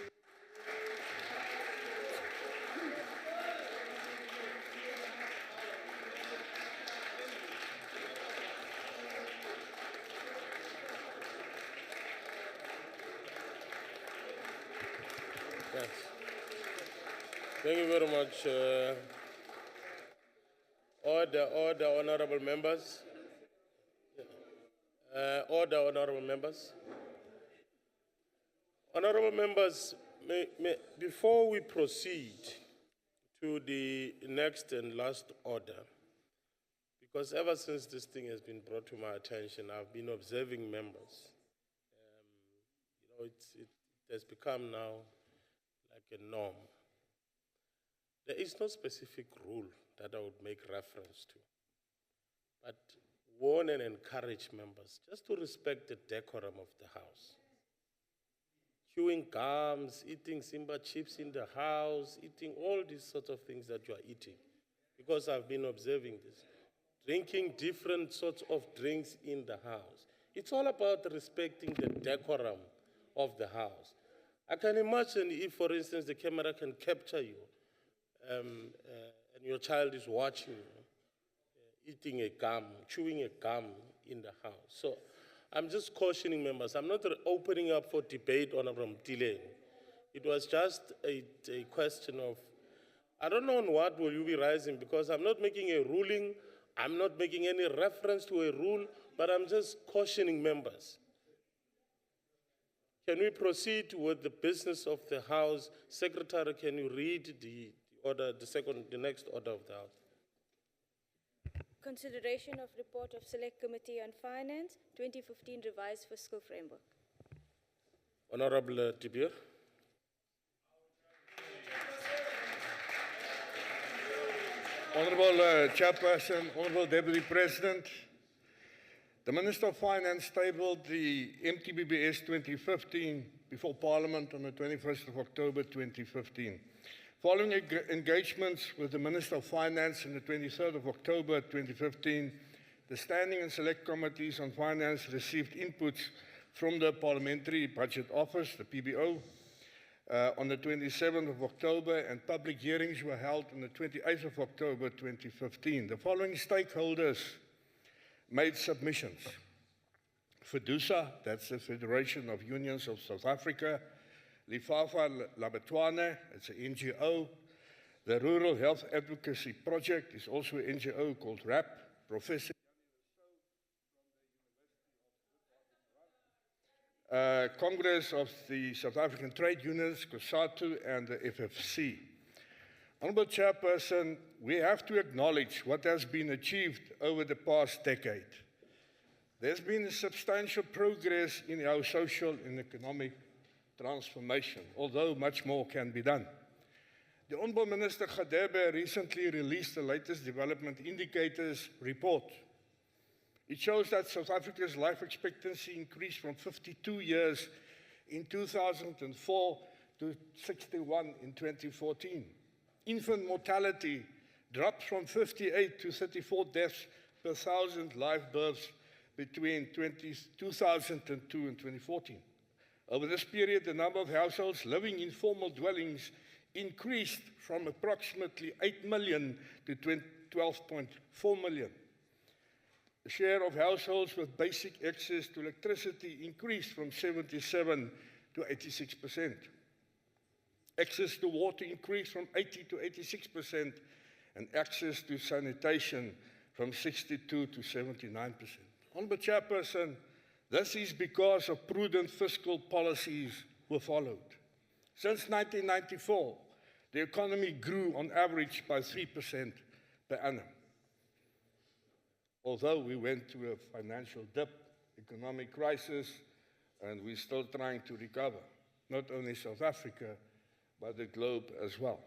Yes. Thank you very much. Order, honorable members. Order, honorable members. Honorable members, before we proceed to the next and last order, because ever since this thing has been brought to my attention, I've been observing members. It has become now like a norm. There is no specific rule that I would make reference to. But warn and encourage members just to respect the decorum of the House. Chewing gums, eating Simba chips in the house, eating all these sorts of things that you are eating. Because I've been observing this. Drinking different sorts of drinks in the house. It's all about respecting the decorum of the house. I can imagine if, for instance, the camera can capture you and your child is watching you, eating a gum, chewing a gum in the house. So I'm just cautioning members. I'm not opening up for debate on delaying. It was just a question of, I don't know on what will you be rising, because I'm not making a ruling, I'm not making any reference to a rule, but I'm just cautioning members. Can we proceed with the business of the House? Secretary, can you read the order, the next order of the House? Consideration of report of Select Committee on Finance, 2015 revised fiscal framework. Honorable De Beer. Honorable Chairperson, Honorable Deputy President, the Minister of Finance tabled the MTBBS 2015 before Parliament on the 21st of October 2015. Following engagements with the Minister of Finance on the 23rd of October 2015, the Standing and Select Committees on Finance received inputs from the Parliamentary Budget Office, the PBO, on the 27th of October, and public hearings were held on the 28th of October 2015. The following stakeholders made submissions. FEDUSA, that's the Federation of Unions of South Africa, Lifafa Labatwane, it's an NGO. The Rural Health Advocacy Project is also an NGO called RAP. Professor Congress of the South African Trade Unions, COSATU, and the FFC. Honorable Chairperson, we have to acknowledge what has been achieved over the past decade. There's been substantial progress in our social and economic transformation, although much more can be done. The Honorable Minister Gadebe recently released the latest development indicators report. It shows that South Africa's life expectancy increased from 52 years in 2004 to 61 in 2014. Infant mortality dropped from 58 to 34 deaths per 1,000 live births between 2002 and 2014. Over this period, the number of households living in formal dwellings increased from approximately 8 million to 12.4 million. The share of households with basic access to electricity increased from 77 to 86%. Access to water increased from 80 to 86%, and access to sanitation from 62 to 79%. Honorable Chairperson, this is because of prudent fiscal policies were followed. Since 1994, the economy grew on average by 3% per annum. Although we went through a financial dip, economic crisis, and we're still trying to recover, not only South Africa, but the globe as well.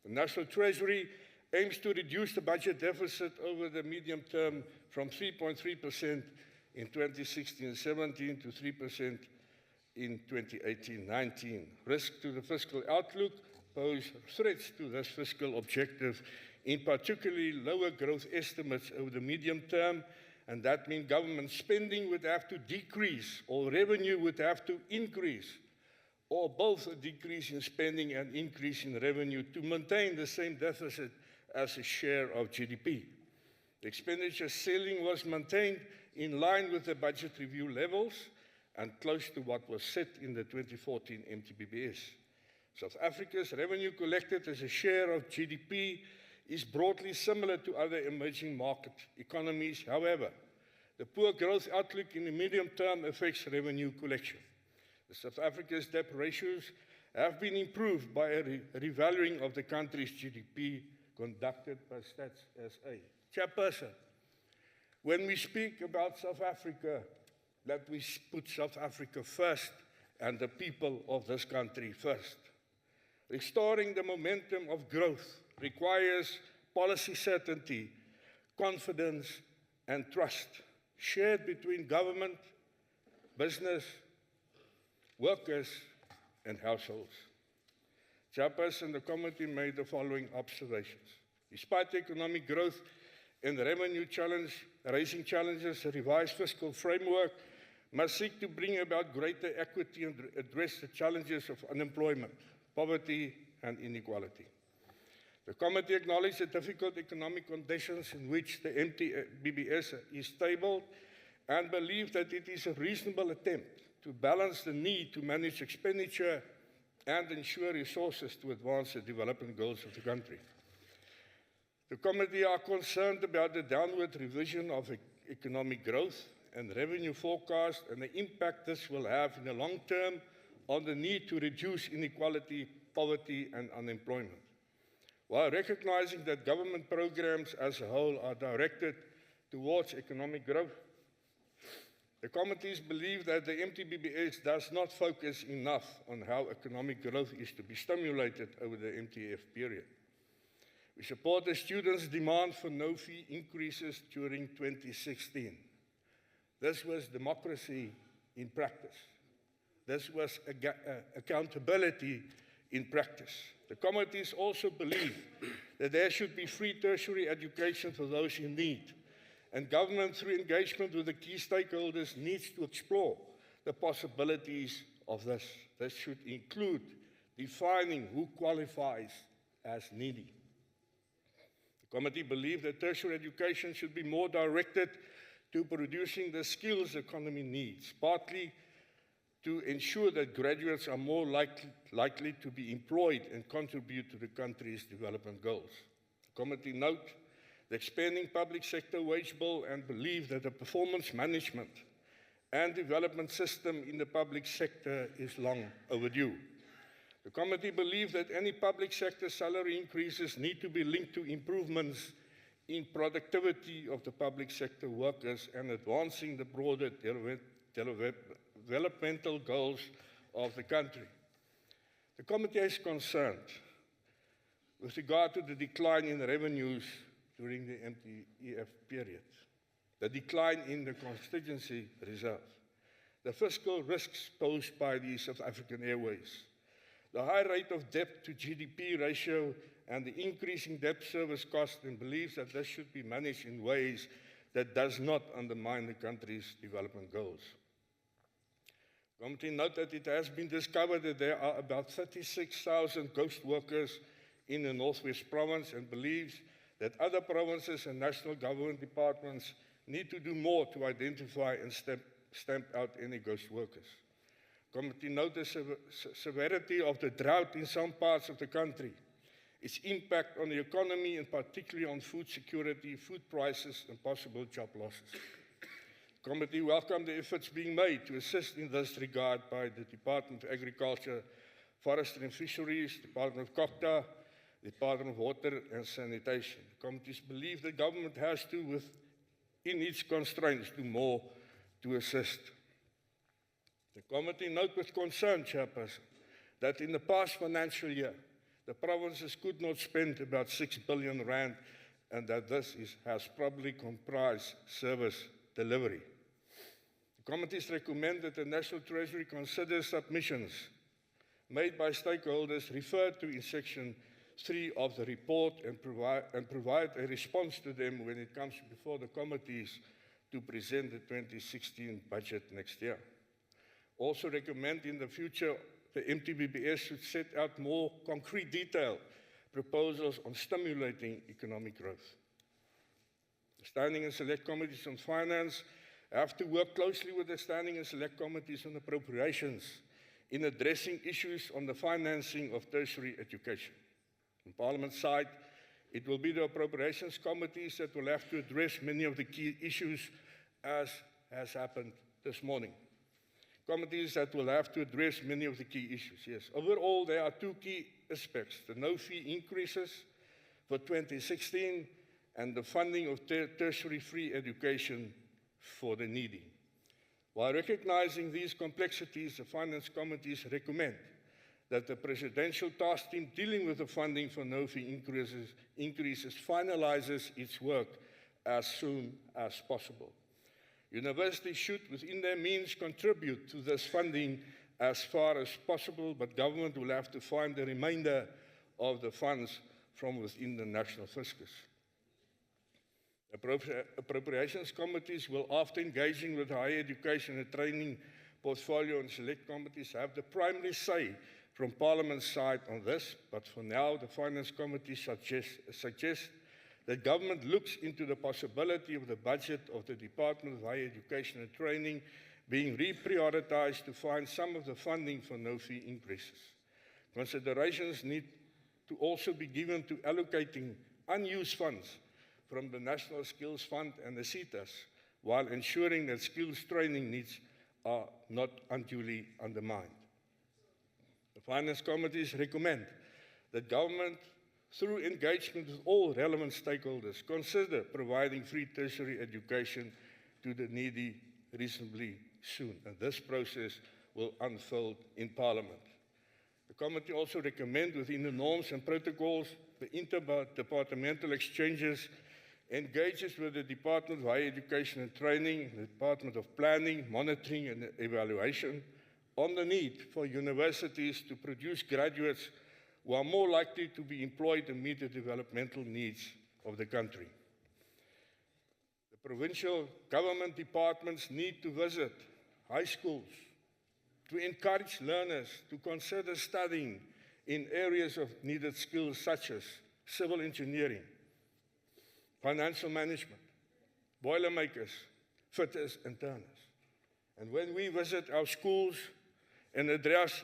The National Treasury aims to reduce the budget deficit over the medium term from 3.3% in 2016-17 to 3% in 2018-19. Risks to the fiscal outlook pose threats to this fiscal objective, in particularly lower growth estimates over the medium term, and that means government spending would have to decrease or revenue would have to increase, or both a decrease in spending and increase in revenue to maintain the same deficit as a share of GDP. The expenditure ceiling was maintained in line with the budget review levels and close to what was set in the 2014 MTBBS. South Africa's revenue collected as a share of GDP is broadly similar to other emerging market economies. However, the poor growth outlook in the medium term affects revenue collection. The South Africa's debt ratios have been improved by a revaluing of the country's GDP conducted by Stats SA. Chairperson, when we speak about South Africa, let we put South Africa first and the people of this country first. Restoring the momentum of growth requires policy certainty, confidence, and trust shared between government, business, workers, and households. Chairperson, the committee made the following observations. Despite economic growth and revenue raising challenges, a revised fiscal framework must seek to bring about greater equity and address the challenges of unemployment, poverty, and inequality. The committee acknowledged the difficult economic conditions in which the MTBBS is tabled and believed that it is a reasonable attempt to balance the need to manage expenditure and ensure resources to advance the development goals of the country. The committee are concerned about the downward revision of economic growth and revenue forecast and the impact this will have in the long term on the need to reduce inequality, poverty, and unemployment. While recognizing that government programs as a whole are directed towards economic growth, the committees believe that the MTBBS does not focus enough on how economic growth is to be stimulated over the MTF period. We support the students' demand for no-fee increases during 2016. This was democracy in practice. This was accountability in practice. The committees also believe that there should be free tertiary education for those in need, and government, through engagement with the key stakeholders, needs to explore the possibilities of this. This should include defining who qualifies as needy. The committee believes that tertiary education should be more directed to producing the skills the economy needs, partly to ensure that graduates are more likely to be employed and contribute to the country's development goals. The committee note the expanding public sector wage bill and believe that the performance management and development system in the public sector is long overdue. The committee believes that any public sector salary increases need to be linked to improvements in productivity of the public sector workers and advancing the broader developmental goals of the country. The committee is concerned with regard to the decline in revenues during the MTEF period, the decline in the constituency reserve, the fiscal risks posed by the South African Airways, the high rate of debt to GDP ratio, and the increasing debt service cost, and believes that this should be managed in ways that does not undermine the country's development goals. The committee note that it has been discovered that there are about 36,000 ghost workers in the Northwest Province and believes that other provinces and national government departments need to do more to identify and stamp out any ghost workers. The committee notes the severity of the drought in some parts of the country, its impact on the economy and particularly on food security, food prices, and possible job losses. The committee welcomed the efforts being made to assist in this regard by the Department of Agriculture, Forestry and Fisheries, Department of COCTA, Department of Water and Sanitation. The committees believe the government has to, within its constraints, do more to assist. The committee notes with concern, Chairperson, that in the past financial year, the provinces could not spend about 6 billion rand, and that this has probably comprised service delivery. The committees recommend that the National Treasury consider submissions made by stakeholders referred to in Section 3 of the report and provide a response to them when it comes before the committees to present the 2016 budget next year. Also recommend in the future the MTBBS should set out more concrete detail proposals on stimulating economic growth. The Standing and Select Committees on Finance have to work closely with the Standing and Select Committees on Appropriations in addressing issues on the financing of tertiary education. On Parliament's side, it will be the Appropriations Committees that will have to address many of the key issues, as has happened this morning. Committees that will have to address many of the key issues, yes. Overall, there are two key aspects, the no-fee increases for 2016 and the funding of tertiary free education for the needy. While recognizing these complexities, the Finance Committees recommend that the presidential task team dealing with the funding for no fee increases finalizes its work as soon as possible. Universities should, within their means, contribute to this funding as far as possible, but government will have to find the remainder of the funds from within the national fiscus. Appropriations committees will, after engaging with the higher education and training portfolio and select committees, have the primary say from Parliament's side on this, but for now, the Finance Committee suggests that government looks into the possibility of the budget of the Department of Higher Education and Training being reprioritized to find some of the funding for no-fee increases. Considerations need to also be given to allocating unused funds from the National Skills Fund and the CETAs, while ensuring that skills training needs are not unduly undermined. The Finance Committees recommend that government, through engagement with all relevant stakeholders, consider providing free tertiary education to the needy reasonably soon, and this process will unfold in Parliament. The committee also recommends, within the norms and protocols, the interdepartmental exchanges engages with the Department of Higher Education and Training, the Department of Planning, Monitoring and Evaluation on the need for universities to produce graduates who are more likely to be employed and meet the developmental needs of the country. The provincial government departments need to visit high schools to encourage learners to consider studying in areas of needed skills such as civil engineering, financial management, boilermakers, fitters and turners. And when we visit our schools and address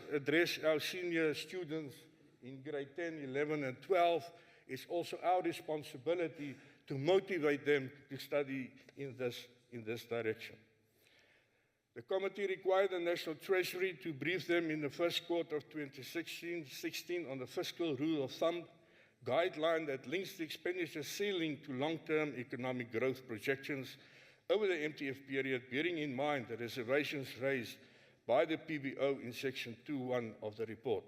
our senior students in grade 10, 11 and 12, it's also our responsibility to motivate them to study in this direction. The committee required the National Treasury to brief them in the first quarter of 2016 on the fiscal rule of thumb guideline that links the expenditure ceiling to long-term economic growth projections over the MTF period, bearing in mind the reservations raised by the PBO in Section 2.1 of the report.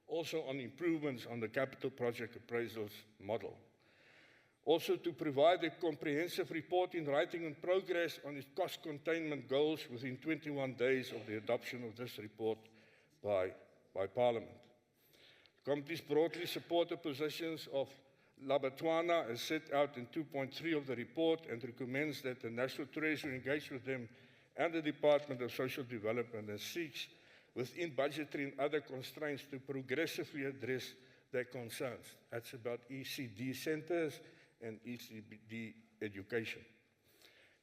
Also on improvements on the capital project appraisals model. Also to provide a comprehensive report in writing on progress on its cost containment goals within 21 days of the adoption of this report by Parliament. Committees broadly support the positions of Labatwana as set out in 2.3 of the report and recommends that the National Treasury engage with them and the Department of Social Development and seeks within budgetary and other constraints to progressively address their concerns. That's about ECD centers and ECD education.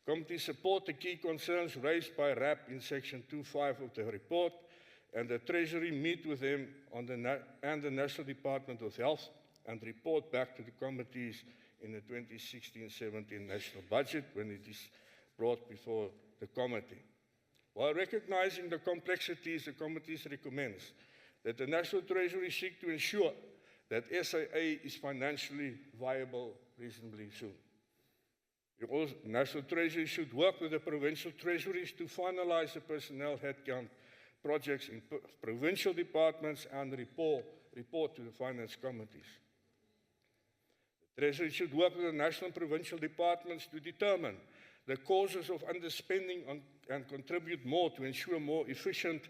Committees support the key concerns raised by RAP in Section 2.5 of the report, and the Treasury meet with them and the National Department of Health and report back to the committees in the 2016-17 national budget when it is brought before the committee. While recognizing the complexities, the committees recommends that the National Treasury seek to ensure that SAA is financially viable reasonably soon. The National Treasury should work with the provincial treasuries to finalize the personnel headcount projects in provincial departments and report to the finance committees. The Treasury should work with the national and provincial departments to determine the causes of underspending and contribute more to ensure more efficient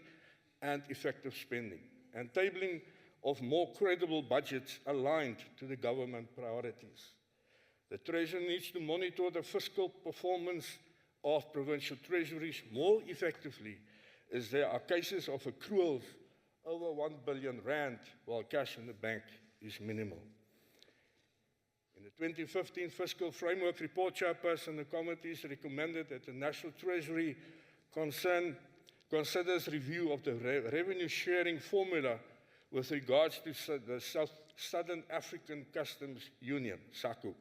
and effective spending, and tabling of more credible budgets aligned to the government priorities. The Treasury needs to monitor the fiscal performance of provincial treasuries more effectively, as there are cases of accruals over 1 billion rand, while cash in the bank is minimal. In the 2015 Fiscal Framework Report, Chairperson, the committees recommended that the National Treasury considers review of the revenue sharing formula with regards to the Southern African Customs Union, SACU.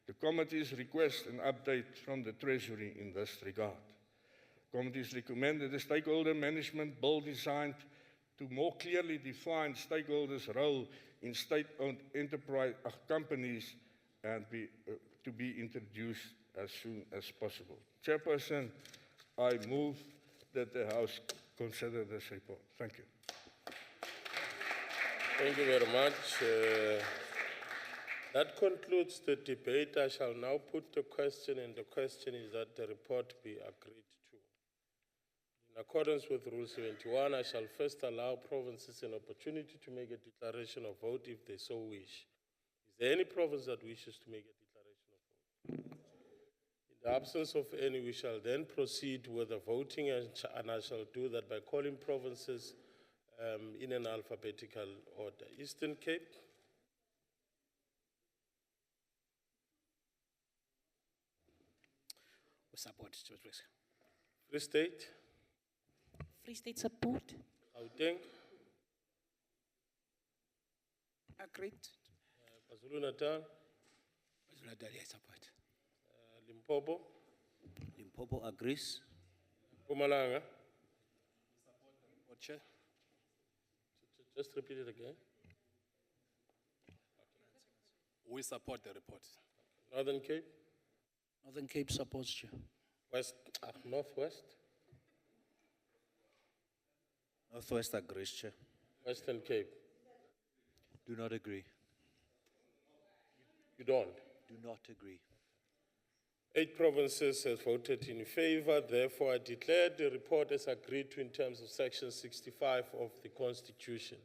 The committees request an update from the Treasury in this regard. Committees recommend that the stakeholder management bill designed to more clearly define stakeholders' role in state-owned enterprise companies and to be introduced as soon as possible. Chairperson, I move that the House consider this report. Thank you. Thank you very much. That concludes the debate. I shall now put the question, and the question is that the report be agreed to. In accordance with Rule 71, I shall first allow provinces an opportunity to make a declaration of vote if they so wish. Is there any province that wishes to make a declaration of vote? In the absence of any, we shall then proceed with the voting, and I shall do that by calling provinces in an alphabetical order. Eastern Cape. Support, please. Free State. Free State support. Gauteng. Agreed. KwaZulu Natal. KwaZulu Natal, yes, support. Limpopo. Limpopo agrees. Mpumalanga. Support, Chair. Just repeat it again. We support the report. Northern Cape. Northern Cape supports, Chair. Northwest. Northwest agrees, Chair. Western Cape. Do not agree. You don't? Do not agree. 8 provinces have voted in favor. Therefore, I declare the report as agreed to in terms of Section 65 of the Constitution.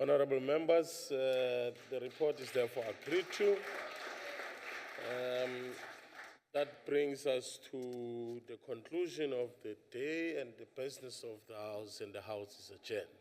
Honorable members, the report is therefore agreed to. That brings us to the conclusion of the day and the business of the House, and the House is adjourned.